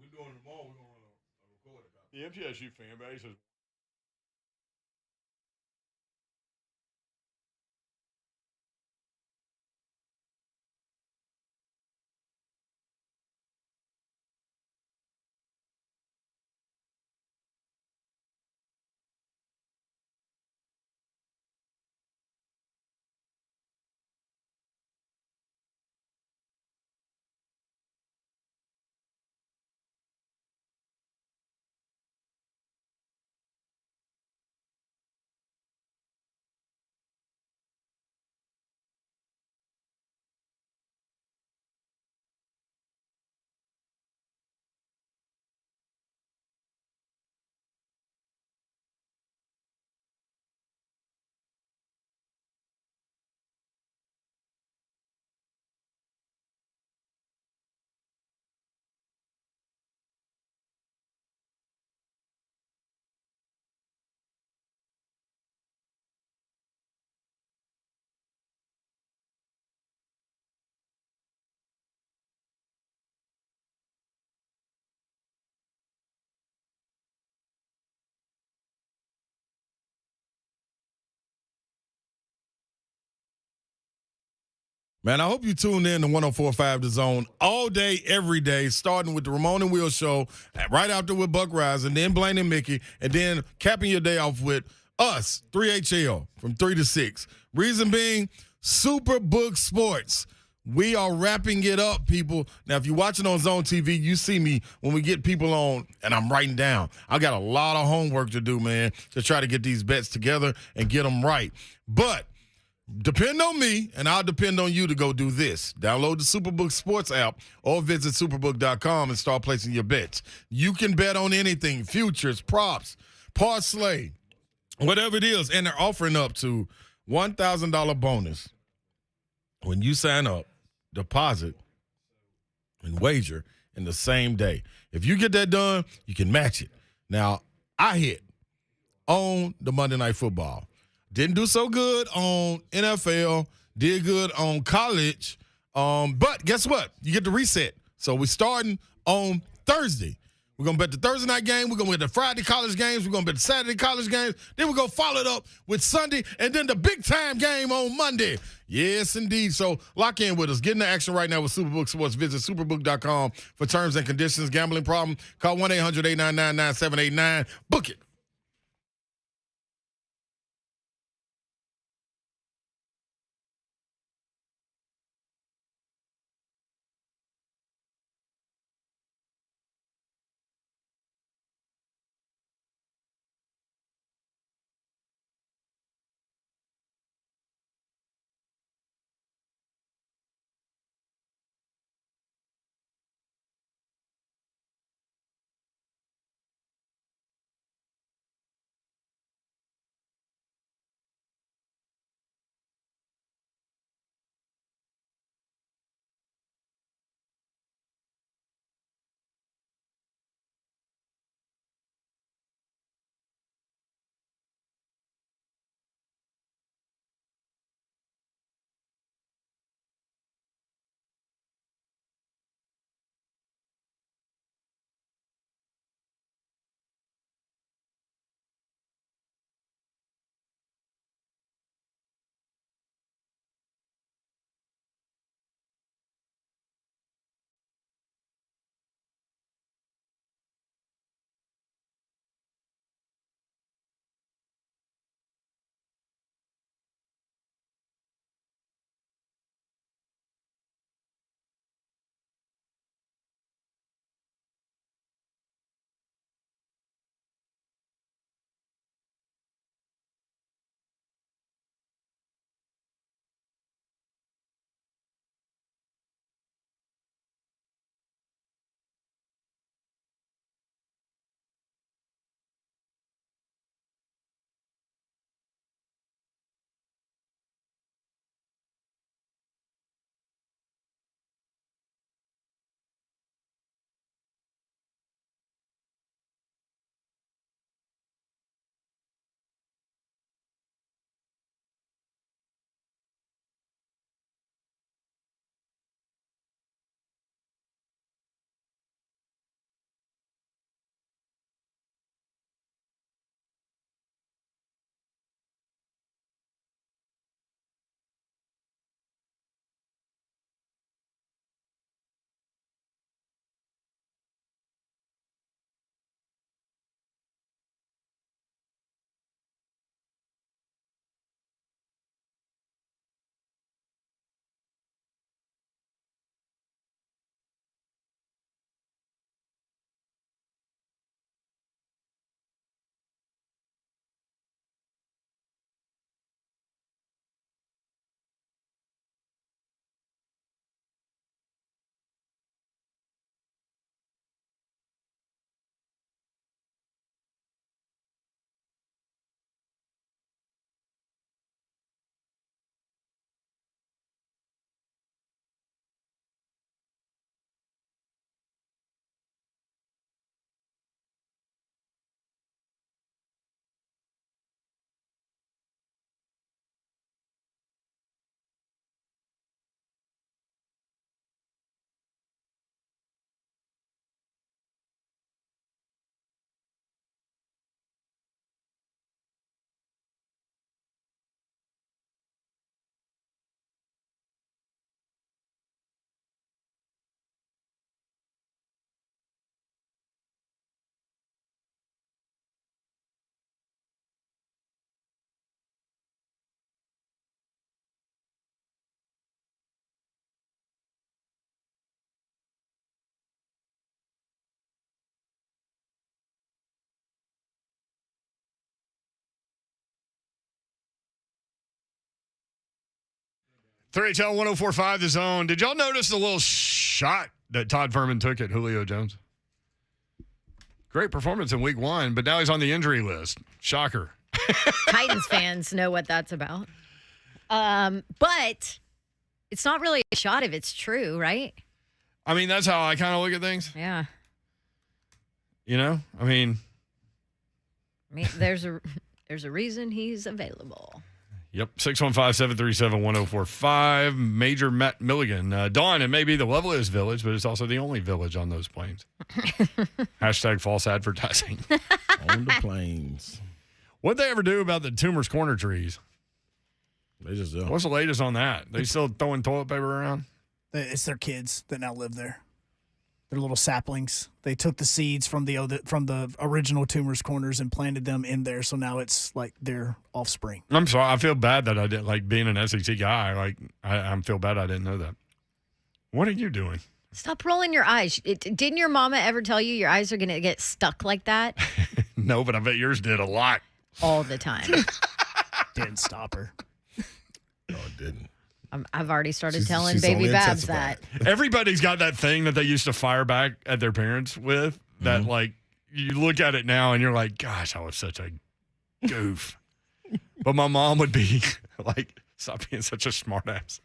we're doing it tomorrow. We're going to record it. The MTSU fan base is Man, I hope you tune in to 104.5 The Zone all day, every day, starting with the Ramon and Will Show, right after with Buck Rise, and then Blaine and Mickey, and then capping your day off with us, 3HL, from 3 to 6. Reason being, Superbook Sports. We are wrapping it up, people. Now, if you're watching on Zone TV, you see me when we get people on, and I'm writing down. I got a lot of homework to do, man, to try to get these bets together and get them right. But depend on me, and I'll depend on you to go do this. Download the Superbook Sports app or visit superbook.com and start placing your bets. You can bet on anything, futures, props, parlay, whatever it is, and they're offering up to $1,000 bonus when you sign up, deposit, and wager in the same day. If you get that done, you can match it. Now, I hit on the Monday Night Football. Didn't do so good on NFL, did good on college, but guess what? You get the reset. So we're starting on Thursday. We're going to bet the Thursday night game. We're going to bet the Friday college games. We're going to bet the Saturday college games. Then we're going to follow it up with Sunday and then the big-time game on Monday. Yes, indeed. So lock in with us. Get in the action right now with Superbook Sports. Visit superbook.com for terms and conditions. Gambling problem? Call 1-800-899-9789. Book it. 3HL 104.5 The Zone. Did y'all notice the little shot that Todd Furman took at Julio Jones? Great performance in week 1, but now he's on the injury list. Shocker. Titans fans know what that's about. But it's not really a shot if it's true, right? I mean, that's how I kind of look at things. Yeah. You know? I mean, there's a reason he's available. Yep. 615-737-1045. Major Matt Milligan. Dawn, it may be the loveliest village, but it's also the only village on those plains. Hashtag false advertising. On the plains. What'd they ever do about the Toomer's Corner trees? They just What's the latest on that? They still throwing toilet paper around? It's their kids that now live there. They're little saplings. They took the seeds from the original Tumors Corners and planted them in there, so now it's like their offspring. I'm sorry. I feel bad that I didn't, like, being an SEC guy. Like, I feel bad I didn't know that. What are you doing? Stop rolling your eyes. Didn't your mama ever tell you your eyes are going to get stuck like that? No, but I bet yours did a lot. All the time. Didn't stop her. No, it didn't. I've already started telling baby Babs that. Everybody's got that thing that they used to fire back at their parents with that, like, you look at it now and you're like, gosh, I was such a goof. But my mom would be like, stop being such a smart ass.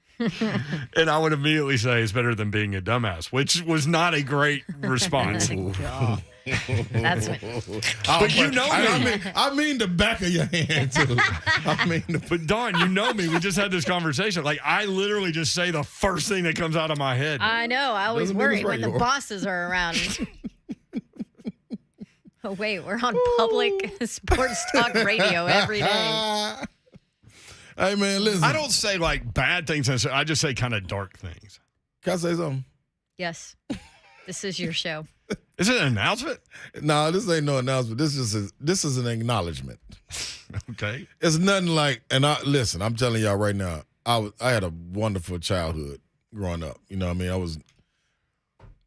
And I would immediately say it's better than being a dumbass, which was not a great response. That's what. But you know me. I mean the back of your hand, too. But Dawn, you know me. We just had this conversation. Like, I literally just say the first thing that comes out of my head. I know. I always worry when the bosses are around. Oh, wait. We're on public sports talk radio every day. Hey, man, listen. I don't say, like, bad things. I just say kind of dark things. Can I say something? Yes. This is your show. Is it an announcement? No, this ain't no announcement. This is an acknowledgement. Okay. It's nothing like, and listen, I'm telling y'all right now, I had a wonderful childhood growing up. You know what I mean?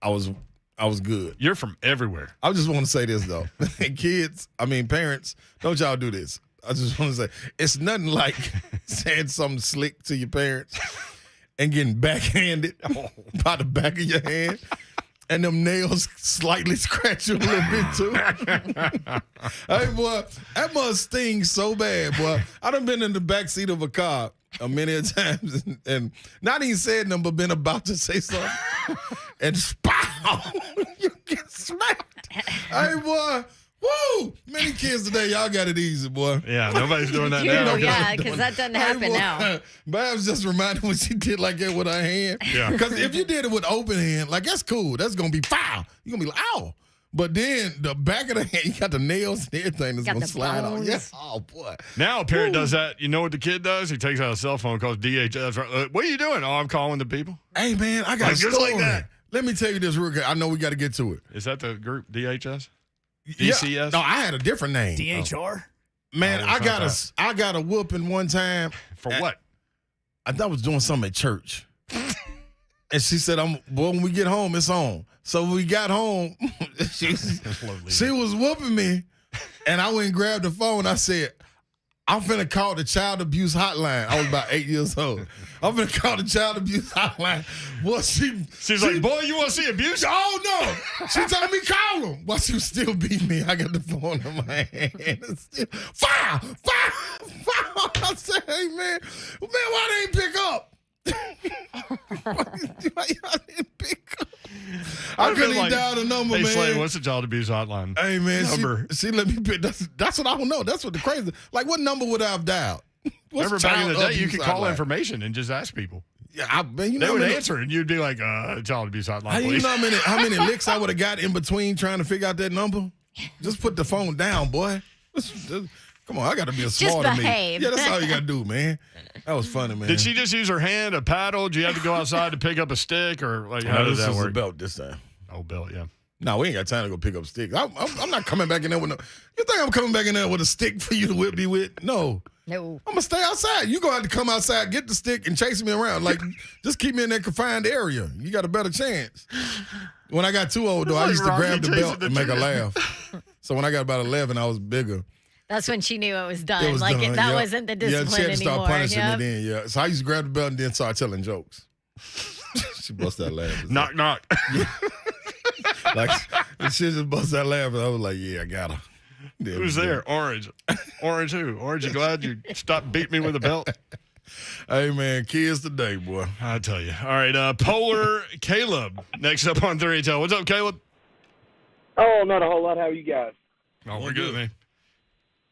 I was good. You're from everywhere. I just want to say this, though. Parents, don't y'all do this. I just want to say, it's nothing like saying something slick to your parents and getting backhanded by the back of your hand. And them nails slightly scratch you a little bit, too. Hey, boy, that must sting so bad, boy. I done been in the backseat of a car many a times and not even said nothing, but been about to say something. And pow! You get smacked. Hey, boy. Woo! Many kids today, y'all got it easy, boy. Yeah, nobody's doing that now. Yeah, because that doesn't happen now. Babs just reminded when she did like that with her hand. Yeah. Because if you did it with open hand, like, that's cool. That's going to be foul. You're going to be like, ow. But then the back of the hand, you got the nails and everything that's going to slide out. Yeah. Oh, boy. Now a parent does that. You know what the kid does? He takes out a cell phone, calls DHS. What are you doing? Oh, I'm calling the people. Hey, man, I got a story. Just like that. Let me tell you this real quick. I know we got to get to it. Is that the group, DHS? DCS? Yeah. No, I had a different name. DHR? Man, I got a whooping one time. For what? I thought I was doing something at church. And she said, when we get home, it's on. So when we got home, she was whooping me. And I went and grabbed the phone. I said, I'm finna call the child abuse hotline. I was about 8 years old. I'm finna call the child abuse hotline. Well, she's like, boy, you want to see abuse? Oh, no. She told me call him. Well, she still beat me. I got the phone in my hand. Still, fire. I said, hey, man, why they ain't pick up? Why y'all didn't pick up? I couldn't even dial the number, man. Slay, what's the child abuse hotline? Hey, man, number. She let me pick. That's what I don't know. That's what the crazy. Like, what number would I have dialed? Remember back in the day, you could call information and just ask people. Yeah, they would answer, and you'd be like, child abuse hotline, hey, please. You know how many licks I would have got in between trying to figure out that number? Just put the phone down, boy. Come on, I got to be a smarter me. Yeah, that's all you got to do, man. That was funny, man. Did she just use her hand, a paddle? Did you have to go outside to pick up a stick? Or like, how did that work? A belt this time. Oh, belt, yeah. No, we ain't got time to go pick up sticks. I'm not coming back in there with no. You think I'm coming back in there with a stick for you to whip me with? No. I'm going to stay outside. You're going to have to come outside, get the stick, and chase me around. Like, just keep me in that confined area. You got a better chance. When I got too old, though, I used to grab the belt and make her laugh. So when I got about 11, I was bigger. That's when she knew it was done. It was like done, that yeah. wasn't the Yeah, discipline she had to anymore. start punishing Yep. me then, yeah. So I used to grab the belt and then start telling jokes. She bust that laugh. Knock, knock. Like, she just bust that laugh, and I was like, yeah, I got her. Yeah, Who's there? Orange. Orange who? Orange, you glad you stopped beating me with a belt? Hey, man, kids today, boy. I tell you. All right, Polar Caleb. Next up on 3HL. What's up, Caleb? Oh, not a whole lot. How are you guys? Oh, we're good, man.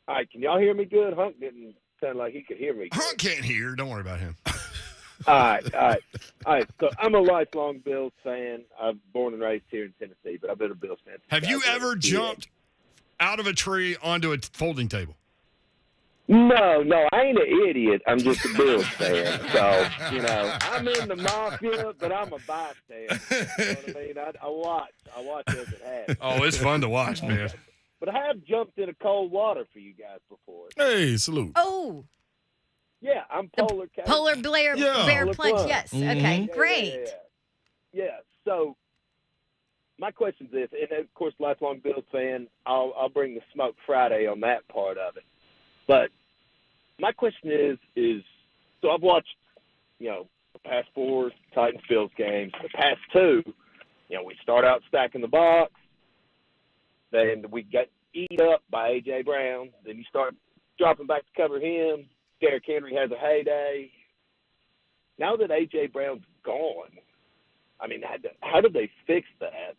All right, can y'all hear me good? Hunk didn't sound like he could hear me. Hunt can't hear. Don't worry about him. All right. So I'm a lifelong Bills fan. I'm born and raised here in Tennessee, but I've been a Bills fan. Have you ever jumped out of a tree onto a folding table? No, I ain't an idiot. I'm just a Bills fan. So, I'm in the mafia, but I'm a bystander. You know what I mean? I watch as it happens. Oh, it's fun to watch, man. But I have jumped in a cold water for you guys before. Hey, salute. Oh, Yeah, I'm Polar Caleb. polar bear, Yeah. bear Polar plunge. plunge. Yes. Mhm. Okay. Yeah, Great. Yeah. So my question is this, and of course, lifelong Bills fan. I'll bring the smoke Friday on that part of it. But my question is so I've watched, the past 4 Titans-Bills games. The past 2, we start out stacking the box. Then we get eat up by A.J. Brown. Then you start dropping back to cover him. Derrick Henry has a heyday. Now that A.J. Brown's gone, I mean, how did they fix that?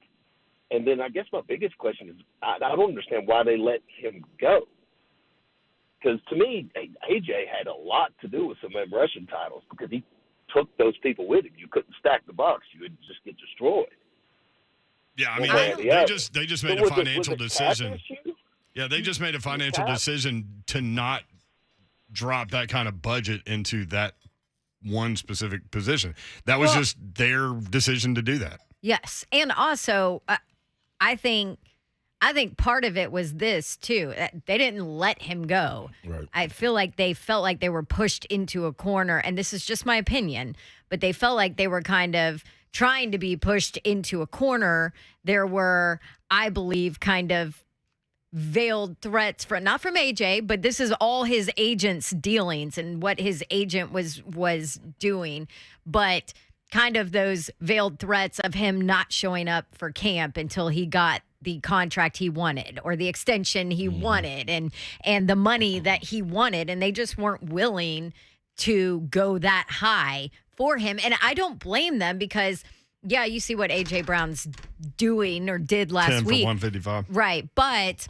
And then I guess my biggest question is I don't understand why they let him go. Because to me, A.J. had a lot to do with some of them rushing titles because he took those people with him. You couldn't stack the box. You would just get destroyed. Yeah, I mean, Well, they just made So a was it financial a cap decision. issue? Yeah, they just made a financial decision to not drop that kind of budget into that one specific position. That was just their decision to do that. Yes, and also, I think part of it was this too. They didn't let him go. Right. I feel like they felt like they were pushed into a corner, and this is just my opinion, but they felt like they were kind of trying to be pushed into a corner. There were, I believe, kind of veiled threats not from AJ, but this is all his agent's dealings and what his agent was doing, but kind of those veiled threats of him not showing up for camp until he got the contract he wanted or the extension he wanted and the money that he wanted, and they just weren't willing to go that high for him. And I don't blame them because yeah, you see what AJ Brown's doing or did last 10 for week. 155. Right, but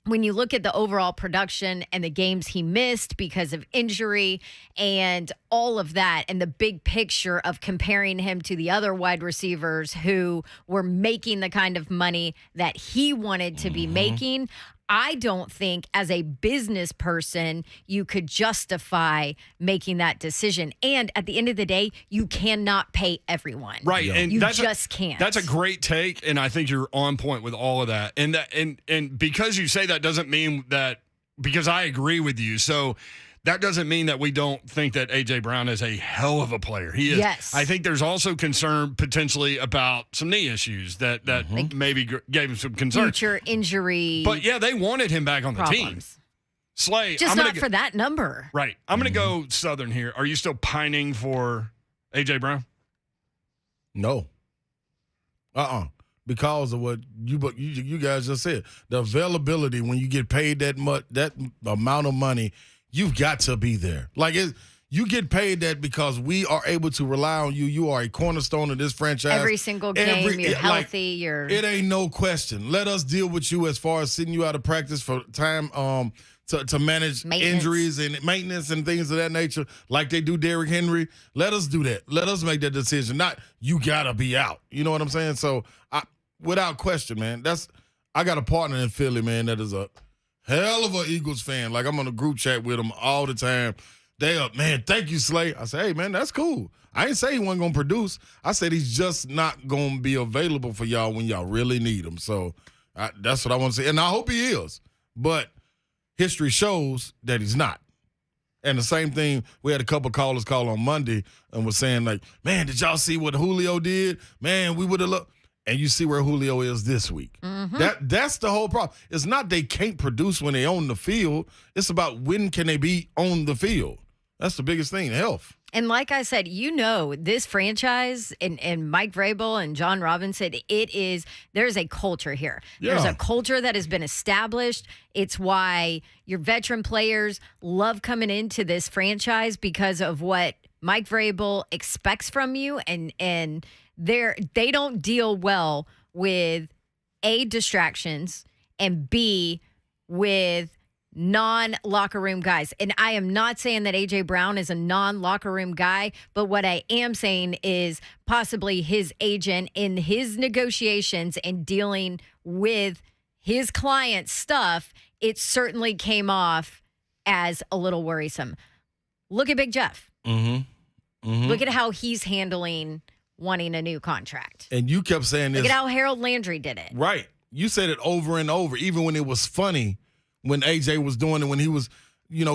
when you look at the overall production and the games he missed because of injury and all of that and the big picture of comparing him to the other wide receivers who were making the kind of money that he wanted to be making, I don't think as a business person you could justify making that decision. And at the end of the day, you cannot pay everyone. Right. Yeah. And you that's just can't. That's a great take, and I think you're on point with all of that. And because you say that doesn't mean that, because I agree with you. So that doesn't mean that we don't think that A.J. Brown is a hell of a player. He is. Yes. I think there's also concern potentially about some knee issues that maybe gave him some concern. Future injury. But yeah, they wanted him back on the team. problems. Slay. Just I'm not for that number. Right. I'm going to go Southern here. Are you still pining for A.J. Brown? No. Because of what you guys just said. The availability when you get paid that amount of money, you've got to be there. Like you get paid that because we are able to rely on you. You are a cornerstone of this franchise. Every single game, you're healthy. It ain't no question. Let us deal with you as far as sitting you out of practice for time to manage injuries and maintenance and things of that nature, like they do Derrick Henry. Let us do that. Let us make that decision. Not you gotta be out. You know what I'm saying? So without question, man, I got a partner in Philly, man, that is a hell of an Eagles fan. Like, I'm on a group chat with them all the time. They up, man, thank you, Slay. I say, hey, man, that's cool. I ain't say he wasn't going to produce. I said he's just not going to be available for y'all when y'all really need him. So that's what I want to say. And I hope he is. But history shows that he's not. And the same thing, we had a couple callers call on Monday and was saying, like, man, did y'all see what Julio did? Man, we would have loved. and you see where Julio is this week. That's the whole problem. It's not they can't produce when they on the field. It's about when can they be on the field. That's the biggest thing, health. And like I said, this franchise and Mike Vrabel and John Robinson, there's a culture here. Yeah. There's a culture that has been established. It's why your veteran players love coming into this franchise because of what Mike Vrabel expects from you. And they don't deal well with A, distractions, and B, with non-locker room guys. And I am not saying that A.J. Brown is a non-locker room guy, but what I am saying is possibly his agent in his negotiations and dealing with his client's stuff, it certainly came off as a little worrisome. Look at Big Jeff. Look at how he's handling wanting a new contract. And you kept saying this. Look at how Harold Landry did it. Right. You said it over and over, even when it was funny when AJ was doing it, when he was,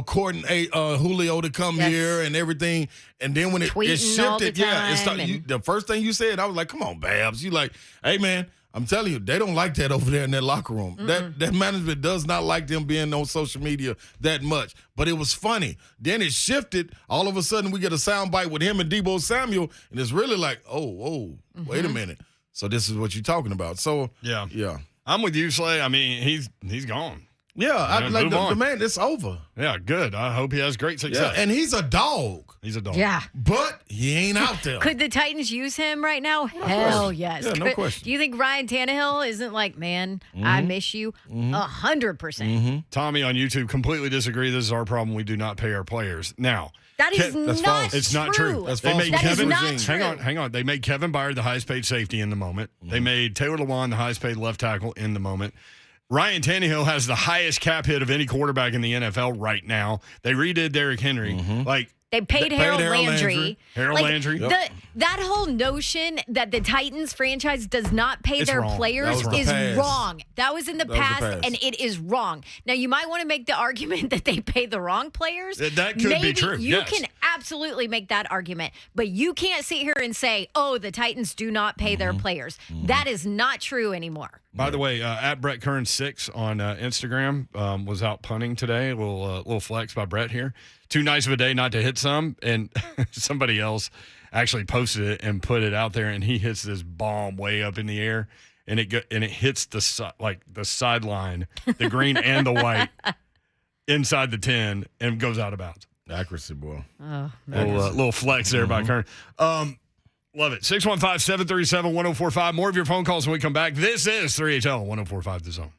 courting Julio to come here and everything. And then when it shifted, all the time, the first thing you said, I was like, come on, Babs. You like, hey, man, I'm telling you, they don't like that over there in that locker room. That management does not like them being on social media that much. But it was funny. Then it shifted. All of a sudden, we get a soundbite with him and Deebo Samuel, and it's really like, wait a minute. So this is what you're talking about. So, yeah. I'm with you, Slay. I mean, he's gone. Yeah, I like the man. It's over. Yeah, good. I hope he has great success. Yeah, and he's a dog. He's a dog. Yeah. But he ain't out there. Could the Titans use him right now? Hell yes. Yeah, no question. Do you think Ryan Tannehill isn't like, man, I miss you? 100%. Tommy on YouTube completely disagree. This is our problem. We do not pay our players. Now, That is That's not false. it's not true. That's They false. made That is Kevin. not true. Hang on. They made Kevin Byard the highest paid safety in the moment. They made Taylor Lewan the highest paid left tackle in the moment. Ryan Tannehill has the highest cap hit of any quarterback in the NFL right now. They redid Derrick Henry. They paid Harold Landry. Harold Landry. That whole notion that the Titans franchise does not pay It's their wrong. players That was the is past. wrong. That was in the was the past, past. and it is wrong. Now, you might want to make the argument that they pay the wrong players. That could Maybe be true, You yes. can absolutely make that argument, but you can't sit here and say, oh, the Titans do not pay their players. That is not true anymore. By the way, at Brett Kern 6 on Instagram was out punting today. A little flex by Brett here. Too nice of a day not to hit some, and somebody else actually posted it and put it out there, and he hits this bomb way up in the air, and it hits the sideline, the green and the white, inside the 10, and goes out of bounds. Accuracy, boy. Oh, Little flex there by Kern. Love it. 615-737-1045. More of your phone calls when we come back. This is 3HL 1045 The Zone.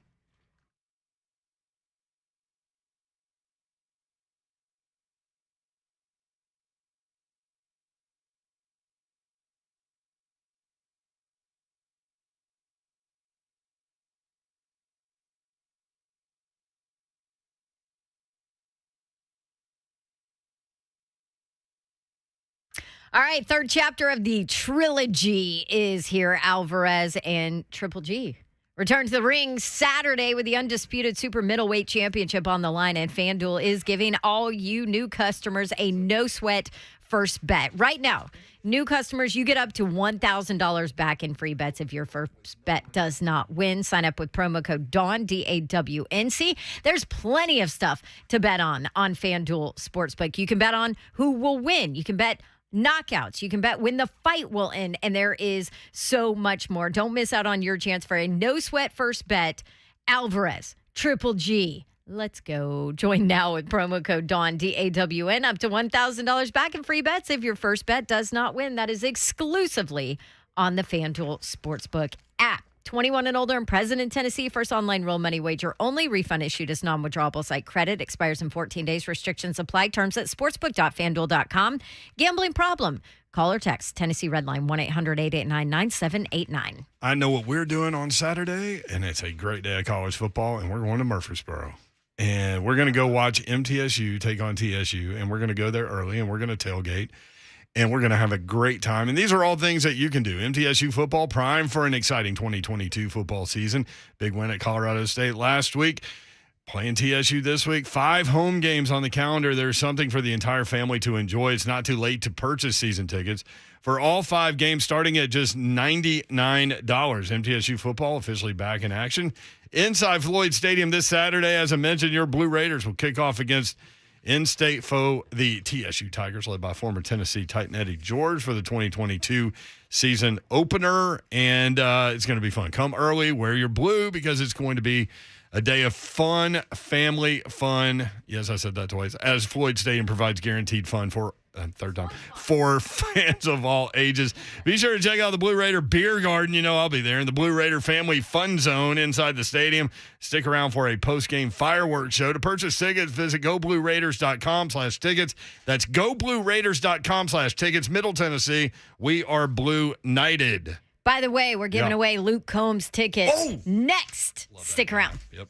All right, third chapter of the trilogy is here. Alvarez and Triple G return to the ring Saturday with the undisputed super middleweight championship on the line, and FanDuel is giving all you new customers a no-sweat first bet. Right now, new customers, you get up to $1,000 back in free bets if your first bet does not win. Sign up with promo code DAWN, DAWNC. There's plenty of stuff to bet on FanDuel Sportsbook. You can bet on who will win. You can bet knockouts. You can bet when the fight will end, and there is so much more. Don't miss out on your chance for a no-sweat first bet. Alvarez, Triple G. Let's go. Join now with promo code DAWN, DAWN, up to $1,000 back in free bets if your first bet does not win. That is exclusively on the FanDuel Sportsbook app. 21 and older and present in Tennessee. First online real money wager only. Refund issued as non-withdrawable site credit. Expires in 14 days. Restrictions apply. Terms at sportsbook.fanduel.com. Gambling problem? Call or text Tennessee Redline 1-800-889-9789. I know what we're doing on Saturday, and it's a great day of college football, and we're going to Murfreesboro. And we're going to go watch MTSU take on TSU, and we're going to go there early, and we're going to tailgate. And we're going to have a great time. And these are all things that you can do. MTSU football, prime for an exciting 2022 football season. Big win at Colorado State last week. Playing TSU this week, 5 home games on the calendar. There's something for the entire family to enjoy. It's not too late to purchase season tickets for all 5 games starting at just $99. MTSU football officially back in action inside Floyd Stadium this Saturday. As I mentioned, your Blue Raiders will kick off against in-state foe, the TSU Tigers, led by former Tennessee Titan Eddie George for the 2022 season opener. And it's going to be fun. Come early, wear your blue, because it's going to be a day of fun, family fun. Yes, I said that twice. As Floyd Stadium provides guaranteed fun for for fans of all ages. Be sure to check out the Blue Raider Beer Garden. You know I'll be there in the Blue Raider Family Fun Zone inside the stadium. Stick around for a post-game fireworks show. To purchase tickets, visit goblueraiders.com/tickets. That's goblueraiders.com/tickets. Middle Tennessee, we are Blue Knighted. By the way, we're giving away Luke Combs tickets next. Stick around. Yep.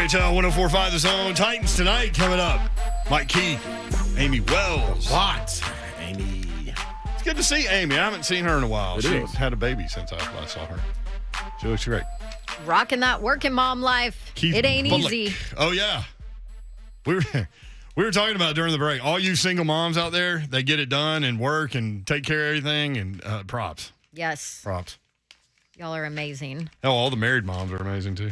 WHL 104.5 The Zone. Titans tonight coming up. Mike Key, Amy Wells. What? Amy. It's good to see Amy. I haven't seen her in a while. It She's is. had a baby since I last saw her. She looks great. Rocking that working mom life. Keith It ain't Bullock. easy. Oh, yeah. We were talking about during the break, all you single moms out there, they get it done and work and take care of everything, and props. Yes. Props. Y'all are amazing. Hell, all the married moms are amazing, too.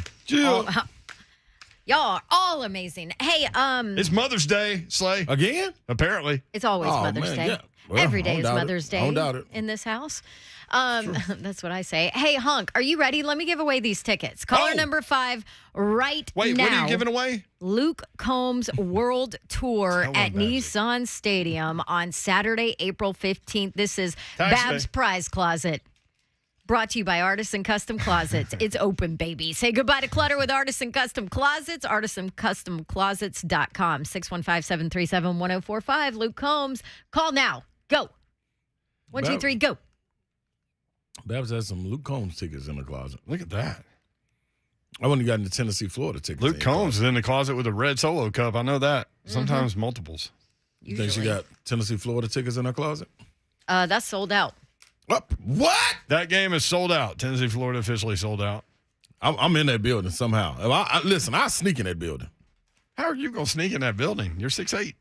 Y'all are all amazing. Hey, It's Mother's Day, Slay. Again? Apparently. it's always Oh, Mother's man, Day. yeah. Well, Every I day don't is doubt it. Mother's I don't Day doubt it. in this house. That's what I say. Hey, Hunk, are you ready? Let me give away these tickets. Caller number 5 right Wait, now. what are you giving away? Luke Combs World Tour Tell him, at Babsy. Nissan Stadium on Saturday, April 15th. This is Tax Babs day. Prize Closet. Brought to you by Artisan Custom Closets. It's open, baby. Say goodbye to clutter with Artisan Custom Closets. ArtisanCustomClosets.com. 615-737-1045. Luke Combs. Call now. Go. 1, 2, 3, go. Babs has some Luke Combs tickets in the closet. Look at that. I wouldn't gotten the Tennessee, Florida tickets. Luke in the Combs is closet. in the closet with a red Solo cup. I know that. Sometimes multiples. You think she got Tennessee, Florida tickets in her closet? That's sold out. What? That game is sold out. Tennessee, Florida officially sold out. I'm in that building somehow. Listen, I sneak in that building. How are you going to sneak in that building? You're 6'8".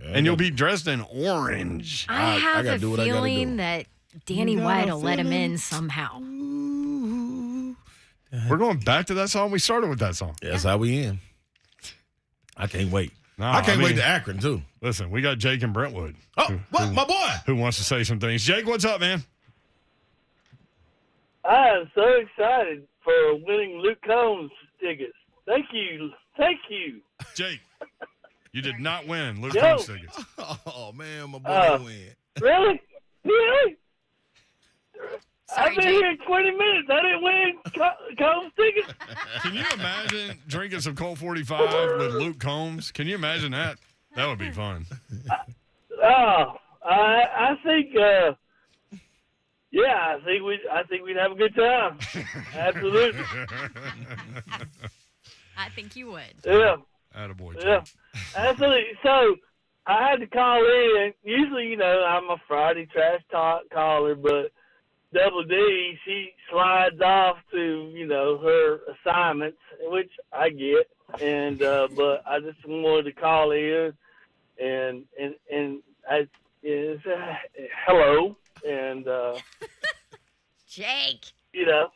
And you'll be dressed in orange. I have gotta a do what I gotta feeling do. that Danny got White a will let him feeling? in somehow. We're going back to that song. We started with that song. That's how we end. I can't wait. No, I can't I wait mean- to Akron, too. Listen, we got Jake and Brentwood. Oh, what? My boy. Who wants to say some things. Jake, what's up, man? I am so excited for winning Luke Combs tickets. Thank you. Thank you. Jake, you did not win Luke Yo. Combs tickets. Oh, man, my boy didn't win. Really? Really? Sorry, I've been Jake. here 20 minutes. I didn't win Combs tickets. Can you imagine drinking some Colt 45 with Luke Combs? Can you imagine that? That would be fun. Oh, I think, yeah, I think we'd have a good time. Absolutely. I think you would. Yeah. Attaboy, Jake. Yeah. Absolutely. So I had to call in. Usually, you know, I'm a Friday trash talk caller, but Double D, she slides off to, you know, her assignments, which I get. And but I just wanted to call in and I hello and Jake. you know.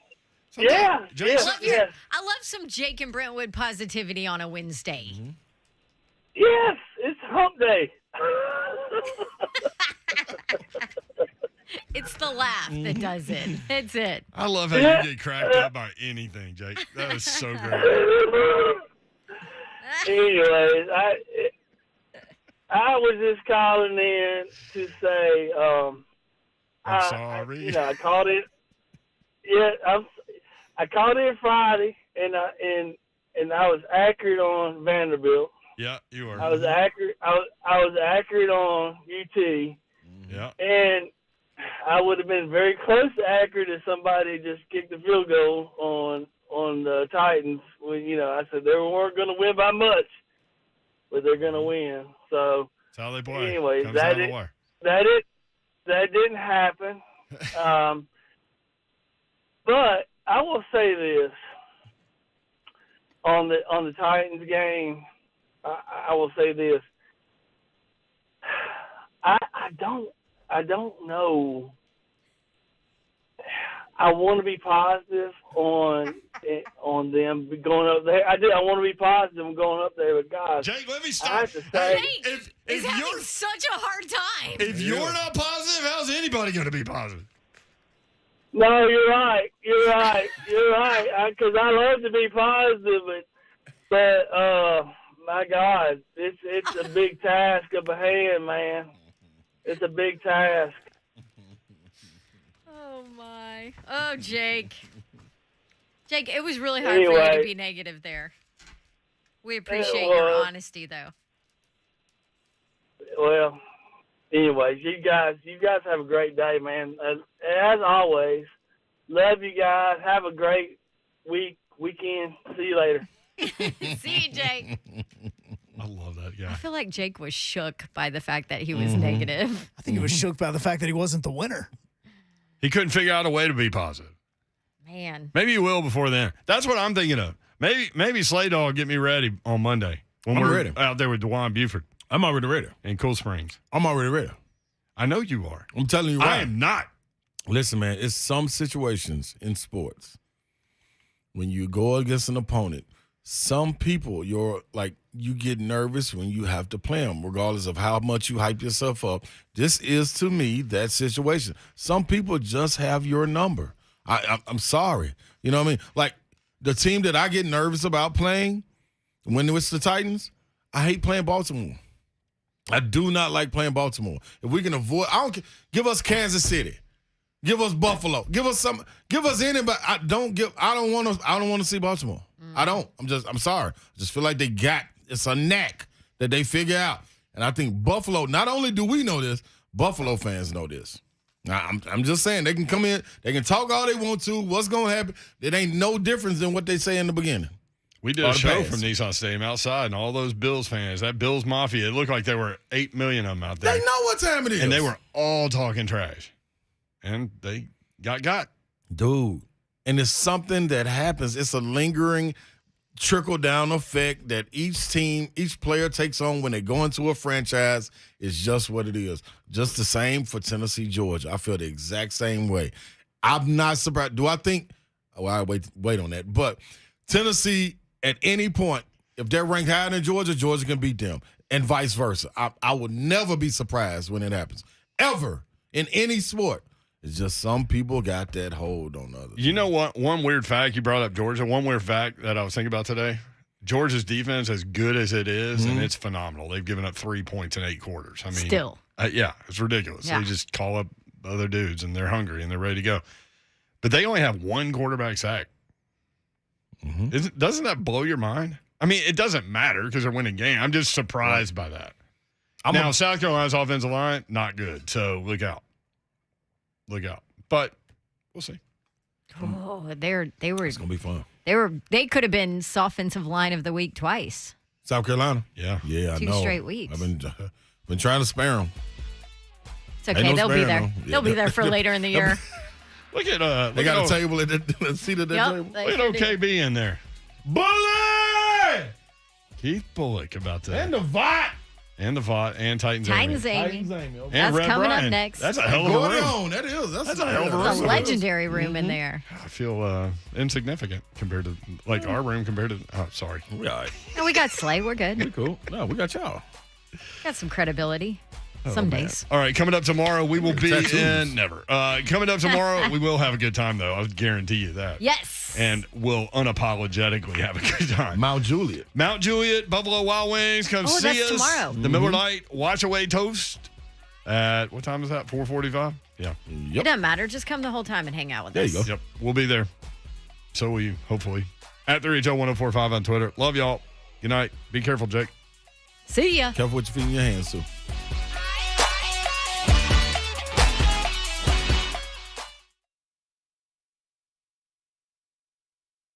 Sometimes- Yeah. Jake, Yeah. Yeah. I love some Jake and Brentwood positivity on a Wednesday. Yes, it's hump day. It's the laugh that does it. It's it. I love how you get cracked up by anything, Jake. That is so great. Anyways, I was just calling in to say, I'm sorry. You know, I called it. Yeah, I called in Friday, and I was accurate on Vanderbilt. Yeah, you are. I was accurate. I was accurate on UT, Yeah. and I would have been very close to accurate if somebody just kicked the field goal on the Titans. When you know, I said they weren't going to win by much, but they're going to win. So That's how they play. anyways, Comes down to the wire. that didn't happen. But I will say this on the Titans game. I will say this. I don't know. I want to be positive on them going up there. I want to be positive going up there, but guys, Jake, let me I stop. have to say, Jake is if having you're such a hard time. if you're not positive, how's anybody going to be positive? no, you're right. You're right. Because I love to be positive, but my God, it's a big task up ahead, man. It's a big task. Oh my. Oh, Jake. Jake, it was really hard for you Anyway. to be negative there. We appreciate It your was. honesty, though. Well, anyways, you guys have a great day, man. As always, love you guys. Have a great weekend. See you later. See you, Jake. I love that I guy. feel like Jake was shook by the fact that he was negative. I think he was shook by the fact that he wasn't the winner. He couldn't figure out a way to be positive. Man. Maybe he will before then. That's what I'm thinking of. Maybe Slay Dog will get me ready on Monday when I'm we're ready. out there with DeJuan Buford I'm already ready. in Cool Springs. I'm already ready. I know you are. I'm telling you right. I am not. Listen, man, it's some situations in sports when you go against an opponent, some people, you get nervous when you have to play them, regardless of how much you hype yourself up. This is, to me, that situation. Some people just have your number. I'm sorry. You know what I mean? Like, the team that I get nervous about playing when it's the Titans, I hate playing Baltimore. I do not like playing Baltimore. If we can avoid, I don't care. Give us Kansas City. Give us Buffalo. Give us anybody. I don't want to see Baltimore. I don't. I'm sorry. I just feel like it's a knack that they figure out. And I think Buffalo, not only do we know this, Buffalo fans know this. Now, I'm just saying, they can come in, they can talk all they want to. What's going to happen? It ain't no difference than what they say in the beginning. We did a show from Nissan Stadium outside, and all those Bills fans, that Bills Mafia, it looked like there were 8 million of them out there. They know what time it is. And they were all talking trash. And they got. Dude. And it's something that happens. It's a lingering trickle-down effect that each player takes on when they go into a franchise. It's just what it is. Just the same for Tennessee, Georgia. I feel the exact same way. I'm not surprised. Do I think – well, I wait on that. But Tennessee, at any point, if they're ranked higher than Georgia, Georgia can beat them, and vice versa. I would never be surprised when it happens, ever, in any sport. It's just some people got that hold on others. You know what? One weird fact, you brought up Georgia. One weird fact that I was thinking about today, Georgia's defense, as good as it is, and it's phenomenal. They've given up 3 points in 8 quarters. I mean, still. Yeah, it's ridiculous. Yeah. They just call up other dudes, and they're hungry, and they're ready to go. But they only have 1 quarterback sack. Doesn't that blow your mind? I mean, it doesn't matter because they're winning game. I'm just surprised by that. Now, South Carolina's offensive line, not good. So look out. Look out. But we'll see. Oh, they were. It's gonna be fun. They could have been offensive line of the week twice. South Carolina. Yeah. Yeah, I 2 know. straight weeks. I've been trying to spare them. It's okay. They'll be there. Yeah, They'll be there for later in the year. Look at they got a table at the seat at that table. Look at OKB in there. Bullet! Keith Bullock about that. And the VOT. And the VOT and Titans Titans Amy. Amy. Okay. And That's Red coming Brian. up next. That's a hell of a room. That is. That's a hell of a room. It's a legendary room in there. I feel insignificant compared to our room compared to. Oh, sorry. We all right. No, we got Slay. We're good. We cool. No, we got y'all. Got some credibility. Some days. All right, coming up tomorrow, we will be Tattoos. in. Never. Coming up tomorrow, we will have a good time, though. I guarantee you that. Yes. And we'll unapologetically have a good time. Mount Juliet, Buffalo Wild Wings. Come see that's us. tomorrow. The Miller Lite Watch Away Toast at, what time is that? 4:45? Yeah. It doesn't matter. Just come the whole time and hang out with There us. you go. Yep. We'll be there. So will you, hopefully. At 3HO1045 on Twitter. Love y'all. Good night. Be careful, Jake. See ya. Careful what you feed in your hands to.